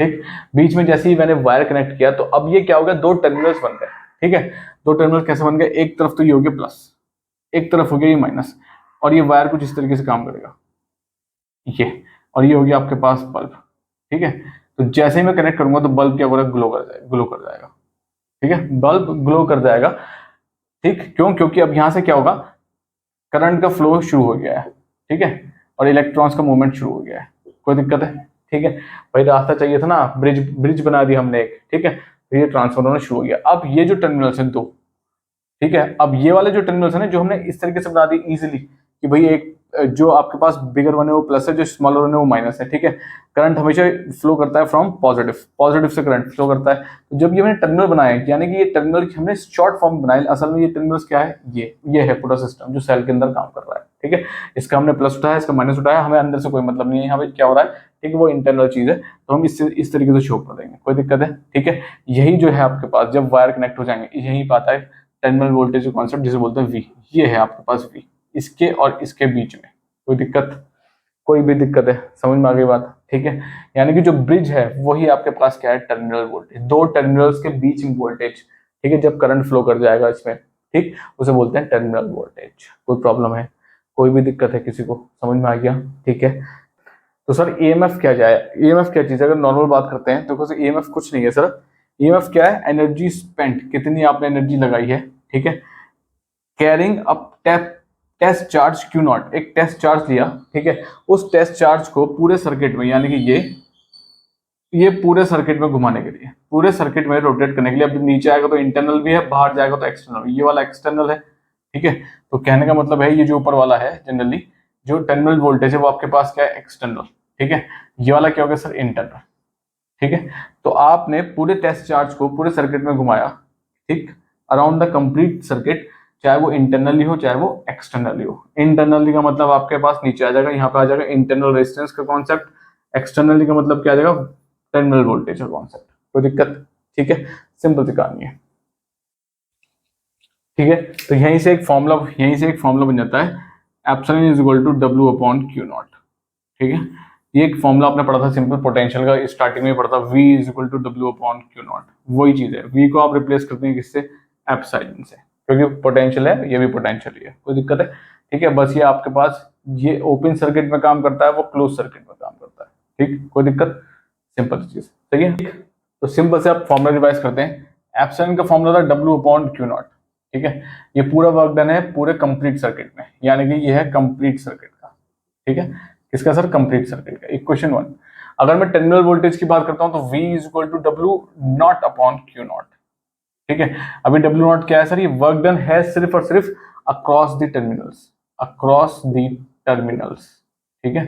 ठीक, बीच में जैसे ही मैंने वायर कनेक्ट किया तो अब ये क्या हो गया, दो टर्मिनल्स बन गए। ठीक है, दो टर्मिनल कैसे बन गए, एक तरफ तो ये हो गया प्लस, एक तरफ हो गया ये माइनस, और ये वायर कुछ इस तरीके से काम करेगा, ये, और ये हो गया आपके पास बल्ब। ठीक है, तो जैसे ही मैं कनेक्ट करूंगा तो बल्ब क्या हो रहा है, ग्लो कर जाएगा, ग्लो कर जाएगा। ठीक है, बल्ब ग्लो कर जाएगा। ठीक, क्यों, क्योंकि अब यहां से क्या होगा, करंट का फ्लो शुरू हो गया है। ठीक है, और इलेक्ट्रॉन्स का मूवमेंट शुरू हो गया है। कोई दिक्कत है? ठीक है, भाई रास्ता चाहिए था ना, ब्रिज ब्रिज बना दिया हमने एक। ठीक है, तो ये ट्रांसफर होना शुरू हो गया। अब ये जो टर्मिनल्स हैं दो, ठीक है, अब ये वाले जो टर्मिनल्स है ना, जो हमने इस तरीके से बना दी इजीली कि भाई एक जो आपके पास बिगर वन है वो प्लस है, जो स्मॉलर वन है वो माइनस है। ठीक है, करंट हमेशा फ्लो करता है फ्रॉम पॉजिटिव, पॉजिटिव से करंट फ्लो करता है। तो जब ये मैंने टर्मिनल बनाया, यानी कि ये टर्मिनल हमने शॉर्ट फॉर्म बनाए, असल में ये टर्मिनल्स क्या है, ये है पूरा सिस्टम जो सेल के अंदर काम कर रहा है। ठीक है, इसका हमने प्लस उठाया, इसका माइनस उठाया, हमें अंदर से कोई मतलब नहीं है यहाँ पे क्या हो रहा है। ठीक है, वो इंटरनल चीज है, तो हम इस तरीके से शो कर देंगे, कोई दिक्कत है? ठीक है, यही जो है आपके पास जब वायर कनेक्ट हो जाएंगे, यही पाता है टर्मिनल वोल्टेज कॉन्सेप्ट, जिसे बोलते हैं वी। ये है आपके पास वी, इसके और इसके बीच में। कोई दिक्कत, कोई भी दिक्कत है? समझ में आ गई बात? ठीक है, यानी कि जो ब्रिज है वही आपके पास क्या है, टर्मिनल वोल्टेज, दो टर्मिनल्स के बीच में वोल्टेज। ठीक है, जब करंट फ्लो कर जाएगा इसमें, ठीक, उसे बोलते हैं टर्मिनल वोल्टेज। कोई प्रॉब्लम है, कोई भी दिक्कत है किसी को? समझ में आ गया? ठीक है, तो सर ईएमएफ क्या जाए, ईएमएफ क्या चीज है? अगर नॉर्मल बात करते हैं तो ईएमएफ कुछ नहीं है सर। ईएमएफ क्या है, एनर्जी स्पेंट, कितनी आपने एनर्जी लगाई है। ठीक है, carrying up test charge Q nought, एक टेस्ट चार्ज लिया। ठीक है, उस टेस्ट चार्ज को पूरे सर्किट में, यानी कि ये पूरे सर्किट में घुमाने के लिए, पूरे सर्किट में रोटेट करने के लिए। अब नीचे आएगा तो इंटरनल भी है, बाहर जाएगा तो एक्सटर्नल, ये वाला एक्सटर्नल है। ठीक है, तो कहने का मतलब है ये जो ऊपर वाला है, जनरली जो टर्मिनल वोल्टेज है वो आपके पास क्या है, एक्सटर्नल। ठीक है, ये वाला क्या हो गया सर, इंटरनल। ठीक है, तो आपने पूरे टेस्ट चार्ज को पूरे सर्किट में घुमाया, ठीक, अराउंड द कंप्लीट सर्किट, चाहे वो इंटरनली हो चाहे वो एक्सटर्नली हो। इंटरनली का मतलब आपके पास नीचे आ जाएगा, यहाँ पे आ जाएगा इंटरनल रेजिस्टेंस का कॉन्सेप्ट। एक्सटर्नली का मतलब क्या आ जाएगा, टर्मिनल वोल्टेज का कॉन्सेप्ट। कोई दिक्कत? ठीक है, सिंपल सी कहानी है। ठीक है, तो यहीं से एक फॉर्मूला बन जाता है, epsilon is equal to W upon Q not. ठीक है, ये एक फॉर्मूला आपने पढ़ा था सिंपल पोटेंशियल का, स्टार्टिंग में पढ़ा था, V is equal to W upon Q nought. वही चीज है, V को आप रिप्लेस करते हैं किससे, एप्सिलॉन से, क्योंकि पोटेंशियल है, ये भी पोटेंशियल ही है। कोई दिक्कत है? ठीक है, बस ये आपके पास ये ओपन सर्किट में काम करता है, वो क्लोज सर्किट में काम करता है। ठीक, कोई दिक्कत? सिंपल चीज, सही है। तो सिंपल से आप फॉर्मूला रिवाइज करते हैं। एप्सिलॉन का फॉर्मूला था W अपॉन क्यू नॉट। ठीक है, ये पूरा वर्क डन है पूरे कंप्लीट सर्किट में, यानी कि ये है कंप्लीट सर्किट का। ठीक है, किसका सर, कंप्लीट सर्किट का। इक्वेशन 1, अगर मैं टर्मिनल वोल्टेज की बात करता हूं तो V is equal to W nought upon Q not. ठीक है, अभी W नॉट क्या है सर, ये वर्क डन है सिर्फ और सिर्फ across the terminals, across the terminals. ठीक है,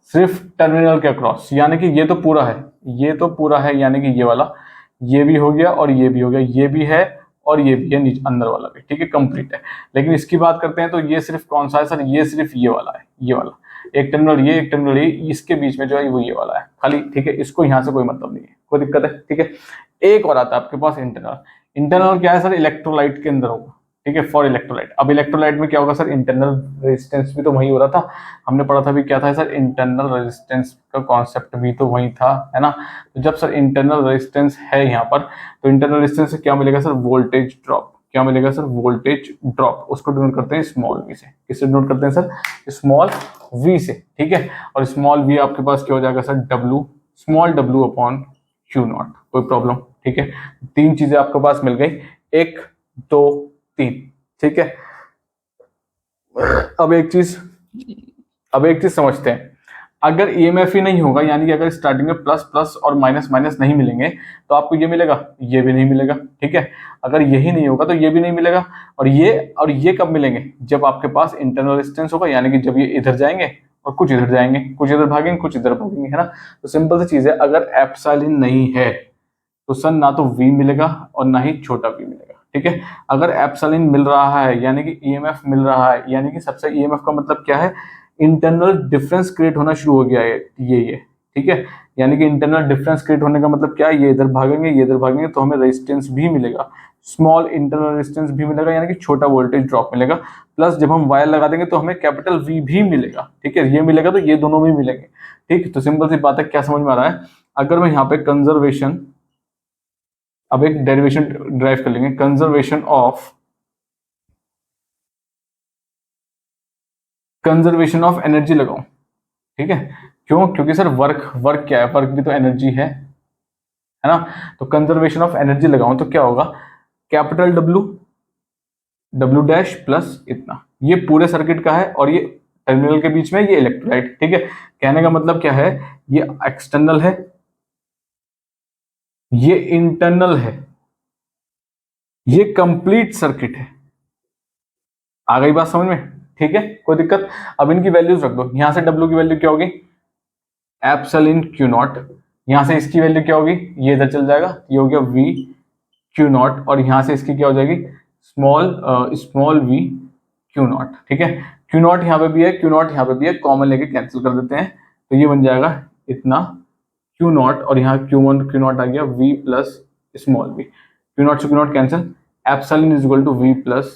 सिर्फ टर्मिनल के अक्रॉस, यानी कि ये तो पूरा है, ये तो पूरा है, यानी कि ये वाला, ये भी हो गया और ये भी हो गया, ये भी है और ये भी है, नीचे अंदर वाला भी, ठीक है, कंप्लीट है। लेकिन इसकी बात करते हैं तो ये सिर्फ कौन सा है सर, ये सिर्फ ये वाला है, ये वाला, एक टर्मिनल ये, एक टर्मिनल ये, इसके बीच में जो है वो ये वाला है खाली, ठीक है, इसको यहाँ से कोई मतलब नहीं है, कोई दिक्कत है, ठीक है। एक और आता है आपके पास इंटरनल। इंटरनल क्या है सर, इलेक्ट्रोलाइट के अंदर होगा, ठीक है, फॉर इलेक्ट्रोलाइट। अब इलेक्ट्रोलाइट में क्या होगा सर, इंटरनल रेजिस्टेंस भी तो वही हो रहा था, हमने पढ़ा था भी क्या था सर, इंटरनल रेजिस्टेंस का कॉन्सेप्ट भी तो वही था, है ना। तो जब सर इंटरनल रेजिस्टेंस है यहाँ पर, तो इंटरनल रेजिस्टेंस से क्या मिलेगा सर, वोल्टेज ड्रॉप। क्या मिलेगा सर, वोल्टेज ड्रॉप। उसको डिनोट करते हैं स्मॉल वी से। किससे डिनोट करते हैं सर, स्मॉल वी से, ठीक है। और स्मॉल वी आपके पास क्या हो जाएगा sir, W, small W upon Q not. कोई प्रॉब्लम, ठीक है। तीन चीजें आपके पास मिल गई, एक दो तीन, ठीक है। अब एक चीज समझते हैं, अगर ईएमएफ ही नहीं होगा, यानी कि अगर स्टार्टिंग में प्लस प्लस और माइनस माइनस नहीं मिलेंगे, तो आपको ये मिलेगा, ये भी नहीं मिलेगा, ठीक है। अगर यही नहीं होगा तो ये भी नहीं मिलेगा, और ये कब मिलेंगे, जब आपके पास इंटरनल रेजिस्टेंस होगा, यानी कि जब ये इधर जाएंगे और कुछ इधर जाएंगे, कुछ इधर भागेंगे, कुछ इधर भागेंगे, है ना। तो सिंपल सी चीज है, अगर एप्सिलॉन नहीं है तो सर ना तो V मिलेगा और ना ही छोटा v मिलेगा, ठीक है। अगर एप्सिलॉन मिल रहा है, यानी कि ईएमएफ मिल रहा है, यानी कि सबसे ईएमएफ का मतलब क्या है, इंटरनल डिफरेंस क्रिएट होना शुरू हो गया है, ये ठीक है। यानी कि इंटरनल डिफरेंस क्रिएट होने का मतलब क्या है, ये इधर भागेंगे, ये इधर भागेंगे, तो हमें रेजिस्टेंस भी मिलेगा, स्मॉल इंटरनल रेजिस्टेंस भी मिलेगा, यानी कि छोटा वोल्टेज ड्रॉप मिलेगा। प्लस जब हम वायर लगा देंगे तो हमें कैपिटल V भी मिलेगा, ठीक है। ये मिलेगा तो ये दोनों भी मिलेंगे, ठीक। तो सिंपल सी बात है, क्या समझ में आ रहा है, अगर मैं यहाँ पे कंजर्वेशन, अब एक डेरिवेशन ड्राइव कर लेंगे, कंजर्वेशन ऑफ एनर्जी लगाऊं, ठीक है। क्यों, क्योंकि सर वर्क क्या है, वर्क भी तो एनर्जी है ना। तो कंजर्वेशन ऑफ एनर्जी लगाऊं तो क्या होगा, कैपिटल डब्ल्यू डैश प्लस इतना, ये पूरे सर्किट का है, और ये टर्मिनल के बीच में ये इलेक्ट्रोलाइट, ठीक है। कहने का मतलब क्या है, ये एक्सटर्नल है, ये इंटरनल है, ये कंप्लीट सर्किट है। आ गई बात समझ में, ठीक है, कोई दिक्कत। अब इनकी वैल्यूज रख दो, यहां से डब्ल्यू की वैल्यू क्या होगी, एप्सिलॉन क्यू नॉट, यहां से इसकी वैल्यू क्या होगी, ये इधर चल जाएगा, ये हो गया वी क्यू नॉट, और यहां से इसकी क्या हो जाएगी, स्मॉल वी क्यू नॉट, ठीक है। क्यू नॉट यहाँ पे भी है, क्यू नॉट यहाँ पे भी है, कॉमन लेके कैंसिल कर देते हैं, तो ये बन जाएगा इतना क्यू नॉट, और यहाँ क्यू नॉट आ गया V plus small V, Q not से Q not cancel, epsilon is equal to V plus,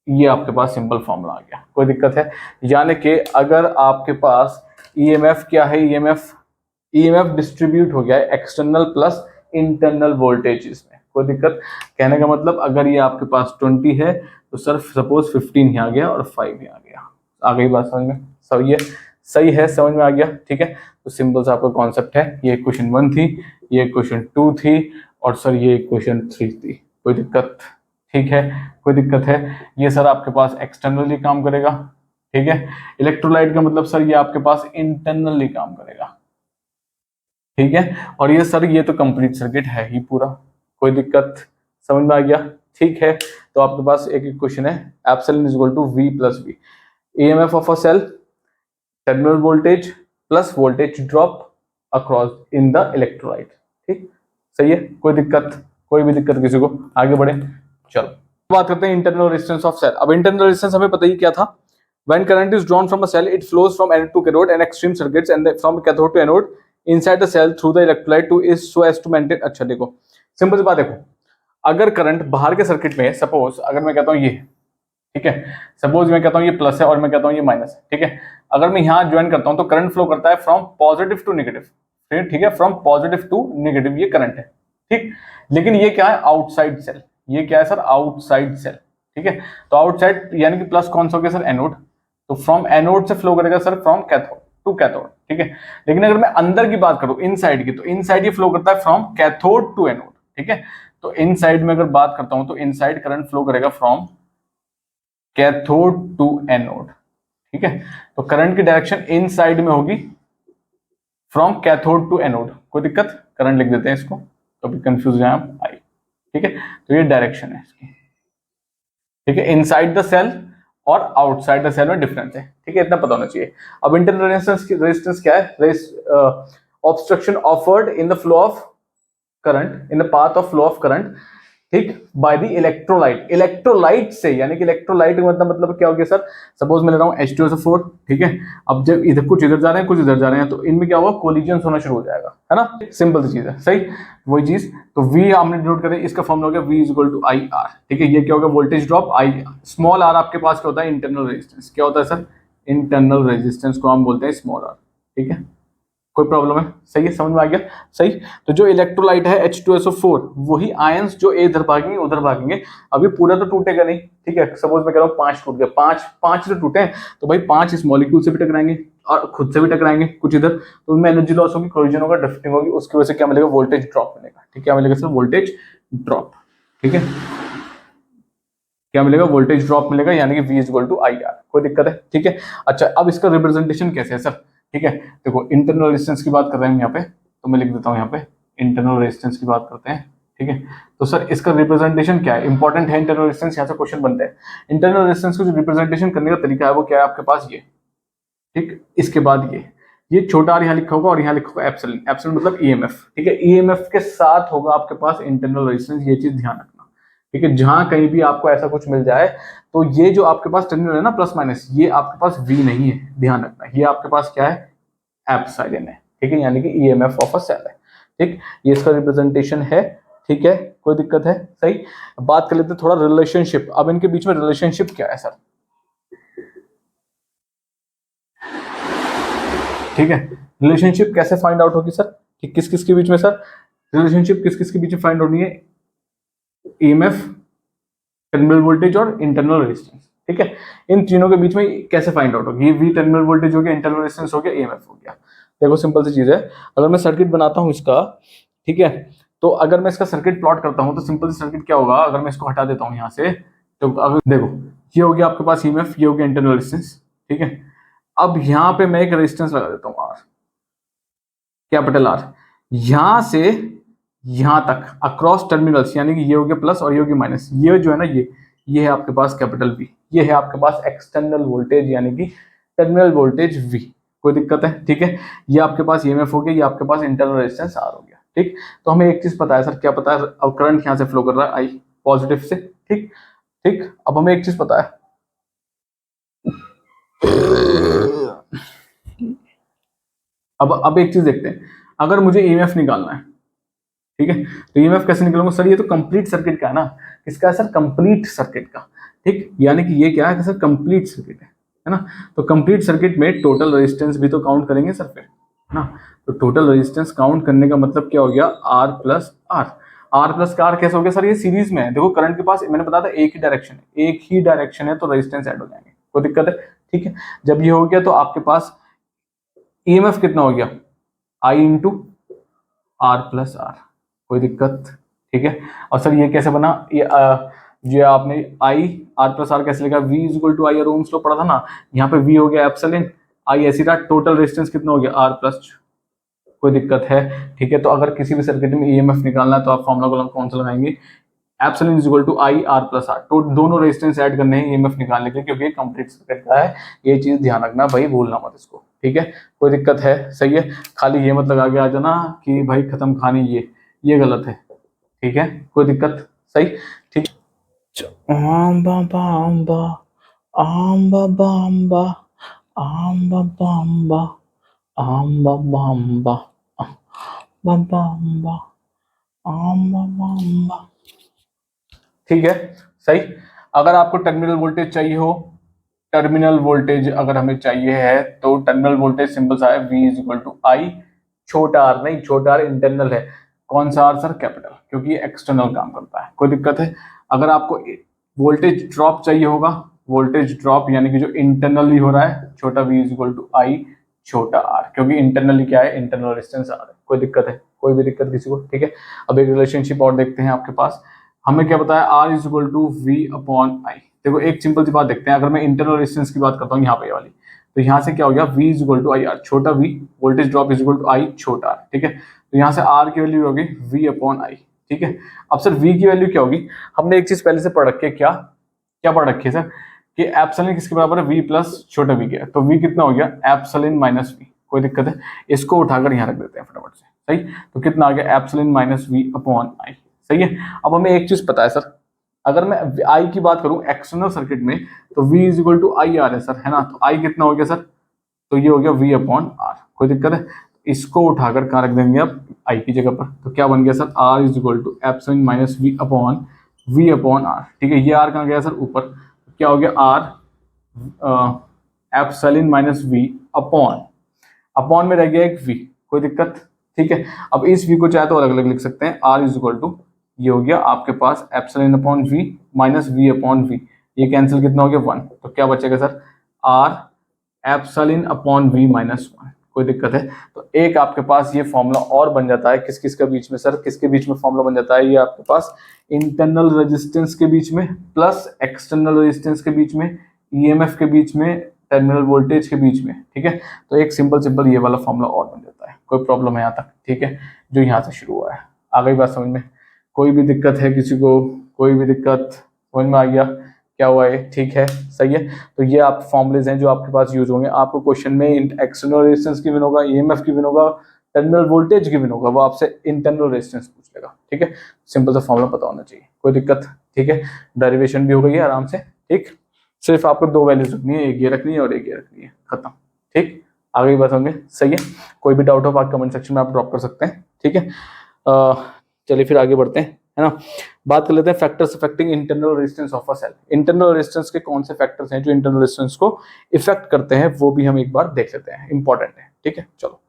ये आपके पास सिंपल फॉर्मूला आ गया। कोई दिक्कत है, यानी कि अगर आपके पास ईएमएफ क्या है, ईएमएफ डिस्ट्रीब्यूट हो गया है एक्सटर्नल प्लस इंटरनल वोल्टेजेस में। कोई दिक्कत, कहने का मतलब अगर ये आपके पास 20 है तो सर सपोज 15 यहाँ आ गया और 5 यहाँ आ गया। आ गई बात समझ में, सही है, समझ में आ गया, ठीक है। तो सिंपल सा आपका कॉन्सेप्ट है, ये क्वेश्चन 1 थी, ये क्वेश्चन 2 थी, और सर ये क्वेश्चन 3 थी। कोई दिक्कत, ठीक है, कोई दिक्कत है। ये सर आपके पास एक्सटर्नली काम करेगा, ठीक है। इलेक्ट्रोलाइट का मतलब सर ये आपके पास इंटरनली काम करेगा, ठीक है। और ये सर ये तो कंप्लीट सर्किट है ही पूरा। कोई दिक्कत, समझ में आ गया, ठीक है। तो आपके पास एक क्वेश्चन है, epsilon is equal to V plus V, EMF of a cell, terminal voltage plus voltage drop across in the electrolyte, ठीक, सही है। कोई दिक्कत, कोई भी दिक्कत किसी को, आगे बढ़े, चलो बात करते हैं इंटरनल रेजिस्टेंस ऑफ सेल। अब इंटरनल रेजिस्टेंस हमें पता ही क्या था, when current is drawn from a cell it flows from anode to cathode and extreme circuits and from cathode to anode inside the cell through the electrolyte to is so as to maintain. अच्छा देखो, simple सी बात देखो, अगर current बाहर के circuit में, suppose अगर मैं कहता हूं ये, ठीक है, सपोज मैं कहता हूं ये प्लस है और मैं कहता हूं ये माइनस है, ठीक है। अगर मैं यहां ज्वाइन करता हूं तो करंट फ्लो करता है फ्रॉम पॉजिटिव टू नेगेटिव, ठीक है, फ्रॉम पॉजिटिव टू नेगेटिव, ये करंट है, ठीक। लेकिन ये क्या है, आउटसाइड सेल, ये क्या है सर, आउटसाइड सेल, ठीक है। तो आउटसाइड यानी कि प्लस कौन सा हो गया सर, एनोड, तो फ्रॉम एनोड से फ्लो करेगा sir from cathode to cathode, ठीक है। लेकिन अगर मैं अंदर की बात करूं, इनसाइड की, तो इनसाइड ये फ्लो करता है फ्रॉम कैथोड टू एनोड, ठीक है। तो इनसाइड में अगर बात करता हूं तो इनसाइड करंट फ्लो करेगा फ्रॉम कैथोड टू एनोड, ठीक है। तो करंट की डायरेक्शन इनसाइड में होगी फ्रॉम कैथोड टू एनोड। कोई दिक्कत, करंट लिख देते हैं इसको, कभी कंफ्यूज जाए आप, आई, ठीक है। तो ये डायरेक्शन है इसकी, ठीक है। इनसाइड द सेल और आउटसाइड द सेल में डिफरेंस है, ठीक है, इतना पता होना चाहिए। अब इंटरनल रेजिस्टेंस क्या है, obstruction offered in the flow of current in the path of flow of current, ठीक, बाय द इलेक्ट्रोलाइट, इलेक्ट्रोलाइट से, यानी कि इलेक्ट्रोलाइट का मतलब क्या हो गया सर, सपोज मैं ले रहा हूँ H2SO4, ठीक है, अब जब इधर कुछ इधर जा रहे हैं कुछ इधर जा रहे हैं तो इनमें क्या होगा, कोलिजन होना शुरू हो जाएगा, है ना, सिंपल सी चीज है, सही, वही चीज। तो V हमने डिनोट करें, इसका फॉर्मूला हो गया V is equal to I R, ठीक है, ये क्या होगा, voltage drop I, small R आपके पास क्या होता है, इंटरनल रेजिस्टेंस, क्या होता है सर, इंटरनल रेजिस्टेंस को हम बोलते हैं स्मॉल आर, ठीक है, कोई प्रॉब्लम है, सही है, समझ में आ गया, सही। तो जो इलेक्ट्रोलाइट है H2SO4, वही आयंस जो इधर भागेंगे उधर भागेंगे, अभी पूरा तो टूटेगा नहीं, ठीक है, सपोज मैं कह रहा हूँ 5 टूट गया, 5 तो टूटे हैं, तो भाई 5 इस मॉलिक्यूल से भी टकराएंगे और खुद से भी टकराएंगे कुछ इधर, तो उनमें एनर्जी लॉस होगी, कोलिजन होगा, ड्रिफ्टिंग होगी, उसकी वजह से क्या मिलेगा, वोल्टेज ड्रॉप मिलेगा, ठीक है, क्या मिलेगा सर, वोल्टेज ड्रॉप, ठीक है, क्या मिलेगा, वोल्टेज ड्रॉप मिलेगा, यानी कि V is equal to I R, कोई दिक्कत है, ठीक है। अच्छा, अब इसका रिप्रेजेंटेशन कैसे है सर, ठीक है, देखो इंटरनल रेजिस्टेंस की बात कर रहे हैं यहाँ पे, तो मैं लिख देता हूँ यहाँ पे इंटरनल रेजिस्टेंस की बात करते हैं, ठीक है। तो सर इसका रिप्रेजेंटेशन क्या है, इंपॉर्टेंट है इंटरनल रेजिस्टेंस, यहाँ से क्वेश्चन बनते हैं। इंटरनल रेजिस्टेंस को जो रिप्रेजेंटेशन करने का तरीका है वो क्या है आपके पास, ये, ठीक, इसके बाद ये छोटा आर यहाँ लिखा होगा और यहाँ लिखा होगा एप्सिलॉन, एप्सिलॉन मतलब ईएमएफ, ठीक है, ईएमएफ के साथ होगा आपके पास इंटरनल रेजिस्टेंस, ये चीज ध्यान रखना, ठीक है, जहां कहीं भी आपको ऐसा कुछ मिल जाए तो ये जो आपके पास टर्मिनल है ना प्लस माइनस, ये आपके पास V नहीं है, ध्यान रखना, ये आपके पास क्या है, एप्सिलॉन है, ठीक है, यानी कि ईएमएफ ऑफ अ सेल है, ठीक, ये इसका रिप्रेजेंटेशन है, ठीक है, कोई दिक्कत है, सही। बात कर लेते हैं थोड़ा रिलेशनशिप, अब इनके बीच में रिलेशनशिप क्या है सर, ठीक है, रिलेशनशिप कैसे फाइंड आउट होगी सर, कि किस किस के बीच में सर, रिलेशनशिप किस किस के बीच में फाइंड होनी है, ईएमएफ, टर्मिनल वोल्टेज और इंटरनल रेजिस्टेंस, ठीक है, इन तीनों के बीच में कैसे फाइंड आउट होगी, ये V टर्मिनल वोल्टेज हो गया, इंटरनल रेजिस्टेंस हो गया, ईएमएफ हो गया। देखो सिंपल सी चीज है, अगर मैं सर्किट बनाता हूं इसका, ठीक है, तो अगर मैं इसका सर्किट प्लॉट करता हूं तो सिंपल सी सर्किट क्या होगा, अगर मैं इसको हटा देता हूं यहां से, तो अगर देखो ये हो गया आपके पास ईएमएफ, ये हो गया इंटरनल रेजिस्टेंस, ठीक है, अब यहां पे मैं एक रेजिस्टेंस लगा देता हूं R, कैपिटल R, यहां से यहां तक अक्रॉस टर्मिनल्स, यानी कि ये हो गया प्लस और ये हो गया माइनस, ये जो है ना ये है आपके पास कैपिटल V, ये है आपके पास एक्सटर्नल वोल्टेज यानी कि टर्मिनल वोल्टेज V, कोई दिक्कत है, ठीक है, ये आपके पास ईएमएफ हो गया, ये आपके पास इंटरनल रेजिस्टेंस R हो गया, ठीक। तो हमें एक चीज पता है सर, क्या पता है, अब करंट यहां से फ्लो कर रहा है I पॉजिटिव से, ठीक, ठीक, अब हमें एक चीज पता है, अब एक चीज देखते हैं, अगर मुझे ईएमएफ निकालना है, ठीक है, तो ईएमएफ कैसे निकालूंगा सर, ये तो कंप्लीट सर्किट का है ना, किसका है सर, कंप्लीट सर्किट का, ठीक, यानी कि ये क्या है सर, कंप्लीट सर्किट है ना, तो कंप्लीट सर्किट में टोटल रेजिस्टेंस भी तो काउंट करेंगे सर फिर, है ना, तो टोटल रेजिस्टेंस काउंट करने का मतलब क्या हो गया, R plus R, R plus R कैसे हो गया सर, ये सीरीज में है, देखो करंट के पास मैंने बताया था एक ही डायरेक्शन है तो रेजिस्टेंस ऐड हो जाएंगे, कोई दिक्कत है, ठीक है, जब ये हो गया तो आपके पास ईएमएफ कितना हो गया, I into R plus R, कोई दिक्कत, ठीक है, और सर ये कैसे बना, ये आपने I R प्लस R कैसे लिखा, V is equal to I, Ohm's law पढ़ा था ना, यहाँ पे V हो गया एप्सिलॉन, I ऐसी रहा, टोटल रेजिस्टेंस कितना हो गया R प्लस, कोई दिक्कत है, ठीक है, तो अगर किसी भी सर्किट में ईएमएफ निकालना है तो आप फॉर्मूला कौन सा लगाएंगे, epsilon is equal to I R plus R, तो दोनों रेजिस्टेंस ऐड करने हैं ईएमएफ निकालने के लिए, क्योंकि कंप्लीट सर्किट का है, ये चीज ध्यान रखना भाई, भूलना मत इसको, ठीक है, कोई दिक्कत है, सही है, खाली ये मत लगा के आ जाना कि भाई खत्म कहानी, ये गलत है, ठीक है, कोई दिक्कत, सही, ठीक, आंबा बांबा आंबा बांबा आंबा बांबा आंबा बांबा बांबा आंबा बांबा, ठीक है, सही। अगर आपको टर्मिनल वोल्टेज चाहिए हो, टर्मिनल वोल्टेज अगर हमें चाहिए है तो टर्मिनल वोल्टेज सिंपल सा है, V is equal to I, छोटा r नहीं, छोटा r इंटरनल है, कौन सा r सर, कैपिटल, क्योंकि ये एक्सटर्नल काम करता है, कोई दिक्कत है। अगर आपको वोल्टेज ड्रॉप चाहिए होगा, वोल्टेज ड्रॉप यानी कि जो इंटरनली हो रहा है, छोटा V is equal to I, छोटा r, क्योंकि इंटरनली क्या है, इंटरनल रेजिस्टेंस R है, कोई दिक्कत है, कोई भी दिक्कत किसी को, ठीक है। अब एक रिलेशनशिप और देखते हैं आपके पास, हमें क्या बताया, R is equal to V upon I, देखो एक सिंपल सी बात देखते हैं, अगर मैं इंटरनल रेजिस्टेंस की बात करता हूँ यहाँ पे वाली, तो यहाँ से क्या हो गया, V is equal to I R, छोटा V, voltage drop is equal to I, छोटा R, ठीक है, तो यहाँ से R की वैल्यू होगी V अपॉन आई, ठीक है। अब सर V की वैल्यू क्या होगी, हमने एक चीज पहले से पढ़ रखी है, क्या क्या पढ़ रखी है सर, कि एप्सिलॉन किसके बराबर है, V प्लस छोटा V के, तो V कितना हो गया, एप्सिलॉन माइनस V, कोई दिक्कत है? इसको उठाकर यहाँ रख देते हैं फटाफट से, सही। तो कितना आ गया, epsilon minus V upon I, सही है। अब हमें एक चीज पता है सर, अगर मैं आई की बात करूं एक्सटर्नल सर्किट में, तो V is equal to I R है सर, है ना। तो आई कितना हो गया सर, तो ये हो गया वी अपॉन आर, कोई दिक्कत है? इसको उठाकर कहाँ रख देंगे आप, आई की जगह पर। तो क्या बन गया sir, R is equal to epsilon minus V upon R, ठीक है। ये आर कहाँ गया सर, ऊपर। तो क्या हो गया, R epsilon minus V upon में रह गया एक वी, कोई दिक्कत, ठीक है। अब इस वी को चाहे तो अलग अलग लिख सकते हैं, आर इज इक्वल टू, ये हो गया आपके पास epsilon upon V minus V upon V, ये कैंसिल कितना हो गया 1, तो क्या बचेगा sir, R epsilon upon V minus 1, कोई दिक्कत है? तो एक आपके पास ये फॉर्मूला और बन जाता है, किस किस के बीच में सर, किसके बीच में फॉर्मूला बन जाता है, ये आपके पास इंटरनल रेजिस्टेंस के बीच में प्लस एक्सटर्नल रेजिस्टेंस के बीच में, ईएमएफ के बीच में, टर्मिनल वोल्टेज के बीच में, ठीक है। तो एक सिंपल ये वाला फॉर्मूला और बन जाता है। कोई प्रॉब्लम है यहाँ तक, ठीक है, जो यहाँ से शुरू हुआ है। आ गई बात समझ में? कोई भी दिक्कत है किसी को, कोई भी दिक्कत समझ में आ गया क्या हुआ है, ठीक है, सही है। तो ये आप फॉर्मुलेज हैं जो आपके पास यूज होंगे। आपको क्वेश्चन में एक्सटर्नल रेजिस्टेंस की विन होगा, ईएमएफ की विन होगा, टर्मिनल वोल्टेज की विन होगा, वो आपसे इंटरनल रेजिस्टेंस पूछ लेगा, ठीक है। सिंपल सा फॉर्मुला पता होना चाहिए, कोई दिक्कत, ठीक है। डेरिवेशन भी हो गई है आराम से, ठीक। सिर्फ आपको दो वैल्यूज रखनी है, एक ये रखनी है और एक ये रखनी है, खत्म, ठीक। आगे बात होंगे, सही है। कोई भी डाउट हो आप कमेंट सेक्शन में आप ड्रॉप कर सकते हैं, ठीक है। चलिए फिर आगे बढ़ते हैं, है ना। बात कर लेते हैं factors affecting internal resistance of a cell. Internal resistance के कौन से फैक्टर्स हैं जो इंटरनल रेजिस्टेंस को इफेक्ट करते हैं, वो भी हम एक बार देख लेते हैं, इंपॉर्टेंट है, ठीक है। चलो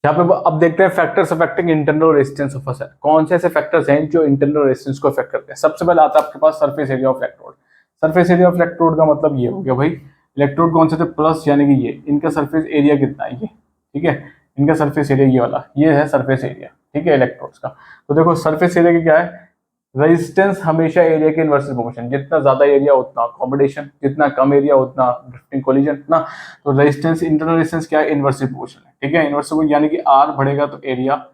यहाँ पे अब देखते हैं factors affecting internal resistance of a cell. कौन से ऐसे फैक्टर्स हैं जो इंटरनल रेजिस्टेंस को अफेक्ट करते हैं। सबसे पहले आता है आपके पास surface area of electrode. Surface area of electrode का मतलब ये हो गया भाई, इलेक्ट्रोड कौन से थे, प्लस, यानी कि ये इनका सरफेस एरिया कितना है, ये, ठीक है। इनका सरफेस एरिया ये वाला, ये है सरफेस एरिया, ठीक है, इलेक्ट्रोड्स का। तो देखो सरफेस एरिया की क्या है, रेजिस्टेंस हमेशा एरिया के इनवर्सली प्रोपोर्शनल, जितना ज्यादा एरिया उतना अकोमोडेशन, जितना कम एरिया उतना ड्रिफ्टिंग कोलिजन ना। तो रेजिस्टेंस, इंटरनल रेजिस्टेंस क्या है, इनवर्सली प्रोपोर्शनल है, ठीक है। इनवर्सली यानी कि आर बढ़ेगा तो एरिया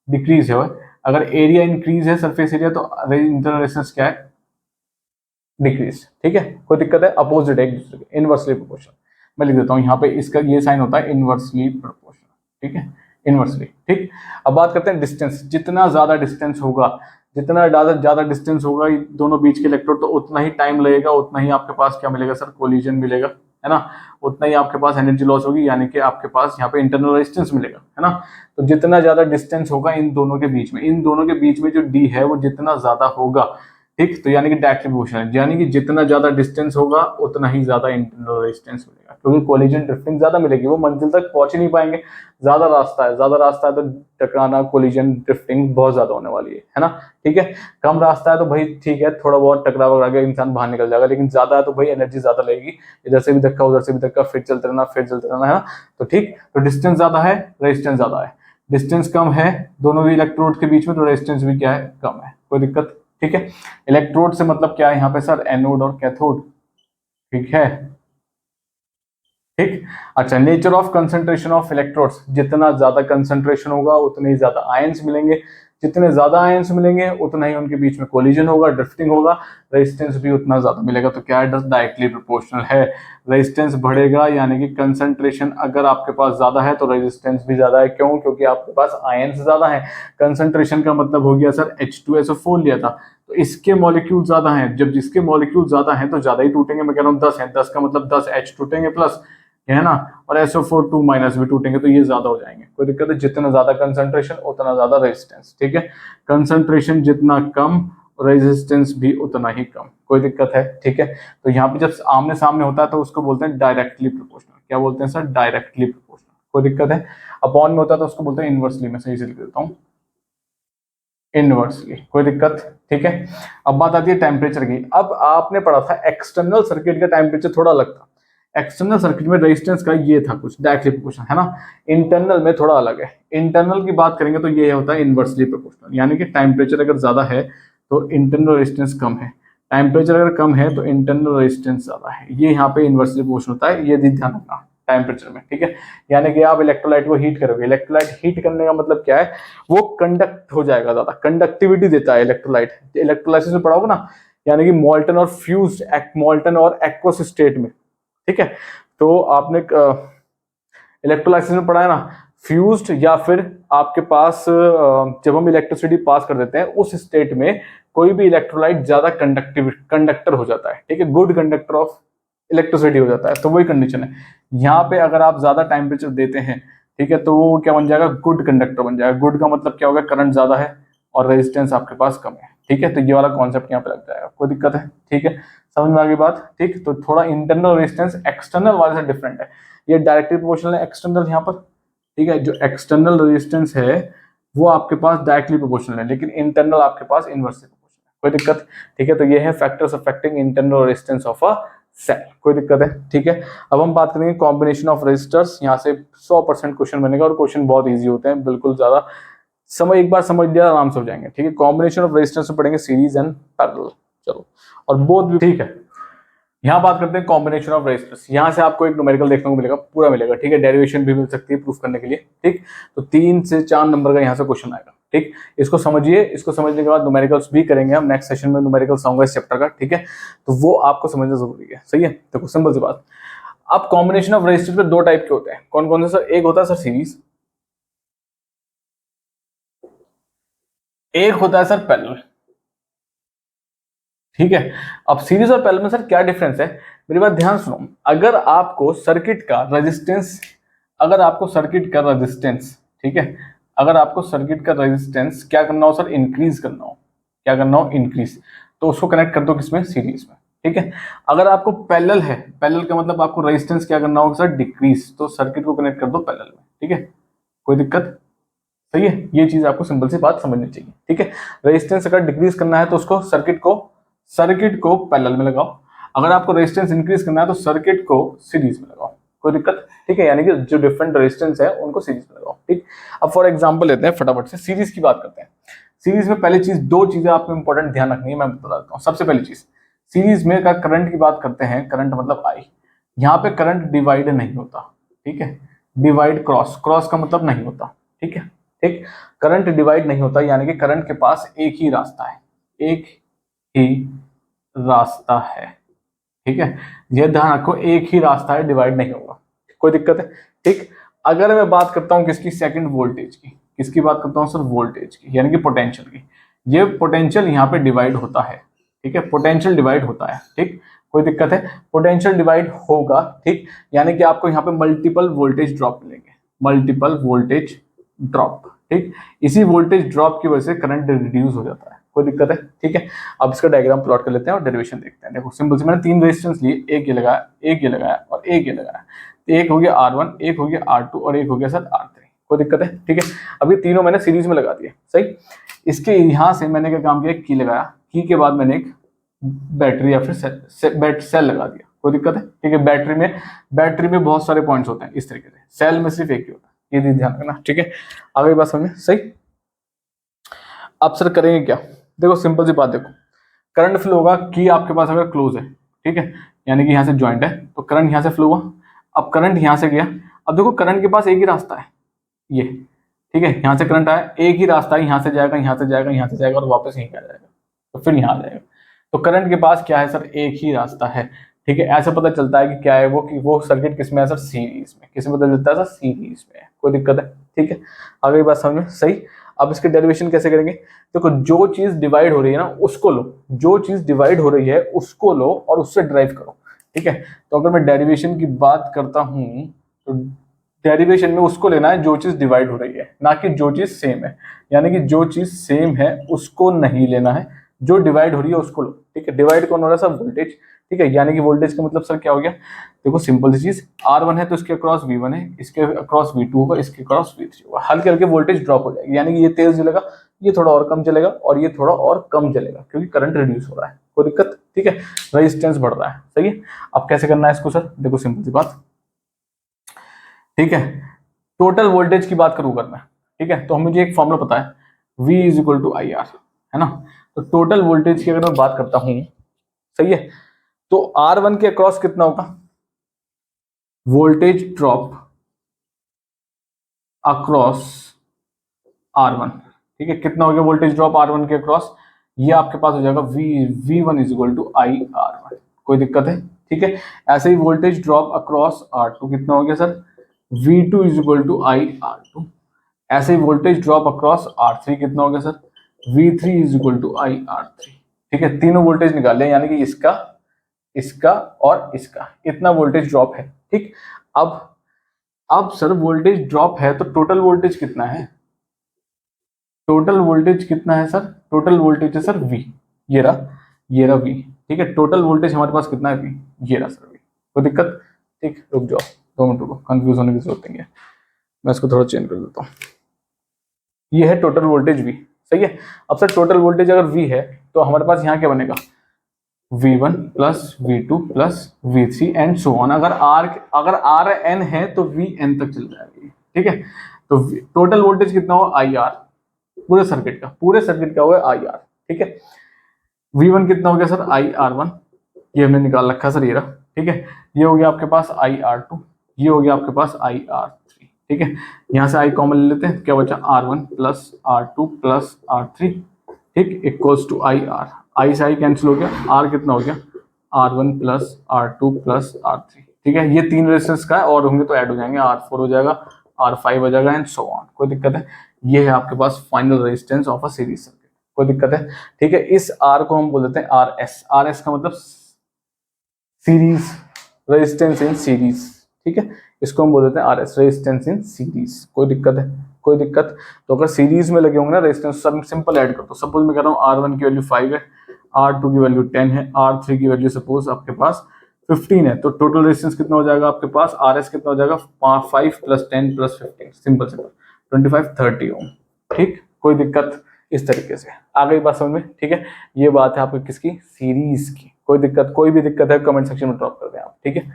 डिक्रीज है, अगर एरिया इंक्रीज है सरफेस एरिया तो इंटरनल रेजिस्टेंस क्या है, डिक्रीज, ठीक है। कोई दिक्कत है, अपोजिट है एक दूसरे के, इनवर्सली प्रोपोर्शनल। मैं लिख देता हूँ यहाँ पे, इसका ये साइन होता है इनवर्सली प्रोपोर्शनल, ठीक है, इनवर्सली, ठीक। अब बात करते हैं डिस्टेंस। जितना ज्यादा डिस्टेंस होगा, जितना ज्यादा डिस्टेंस होगा दोनों बीच के इलेक्ट्रोड, तो उतना ही टाइम लगेगा, उतना ही आपके पास क्या मिलेगा सर, कोलिजन मिलेगा, है ना। उतना ही आपके पास एनर्जी लॉस होगी, यानी कि आपके पास यहाँ पे इंटरनल रेजिस्टेंस मिलेगा, है ना। तो जितना ज्यादा डिस्टेंस होगा इन दोनों के बीच में, इन दोनों के बीच में जो डी है वो जितना ज्यादा होगा, ठीक, तो यानी कि डायरेक्टली प्रोपोर्शनल है, यानी कि जितना ज्यादा डिस्टेंस होगा उतना ही ज्यादा इंटरनल रेजिस्टेंस मिलेगा, क्योंकि कोलिजन ड्रिफ्टिंग ज्यादा मिलेगी, वो मंजिल तक पहुंच ही नहीं पाएंगे। ज्यादा रास्ता है तो टकराना, कोलिजन ड्रिफ्टिंग बहुत ज्यादा होने वाली है ना, ठीक है। कम रास्ता है तो भाई ठीक है, थोड़ा बहुत टकरा वगैरह के इंसान बाहर निकल जाएगा, लेकिन ज्यादा है तो भाई एनर्जी ज्यादा लगेगी, इधर से भी धक्का उधर से भी धक्का, फिर चलते रहना, है ना। तो ठीक, तो डिस्टेंस ज्यादा है, रेजिस्टेंस ज्यादा है। डिस्टेंस कम है दोनों भी इलेक्ट्रोड के बीच में, तो रेजिस्टेंस भी क्या है, कम है, कोई दिक्कत, ठीक है। इलेक्ट्रोड से मतलब क्या है यहाँ पे सर, एनोड और कैथोड, ठीक है, ठीक। अच्छा, nature of concentration of electrodes, जितना ज्यादा कंसंट्रेशन होगा उतने ही ज्यादा आयंस मिलेंगे, जितने ज्यादा आयंस मिलेंगे उतना ही उनके बीच में कोलिजन होगा, ड्रिफ्टिंग होगा, रेजिस्टेंस भी उतना ज्यादा मिलेगा। तो क्या है, डायरेक्टली प्रोपोर्शनल है। रेजिस्टेंस बढ़ेगा यानी कि कंसंट्रेशन अगर आपके पास ज्यादा है तो रेजिस्टेंस भी ज्यादा है, क्यों, क्योंकि आपके पास आयंस ज्यादा है। कंसंट्रेशन का मतलब हो गया सर H2SO4 लिया था, तो इसके मॉलिक्यूल ज्यादा हैं, जब जिसके मॉलिक्यूल ज्यादा हैं तो ज्यादा ही टूटेंगे। मैं कह रहा हूँ 10 है, 10 का मतलब 10 H टूटेंगे प्लस, है ना, और SO4 2 माइनस भी टूटेंगे, तो ये ज्यादा हो जाएंगे, कोई दिक्कत है। जितना ज्यादा कंसंट्रेशन उतना ज्यादा रेजिस्टेंस, ठीक है। कंसंट्रेशन जितना कम, रेजिस्टेंस भी उतना ही कम, कोई दिक्कत है, ठीक है। तो यहाँ पे जब आमने सामने होता है तो उसको बोलते हैं डायरेक्टली प्रोपोर्शनल। क्या बोलते हैं सर, डायरेक्टली प्रोपोर्शनल, कोई दिक्कत है। अपॉन में होता है तो उसको बोलते हैं इनवर्सली, मैं सही से लिख देता हूँ, इनवर्सली, कोई दिक्कत, ठीक है। अब बात आती है टेम्परेचर की। अब आपने पढ़ा था एक्सटर्नल सर्किट का टेम्परेचर थोड़ा अलग था। एक्सटर्नल सर्किट में रेजिस्टेंस का ये था कुछ डायरेक्टली प्रोपोर्शनल, है ना। इंटरनल में थोड़ा अलग है। इंटरनल की बात करेंगे तो ये होता है इनवर्सली प्रोपोर्शनल, यानी कि टेम्परेचर अगर ज्यादा है तो इंटरनल रेजिस्टेंस कम है, टेम्परेचर अगर कम है तो इंटरनल रेजिस्टेंस ज्यादा है। ये यहाँ पे इनवर्सली प्रोपोर्शनल होता है, ये ध्यान रखना टेम्परेचर में, ठीक है। यानी कि आप इलेक्ट्रोलाइट को हीट करोगे, इलेक्ट्रोलाइट हीट करने का मतलब क्या है, वो कंडक्ट हो जाएगा, ज्यादा कंडक्टिविटी देता है इलेक्ट्रोलाइट। इलेक्ट्रोलाइसिस में पढ़ाओगे ना, यानी कि मोल्टन और फ्यूज्ड, मोल्टन और एक्वस स्टेट में, ठीक है। तो आपने इलेक्ट्रोलाइसिस में पढ़ा है ना, फ्यूज्ड या फिर आपके पास जब हम इलेक्ट्रिसिटी पास कर देते हैं उस स्टेट में कोई भी इलेक्ट्रोलाइट ज्यादा कंडक्टर हो जाता है, ठीक है, गुड कंडक्टर ऑफ इलेक्ट्रिसिटी हो जाता है, तो वही कंडीशन है यहाँ पे। अगर आप ज्यादा टेम्परेचर देते हैं, ठीक है, तो वो क्या बन जाएगा, गुड कंडक्टर बन जाएगा। गुड का मतलब क्या होगा, करंट ज्यादा है और रेजिस्टेंस आपके पास कम है, ठीक है, तो ये वाला कॉन्सेप्ट यहाँ पे लग जाएगा, कोई दिक्कत है, ठीक है, समझ में आ गई बात, ठीक। तो थोड़ा इंटरनल रेजिस्टेंस एक्सटर्नल वाले से डिफरेंट है, ये डायरेक्टली प्रोपोर्शनल है एक्सटर्नल यहाँ पर, ठीक है, जो एक्सटर्नल रेजिस्टेंस है वो आपके पास डायरेक्टली प्रोपोर्शनल है, लेकिन इंटरनल आपके पास इनवर्सली प्रोपोर्शनल है, कोई दिक्कत, ठीक है। तो ये है factors affecting internal resistance of a cell, कोई दिक्कत है, ठीक है। अब हम बात करेंगे कॉम्बिनेशन ऑफ रेजिस्टर्स, यहाँ से 100% क्वेश्चन बनेगा और क्वेश्चन बहुत ईजी होते हैं, बिल्कुल ज्यादा समझ, एक बार समझ लिया आराम से हो जाएंगे, ठीक है। कॉम्बिनेशन ऑफ रेजिस्टेंस में पढ़ेंगे सीरीज एंड पैरेलल, चलो, और बोथ भी, ठीक है। यहाँ बात करते हैं कॉम्बिनेशन ऑफ रेजिस्टर्स, यहाँ से आपको एक न्यूमेरिकल देखने को मिलेगा, पूरा मिलेगा, ठीक है, डेरिवेशन भी मिल सकती है प्रूफ करने के लिए, ठीक। तो 3 से 4 नंबर का यहाँ से क्वेश्चन आएगा, ठीक। इसको समझिए, इसको समझने के बाद न्यूमेरिकल्स भी करेंगे हम नेक्स्ट सेशन में, न्यूमेरिकल्स आऊंगा इस चैप्टर का, ठीक है, तो वो आपको समझना जरूरी है, सही है। देखो सिंपल सी बात, अब कॉम्बिनेशन ऑफ रेजिस्टर्स में 2 टाइप के होते हैं, कौन कौन से सर, एक होता है सर सीरीज, एक होता है सर पैरेलल, ठीक है। अब सीरीज और पैरेलल में सर क्या डिफरेंस है, मेरी बात ध्यान सुनो। अगर आपको सर्किट का रेजिस्टेंस, अगर आपको सर्किट का रेजिस्टेंस, ठीक है, अगर आपको सर्किट का रेजिस्टेंस क्या करना हो सर, इंक्रीज करना हो, क्या करना हो, इंक्रीज, तो उसको कनेक्ट कर दो किसमें, सीरीज में, ठीक है। अगर आपको पैरेलल है, पैरेलल का मतलब आपको रेजिस्टेंस क्या करना होगा सर, डिक्रीज, तो सर्किट को कनेक्ट कर दो पैरेलल में, ठीक है, कोई दिक्कत, सही है। ये चीज आपको सिंपल सी बात समझनी चाहिए, ठीक है। रेजिस्टेंस अगर डिक्रीज करना है तो उसको सर्किट को पैरेलल में लगाओ, अगर आपको रेजिस्टेंस इंक्रीज करना है तो सर्किट को सीरीज में लगाओ, कोई दिक्कत, ठीक है, यानी कि जो डिफरेंट रेजिस्टेंस है उनको सीरीज में लगाओ, ठीक। अब फॉर एग्जांपल लेते हैं फटाफट से, सीरीज की बात करते हैं। सीरीज में पहली चीज, 2 चीजें आपको इंपॉर्टेंट ध्यान रखनी है, मैं बता देता हूँ। सबसे पहली चीज, सीरीज में का करंट की बात करते हैं, करंट मतलब आई, यहाँ पे करंट डिवाइड नहीं होता, ठीक है, डिवाइड क्रॉस का मतलब नहीं होता, ठीक है, ठीक, करंट डिवाइड नहीं होता, यानी कि करंट के पास एक ही रास्ता है, एक ही रास्ता है, ठीक है, ये ध्यान रखो, एक ही रास्ता है, डिवाइड नहीं होगा, कोई दिक्कत है, ठीक। अगर मैं बात करता हूं किसकी, सेकंड वोल्टेज की, किसकी बात करता हूं सर, वोल्टेज की, यानी कि पोटेंशियल की, ये पोटेंशियल यहाँ पे डिवाइड होता है, ठीक है, पोटेंशियल डिवाइड होता है, ठीक, कोई दिक्कत है, पोटेंशियल डिवाइड होगा, ठीक, यानी कि आपको यहाँ पे मल्टीपल वोल्टेज ड्रॉप मिलेंगे, मल्टीपल वोल्टेज ड्रॉप, ठीक, इसी वोल्टेज ड्रॉप की वजह से करंट रिड्यूस हो जाता है, कोई दिक्कत है, ठीक है। अब इसका डायग्राम प्लॉट कर लेते हैं और डेरिवेशन देखते हैं। देखो सिंपल से मैंने 3 रेजिस्टेंस लिए, एक ये लगाया, एक ये लगाया और एक ये लगाया, तो एक हो गया R1, एक हो गया R2 और एक हो गया सर R3, कोई दिक्कत है, ठीक है। अभी तीनों मैंने सीरीज में लगा दिए, सही। इसके यहां से मैंने क्या काम किया, की लगाया, की के बाद मैंने एक बैटरी या फिर सेल लगा दिया, कोई दिक्कत है, ठीक है। बैटरी में बहुत सारे पॉइंट्स होते हैं इस तरीके से, सेल में सिर्फ एक ही होता है, ये ध्यान रखना, ठीक है। आगे बात समझ में, सही। अब सर करेंगे क्या, देखो सिंपल सी बात, देखो करंट फ्लो होगा, की आपके पास अगर क्लोज है, ठीक है, यानी कि यहाँ से ज्वाइंट है, तो करंट यहाँ से फ्लो हुआ, अब करंट यहाँ से गया, अब देखो करंट के पास एक ही रास्ता है, ये, ठीक है, यहाँ से करंट आया, एक ही रास्ता है, यहाँ से जाएगा, यहाँ से जाएगा, यहाँ से जाएगा और वापस यहीं आ जाएगा, तो फिर यहाँ आ जाएगा, तो करंट के पास क्या है सर, एक ही रास्ता है, ठीक है। ऐसे पता चलता है कि क्या है वो, कि वो सर्किट किसमें है सर, सीरीज में, किसमें पता चलता है सर, सीरीज में है, कोई दिक्कत है, ठीक है। आगे बात समझ में, सही। अब इसके डेरिवेशन कैसे करेंगे, देखो जो चीज डिवाइड हो रही है ना उसको लो, जो चीज डिवाइड हो रही है उसको लो और उससे ड्राइव करो, ठीक है। तो अगर मैं डेरिवेशन की बात करता हूं तो डेरिवेशन में उसको लेना है जो चीज डिवाइड हो रही है, ना कि जो चीज सेम है, यानी कि जो चीज सेम है उसको नहीं लेना है, जो डिवाइड हो रही है उसको लो, ठीक है। डिवाइड कौन हो रहा है सर, वोल्टेज, ठीक है, यानी कि वोल्टेज का मतलब सर क्या हो गया, देखो सिंपल सी चीज, R1 है तो इसके अक्रॉस V1 है, इसके अक्रॉस V2 होगा, इसके अक्रॉस V3 होगा, हल्के हल्के वोल्टेज ड्रॉप हो जाएगी, यानी कि ये तेज जलेगा, ये थोड़ा और कम चलेगा और ये थोड़ा और कम चलेगा, क्योंकि करंट रिड्यूस हो रहा है, कोई दिक्कत, ठीक है, रेजिस्टेंस बढ़ रहा है, सही है। अब कैसे करना है इसको सर, देखो सिंपल सी बात, ठीक है, टोटल वोल्टेज की बात करूं अगर मैं, ठीक है, तो मुझे एक फॉर्मूला पता है, V is equal to IR, है ना। तो टोटल वोल्टेज की अगर मैं बात करता हूं, सही है, तो R1 के अक्रॉस कितना होगा, वोल्टेज ड्रॉप अक्रॉस R1, ठीक है, कितना हो गया वोल्टेज ड्रॉप R1 के अक्रॉस, ये आपके पास हो जाएगा V1 is equal to IR1, कोई दिक्कत है, ठीक है। ऐसे ही वोल्टेज ड्रॉप अक्रॉस R2 कितना हो गया sir, V2 is equal to IR2। ऐसे ही वोल्टेज ड्रॉप अक्रॉस R3 कितना हो गया sir, V3 is equal to IR3। ठीक है, तीनों वोल्टेज निकाले, यानी कि इसका, इसका और इसका, इतना वोल्टेज ड्रॉप है। ठीक, अब सर वोल्टेज ड्रॉप है तो टोटल वोल्टेज कितना है, टोटल वोल्टेज कितना है सर, टोटल वोल्टेज है सर V, ये रहा V। ठीक है, टोटल वोल्टेज हमारे पास कितना है V, ये रहा सर V। कोई दिक्कत? ठीक, रुक जाओ 2 मिनट रुको, कंफ्यूज होने की जरूरत नहीं है, मैं इसको थोड़ा चेंज कर देता हूँ। ये है टोटल वोल्टेज V, सही है। अब सर टोटल वोल्टेज अगर V है तो हमारे पास यहाँ क्या बनेगा, V1 plus V2 plus V3 and so on. अगर R N है तो Vn तक चल जाएगी। ठीक है, तो टोटल वोल्टेज कितना हो IR, पूरे सर्किट का हुआ IR। ठीक है, V1 कितना हो गया सर IR1, ये हमने निकाल रखा सर, ये रहा। ठीक है, ये हो गया आपके पास IR2, ये हो गया आपके पास IR3। ठीक है, यहाँ से I कॉमन ले लेते हैं, क्या बचा R1 plus R2 plus R3, ठीक, इक्वल्स टू IR। I से I कैंसिल हो गया, R कितना हो गया R1 plus R2 plus R3। ठीक है, ये तीन रेजिस्टेंस का है, और होंगे तो ऐड हो जाएंगे, R4 हो जाएगा, R5 हो जाएगा एंड सो ऑन। कोई दिक्कत है? ये है आपके पास final resistance of a series circuit. कोई दिक्कत है? ठीक है, इस R को हम बोल देते हैं RS का मतलब सीरीज, रेजिस्टेंस इन सीरीज। ठीक है, इसको हम बोल देते हैं RS, रेजिस्टेंस इन सीरीज। कोई दिक्कत है? कोई दिक्कत? तो अगर सीरीज में लगे होंगे ना रेजिस्टेंस, सब सिंपल ऐड कर दो। सपोज मैं कह रहा हूँ R1 की वैल्यू 5 है, R2 की वैल्यू 10 है, R3 की वैल्यू सपोज आपके पास 15 है, तो टोटल रेजिस्टेंस कितना हो जाएगा आपके पास, RS कितना हो जाएगा 5 प्लस 10 प्लस 15, सिंपल 25 30 ओम। ठीक, कोई दिक्कत? इस तरीके से आ गई बात समझ में? ठीक है, ये बात है आपकी किसकी, सीरीज की। कोई दिक्कत, कोई भी दिक्कत है कमेंट सेक्शन में ड्रॉप कर दें आप। ठीक है,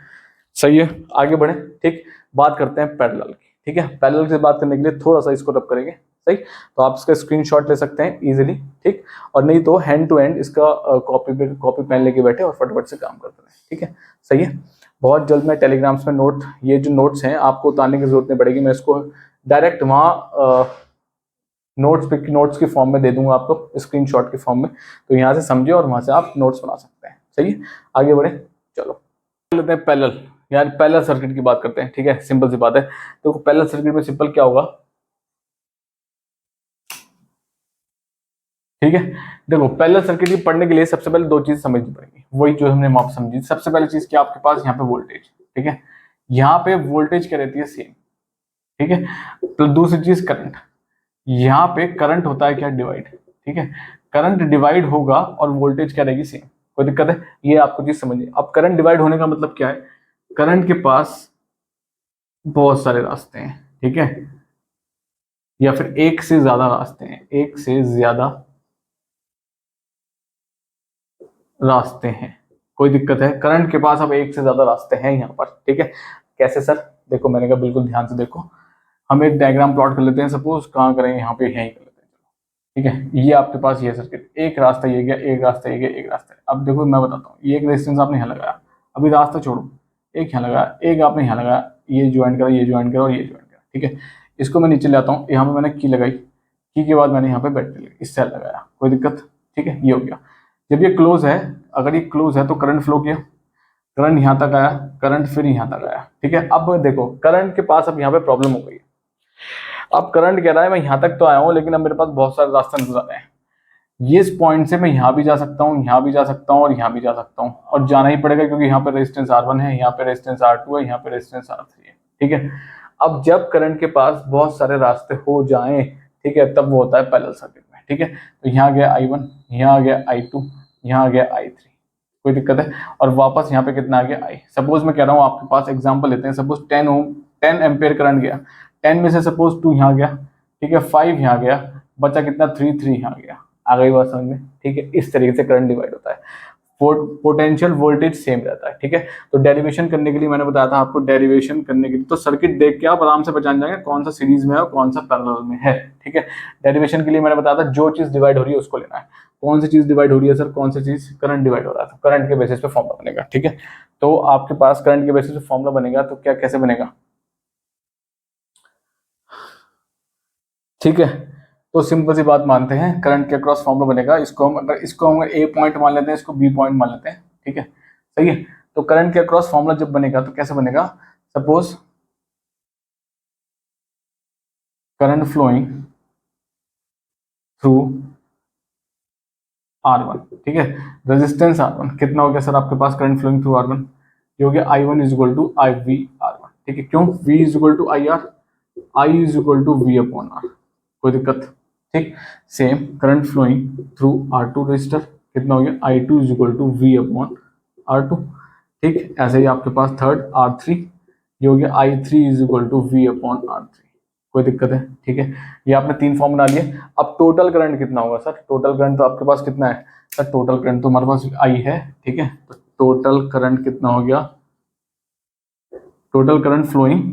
सही है, आगे बढ़े। ठीक, बात करते हैं पैरेलल की। ठीक है, पैरेलल से बात करने के लिए थोड़ा सा इसको रब करेंगे, सही। तो आप इसका स्क्रीनशॉट ले सकते हैं इजीली, ठीक, और नहीं तो हैंड टू हैंड इसका कॉपी पेन लेके बैठे और फटाफट से काम करते हैं। ठीक है, सही है। बहुत जल्द मैं टेलीग्राम्स में ये जो नोट्स हैं आपको उतारने की जरूरत नहीं पड़ेगी, मैं इसको डायरेक्ट वहाँ नोट्स की फॉर्म में दे दूंगा आपको, स्क्रीनशॉट के फॉर्म में, तो यहाँ से समझिए और वहां से आप नोट्स बना सकते हैं। सही है, आगे बढ़े, चलो लेते हैं पैरेलल। यार पैरेलल सर्किट की बात करते हैं। ठीक है, सिंपल सी बात है। तो पैरेलल सर्किट में सिंपल क्या होगा, ठीक है, देखो पैरेलल सर्किट की पढ़ने के लिए सबसे पहले दो चीज समझनी पड़ेगी, वही जो हमने वहां समझी। सबसे पहले चीज क्या, आपके पास यहाँ पे वोल्टेज, ठीक है, यहाँ पे वोल्टेज क्या रहती है, सेम। ठीक है, तो दूसरी चीज करंट, यहाँ पे करंट होता है क्या, डिवाइड। ठीक है, करंट डिवाइड होगा और वोल्टेज क्या रहेगी, सेम। कोई दिक्कत है? ये आपको चीज समझिए। अब करंट डिवाइड होने का मतलब क्या है, करंट के पास बहुत सारे रास्ते हैं, ठीक है, या फिर एक से ज्यादा रास्ते हैं, एक से ज्यादा रास्ते हैं। कोई दिक्कत है? करंट के पास अब एक से ज्यादा रास्ते हैं यहाँ पर। ठीक है, कैसे सर? देखो मैंने कहा बिल्कुल ध्यान से देखो, हम एक डायग्राम प्लॉट कर लेते हैं। सपोज कहाँ करेंगे, यहाँ पे यहीं कर लेते हैं। ठीक है, ये आपके पास ये सर्किट, एक रास्ता ये गया, एक रास्ता ये गया, एक रास्ता। अब देखो मैं बताता हूँ, ये एक रेजिस्टेंस आपने यहाँ लगाया, अभी रास्ता छोड़ो, एक यहाँ लगाया, एक आपने यहाँ लगाया, ये ज्वाइन करा, ये ज्वाइन करा और ये ज्वाइन करा। ठीक है, इसको मैं नीचे ले आता हूँ, यहाँ पे मैंने की लगाई, की के बाद मैंने यहाँ पे बैटरी लगाई, इस साइड लगाया। कोई दिक्कत? ठीक है, ये हो गया। जब ये क्लोज है, अगर ये क्लोज है तो करंट फ्लो किया, करंट यहाँ तक आया, करंट फिर यहाँ तक आया। ठीक है, अब देखो करंट के पास अब यहाँ पे प्रॉब्लम हो गई है। अब करंट कह रहा है मैं यहाँ तक तो आया हूँ, लेकिन अब मेरे पास बहुत सारे रास्ते नजर आ रहे हैं। ये इस पॉइंट से मैं यहाँ भी जा सकता हूँ, यहाँ भी जा सकता हूँ और यहाँ भी जा सकता हूँ, और जाना ही पड़ेगा क्योंकि यहाँ पे रेजिस्टेंस R1 है, यहाँ पे रेजिस्टेंस R2 है, यहाँ पे रेजिस्टेंस R3 है। ठीक है, अब जब करंट के पास बहुत सारे रास्ते हो जाएं, ठीक है, तब वो होता है पैरेलल सर्किट में। ठीक है, तो यहाँ गया I1, यहाँ आ गया I2, यहाँ आ गया I3। कोई दिक्कत है? और वापस यहाँ पे कितना आ गया I। सपोज मैं कह रहा हूँ आपके पास एग्जाम्पल लेते हैं, सपोज 10 एम्पेयर करंट गया, 10 में से सपोज 2 यहाँ गया, ठीक है, 5 यहाँ गया, बचा कितना, 3 यहाँ गया। आ गई बात समझ में? ठीक है, इस तरीके से करंट डिवाइड होता है, पोटेंशियल वोल्टेज सेम रहता है। ठीक है, तो डेरिवेशन करने के लिए मैंने बताया था आपको, डेरिवेशन करने के लिए तो सर्किट देख के आप आराम से पहचान जाएंगे कौन सा सीरीज में है और कौन सा पैरेलल में है। ठीक है, डेरिवेशन के लिए मैंने बताया था जो चीज डिवाइड हो रही है उसको लेना है। कौन सी चीज डिवाइड हो रही है सर, कौन सी चीज, करंट डिवाइड हो रहा है, तो करंट के बेसिस पे फॉर्मूला बनेगा। ठीक है, तो आपके पास करंट के बेसिस पे फॉर्मूला बनेगा तो क्या, कैसे बनेगा? ठीक है, तो सिंपल सी बात मानते हैं, करंट के अक्रॉस फॉर्मूला बनेगा। इसको हम ए पॉइंट मान लेते हैं, इसको बी पॉइंट मान लेते हैं। ठीक है, सही है। तो करंट के अक्रॉस फॉर्मूला जब बनेगा तो कैसे बनेगा, suppose current flowing through R1, ठीक है। रेजिस्टेंस R1 कितना हो गया सर आपके पास करंट फ्लोइंग थ्रू R1, ये हो गया I1 is equal to IV R1, ठीक है। क्यों? V is equal to IR, I is equal to V upon R, कोई दिक्कत? ठीक। Same current flowing through R2 resistor कितना हो गया I2 is equal to V upon R2, ठीक। ऐसे ही आपके पास थर्ड R3, ये हो गया I3 is equal to V upon R3, कोई दिक्कत है? ठीक है, ये आपने तीन फॉर्म बना लिए। अब टोटल करंट कितना होगा सर? टोटल करंट तो आपके पास कितना है सर? टोटल करंट तो हमारे पास I है, ठीक है। तो टोटल करंट कितना हो गया? Total current flowing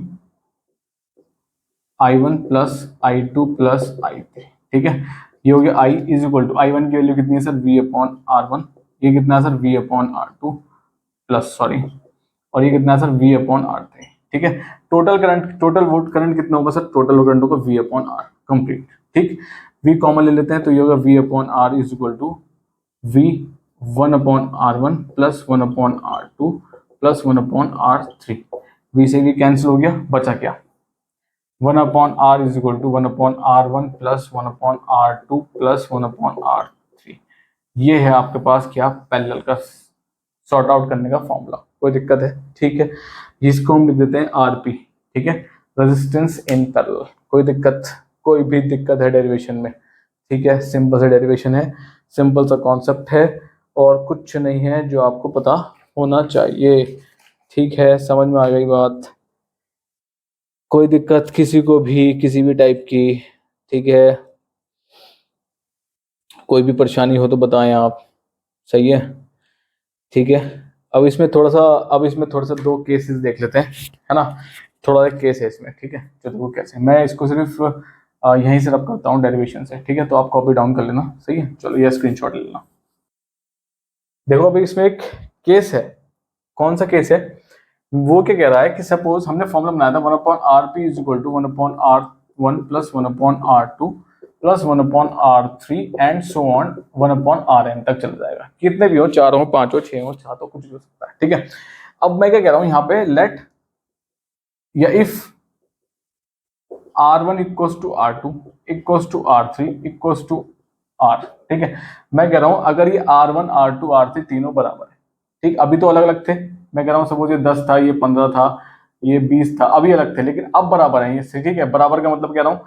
I1 plus I2 plus I3, ठीक है। ये हो गया I is equal to I1 की वैल्यू कितनी है सर? V अपॉन R1, ये कितना है sir? V upon R2 plus sorry, और ये कितना है सर? V अपॉन R3, ठीक है। Total current, total vote current कितना होगा सर? टोटल करंट होगा V अपॉन R कंप्लीट, ठीक। V कॉमन ले लेते हैं तो ये होगा V upon R is equal to V 1 upon R1 plus 1 upon R2 plus 1 upon R3, V से भी कैंसिल हो गया, बचा क्या? 1 upon R is equal to 1 upon R1 plus 1 upon R2 plus 1 upon R3, ये है आपके पास क्या? पैरेलल का सॉर्ट आउट करने का फॉर्मूला, कोई दिक्कत है? ठीक है, जिसको हम लिख देते हैं RP, ठीक है, रेजिस्टेंस इन पैरेलल। कोई दिक्कत? कोई भी दिक्कत है डेरिवेशन में? ठीक है, सिंपल सा डेरिवेशन है, सिंपल सा कॉन्सेप्ट है, और कुछ नहीं है जो आपको पता होना चाहिए। ठीक है, समझ में आ गई बात? कोई दिक्कत किसी को भी किसी भी टाइप की? ठीक है, कोई भी परेशानी हो तो बताएं आप। सही है, ठीक है। अब इसमें थोड़ा सा दो केसेस देख लेते हैं, है ना। थोड़ा एक केस है इसमें, ठीक है। तो देखो कैसे, मैं इसको सिर्फ यहीं से रब करता हूँ डेरिवेशन से, ठीक है। तो आप कॉपी डाउन कर लेना, सही है। चलो ये स्क्रीनशॉट ले लेना। देखो अभी इसमें एक केस है। कौन सा केस है? वो क्या कह रहा है कि सपोज हमने फॉर्मूला बनाया था 1 upon R P is equal to 1 upon R1 plus 1 upon R2 plus 1 upon R3 and so on 1 upon Rn तक चल जाएगा। कितने भी हो, 4 हो, 5 हो, 6 हो, 7 हो, कुछ भी हो सकता है, ठीक है। अब मैं क्या कह रहा हूं यहाँ पे, लेट या if R1 equals to R2 equals to R3 equals to R, ठीक है। मैं कह रहा हूं अगर ये R1 R2 R3 तीनों बराबर है, ठीक। अभी तो अलग अलग थे, मैं कह रहा हूं सपोज ये 10 था, ये 15 था, ये 20 था, अभी अलग थे, लेकिन अब बराबर है ये, ठीक है। बराबर का मतलब कह रहा हूं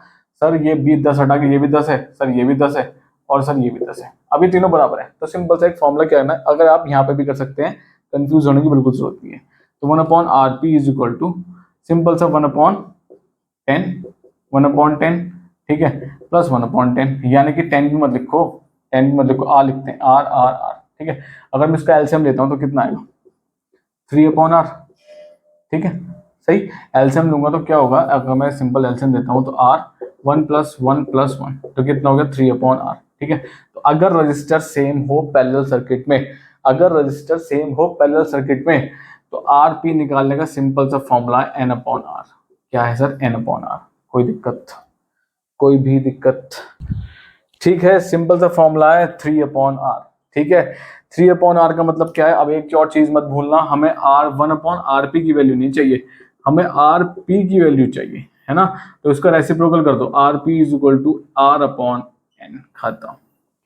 सर ये 20 10 हटा के ये भी 10 है सर, ये भी 10 है, और सर ये भी 10 है, अभी तीनों बराबर है। तो सिंपल सा एक फॉर्मूला क्या है, अगर आप यहाँ पे भी कर सकते हैं, कंफ्यूज होने की बिल्कुल जरूरत नहीं है। तो 1 अपॉन RP is equal to simple सा 1 अपॉन 10, 1 अपॉन 10, ठीक है, प्लस 1 अपॉन 10, यानी कि 10 भी मत लिखो, 10 भी मत लिखो, आर लिखते हैं, आर आर आर, ठीक है। अगर मैं इसका एलसीएम लेता हूं तो कितना आएगा? 3 अपॉन आर, ठीक है, सही। एलसीएम लूंगा तो क्या होगा? अगर मैं सिंपल एलसीएम देता हूं तो आर 1 प्लस 1 प्लस 1, तो कितना हो गया? 3 अपॉन आर, ठीक है। तो अगर रजिस्टर सेम हो पैरेलल सर्किट में, अगर रजिस्टर सेम हो पैरेलल सर्किट में, तो आर पी निकालने का सिंपल सा फॉर्मूला है एन अपॉन आर। क्या है सर? N upon are. कोई दिक्कत? कोई भी दिक्कत? ठीक है, सिंपल सा फॉर्मूला है 3 अपॉन आर, ठीक है। 3 अपॉन आर का मतलब क्या है? अब एक और चीज मत भूलना, हमें आर 1 अपॉन आर पी की वैल्यू नहीं चाहिए, हमें आर पी की वैल्यू चाहिए, है ना। तो इसका रेसिप्रोकल कर दो, R P is equal to R upon N, खत्म,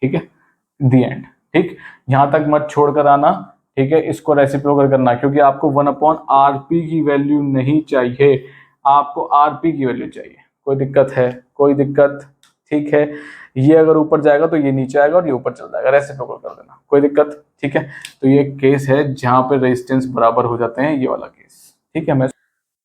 ठीक है, दी एंड, ठीक। यहां तक मत छोड़ कर आना, ठीक है। इसको रेसिप्रोकल करना, क्योंकि आपको 1 अपॉन आर पी की वैल्यू नहीं चाहिए, आपको आर पी की वैल्यू चाहिए। कोई दिक्कत है? कोई दिक्कत? ठीक है, ये अगर ऊपर जाएगा तो ये नीचे आएगा, और ये ऊपर चल जाएगा, रेसिप्रोकल कर देना, कोई दिक्कत? ठीक है, तो ये केस है जहां पे रेजिस्टेंस बराबर हो जाते हैं, ये वाला केस, ठीक है। मैं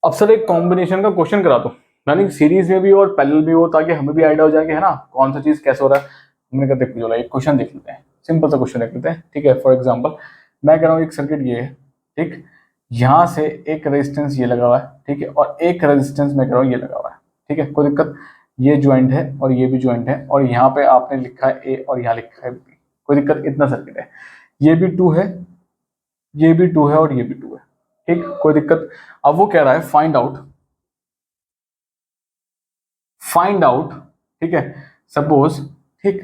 अब सर एक कॉम्बिनेशन का क्वेश्चन करा दो, यानी सीरीज में भी और पैरेलल भी हो, ताकि हमें भी आइडिया हो जाए कि है ना कौन सा चीज कैसे हो रहा है। हमने कहा देखो चलो एक क्वेश्चन देख लेते हैं, सिंपल सा क्वेश्चन देख लेते हैं, ठीक है। फॉर एग्जांपल मैं कह रहा हूँ एक सर्किट ये है, ठीक। यहाँ से एक रेजिस्टेंस ये लगा हुआ है, ठीक है, और एक रेजिस्टेंस मैं कह रहा हूँ ये लगा हुआ है, ठीक है। कोई दिक्कत? ये ज्वाइंट है और ये भी ज्वाइंट है, और यहाँ पे आपने लिखा है ए और यहाँ लिखा है बी, कोई दिक्कत? इतना सर्किट है, ये भी 2 है, ये भी 2 है, और ये भी 2 है, ठीक, कोई दिक्कत? अब वो कह रहा है फाइंड आउट, ठीक है, सपोज, ठीक,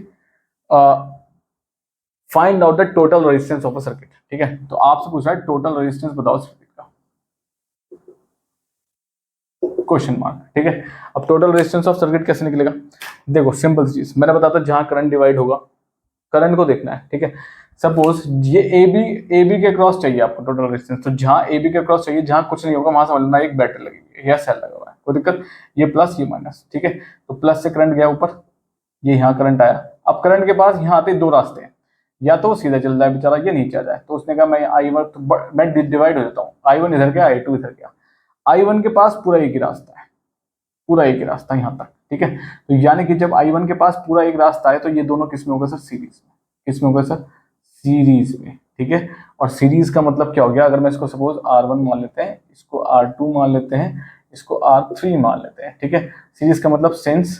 find out the total resistance of a circuit, ठीक है। तो आपसे पूछ रहा है टोटल रेजिस्टेंस बताओ सर्किट का, क्वेश्चन मार्क, ठीक है। अब टोटल रेजिस्टेंस ऑफ सर्किट कैसे निकलेगा, देखो सिंपल चीज मैंने बताया था, जहां करंट डिवाइड होगा करंट को देखना है, ठीक है। सपोज ये ए बी के क्रॉस चाहिए आपको टोटल रेजिस्टेंस, तो जहां ए बी के क्रॉस चाहिए, जहां कुछ नहीं होगा वहां समझना एक बैटरी लगेगी या सेल लगा हुआ है, कोई दिक्कत, ये प्लस ये माइनस, ठीक है। तो प्लस से करंट गया ऊपर, ये यहाँ करंट आया। अब करंट के पास यहाँ आते दो रास्ते हैं, या तो वो सीधा चल जाए बेचारा, ये नीचे आ जाए, तो उसने कहा मैं I1 तो मैं डिवाइड हो जाता हूँ, I1 इधर गया I2 इधर गया। I1 के पास पूरा एक ही रास्ता है, पूरा एक ही रास्ता यहाँ तक, ठीक है। तो यानी कि जब I1 के पास पूरा एक रास्ता है तो ये दोनों किस में होगा सर, सीरीज में। किस में होगा सर, सीरीज में, ठीक है। और सीरीज का मतलब क्या हो गया, अगर मैं इसको सपोज R1 मान लेते हैं, इसको R2 मान लेते हैं, इसको R3 मान लेते हैं, ठीक है। सीरीज का मतलब सिंस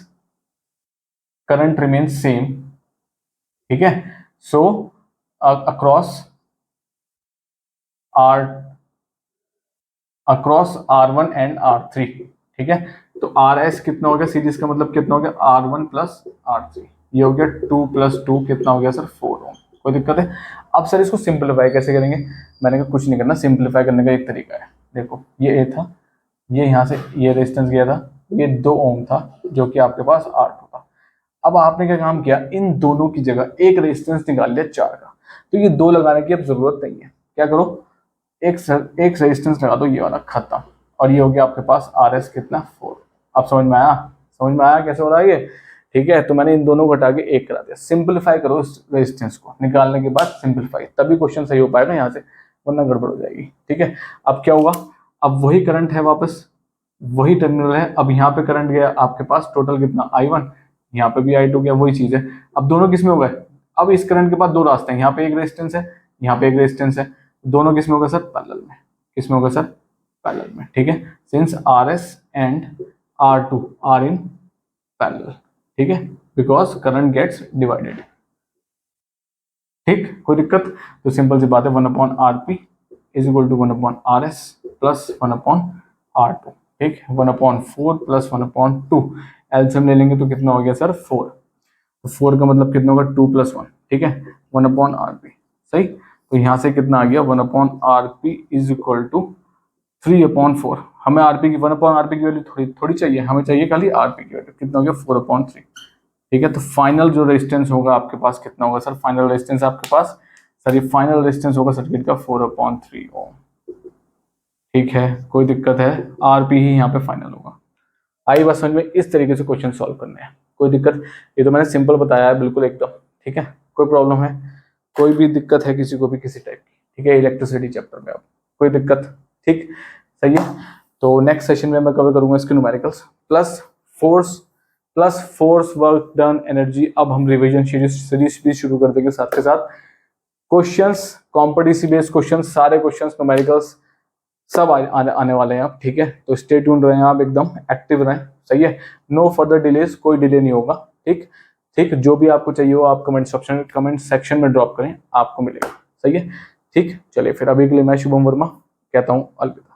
करंट रिमेन्स सेम, ठीक है, सो अक्रॉस R1 एंड R3, ठीक है। तो RS कितना हो गया, सीरीज का मतलब कितना हो गया, R1 प्लस R3, ये हो गया 2 + 2 कितना हो गया सर, 4 ओम। कोई दिक्कत है। अब सर इसको सिंपलीफाई कैसे करेंगे, मैंने कहा कुछ नहीं करना, सिंपलीफाई करने का एक तरीका है। देखो ये A था, ये यहाँ से ये रेजिस्टेंस गया था, ये 2 ओम था जो कि आपके पास R2 था। अब आपने क्या काम किया, इन दोनों की जगह एक रेजिस्टेंस निकाल लिया 4 का, तो ये 2 लगाने की अब जरूरत नहीं है। क्या करो, एक रेजिस्टेंस लगा दो, ये वाला खत्म, और ये हो गया आपके पास RS कितना, 4। अब समझ में आया, समझ में आया कैसे हो रहा है ये, ठीक है। तो मैंने इन दोनों को हटा के एक करा दिया। सिंपलीफाई करो इस रेजिस्टेंस को, निकालने के बाद सिंपलीफाई, तभी क्वेश्चन सही हो पाएगा यहाँ से, वरना गड़बड़ हो जाएगी, ठीक है। अब क्या होगा, अब वही करंट है वापस, वही टर्मिनल है, अब यहाँ पे करंट गया आपके पास टोटल कितना, I1, यहाँ पे भी I2 गया, वही चीज है। अब दोनों किस में हो गए, अब इस करंट के पास दो रास्ते हैं, यहाँ पे एक रेजिस्टेंस है, यहाँ पे एक रेजिस्टेंस है, दोनों किस में होगा सर, पैरेलल में। किस में होगा सर, पैरेलल में, ठीक है। Since RS and R2 are in parallel, ठीक है, बिकॉज करंट गेट्स डिवाइडेड, ठीक, कोई दिक्कत। तो सिंपल सी बात है, 1/RP is equal to 1/RS plus 1/R2, ठीक, 1/4 प्लस 1/2, एलसीएम ले लेंगे तो कितना हो गया सर, 4। तो 4 का मतलब कितना होगा, 2 + 1, ठीक है, 1/RP, सही। तो यहाँ से कितना आ गया, 1/RP इज इक्वल टू 3/4। हमें आरपी की 1/RP की वैल्यू थोड़ी चाहिए, हमें चाहिए खाली आरपी की वैल्यू, कितना हो गया, 4/3, ठीक है। तो फाइनल जो रेजिस्टेंस होगा आपके पास कितना होगा सर, फाइनल रेजिस्टेंस आपके पास सर, ये फाइनल रेजिस्टेंस होगा सर्किट का 4/3 ओम, ठीक है, कोई दिक्कत है, आरपी ही यहाँ पे फाइनल होगा। आई बस समझ में, इस तरीके से क्वेश्चन सॉल्व करने हैं, कोई दिक्कत। ये तो मैंने सिंपल बताया है बिल्कुल एकदम, ठीक है। कोई प्रॉब्लम है, कोई भी दिक्कत है किसी को भी किसी टाइप की, ठीक है, इलेक्ट्रिसिटी चैप्टर में, अब कोई दिक्कत, ठीक, सही है। तो नेक्स्ट सेशन में मैं कवर करूंगा इसके numericals plus force work done energy. अब हम रिवीजन सीरीज भी शुरू कर देंगे, साथ के साथ क्वेश्चंस, कॉम्पिटिटिव सी बेस्ड क्वेश्चन, सारे क्वेश्चंस न्यूमेरिकल्स सब आने वाले हैं आप, ठीक है। तो स्टे ट्यून रहें आप, एकदम एक्टिव रहें, सही है। नो फर्दर डिलेज, कोई डिले नहीं होगा, ठीक ठीक। जो भी आपको चाहिए हो आप कमेंट सेक्शन में ड्रॉप करें, आपको मिलेगा, सही है, ठीक। चलिए फिर अभी के लिए मैं शुभम वर्मा कहता हूँ अलविदा।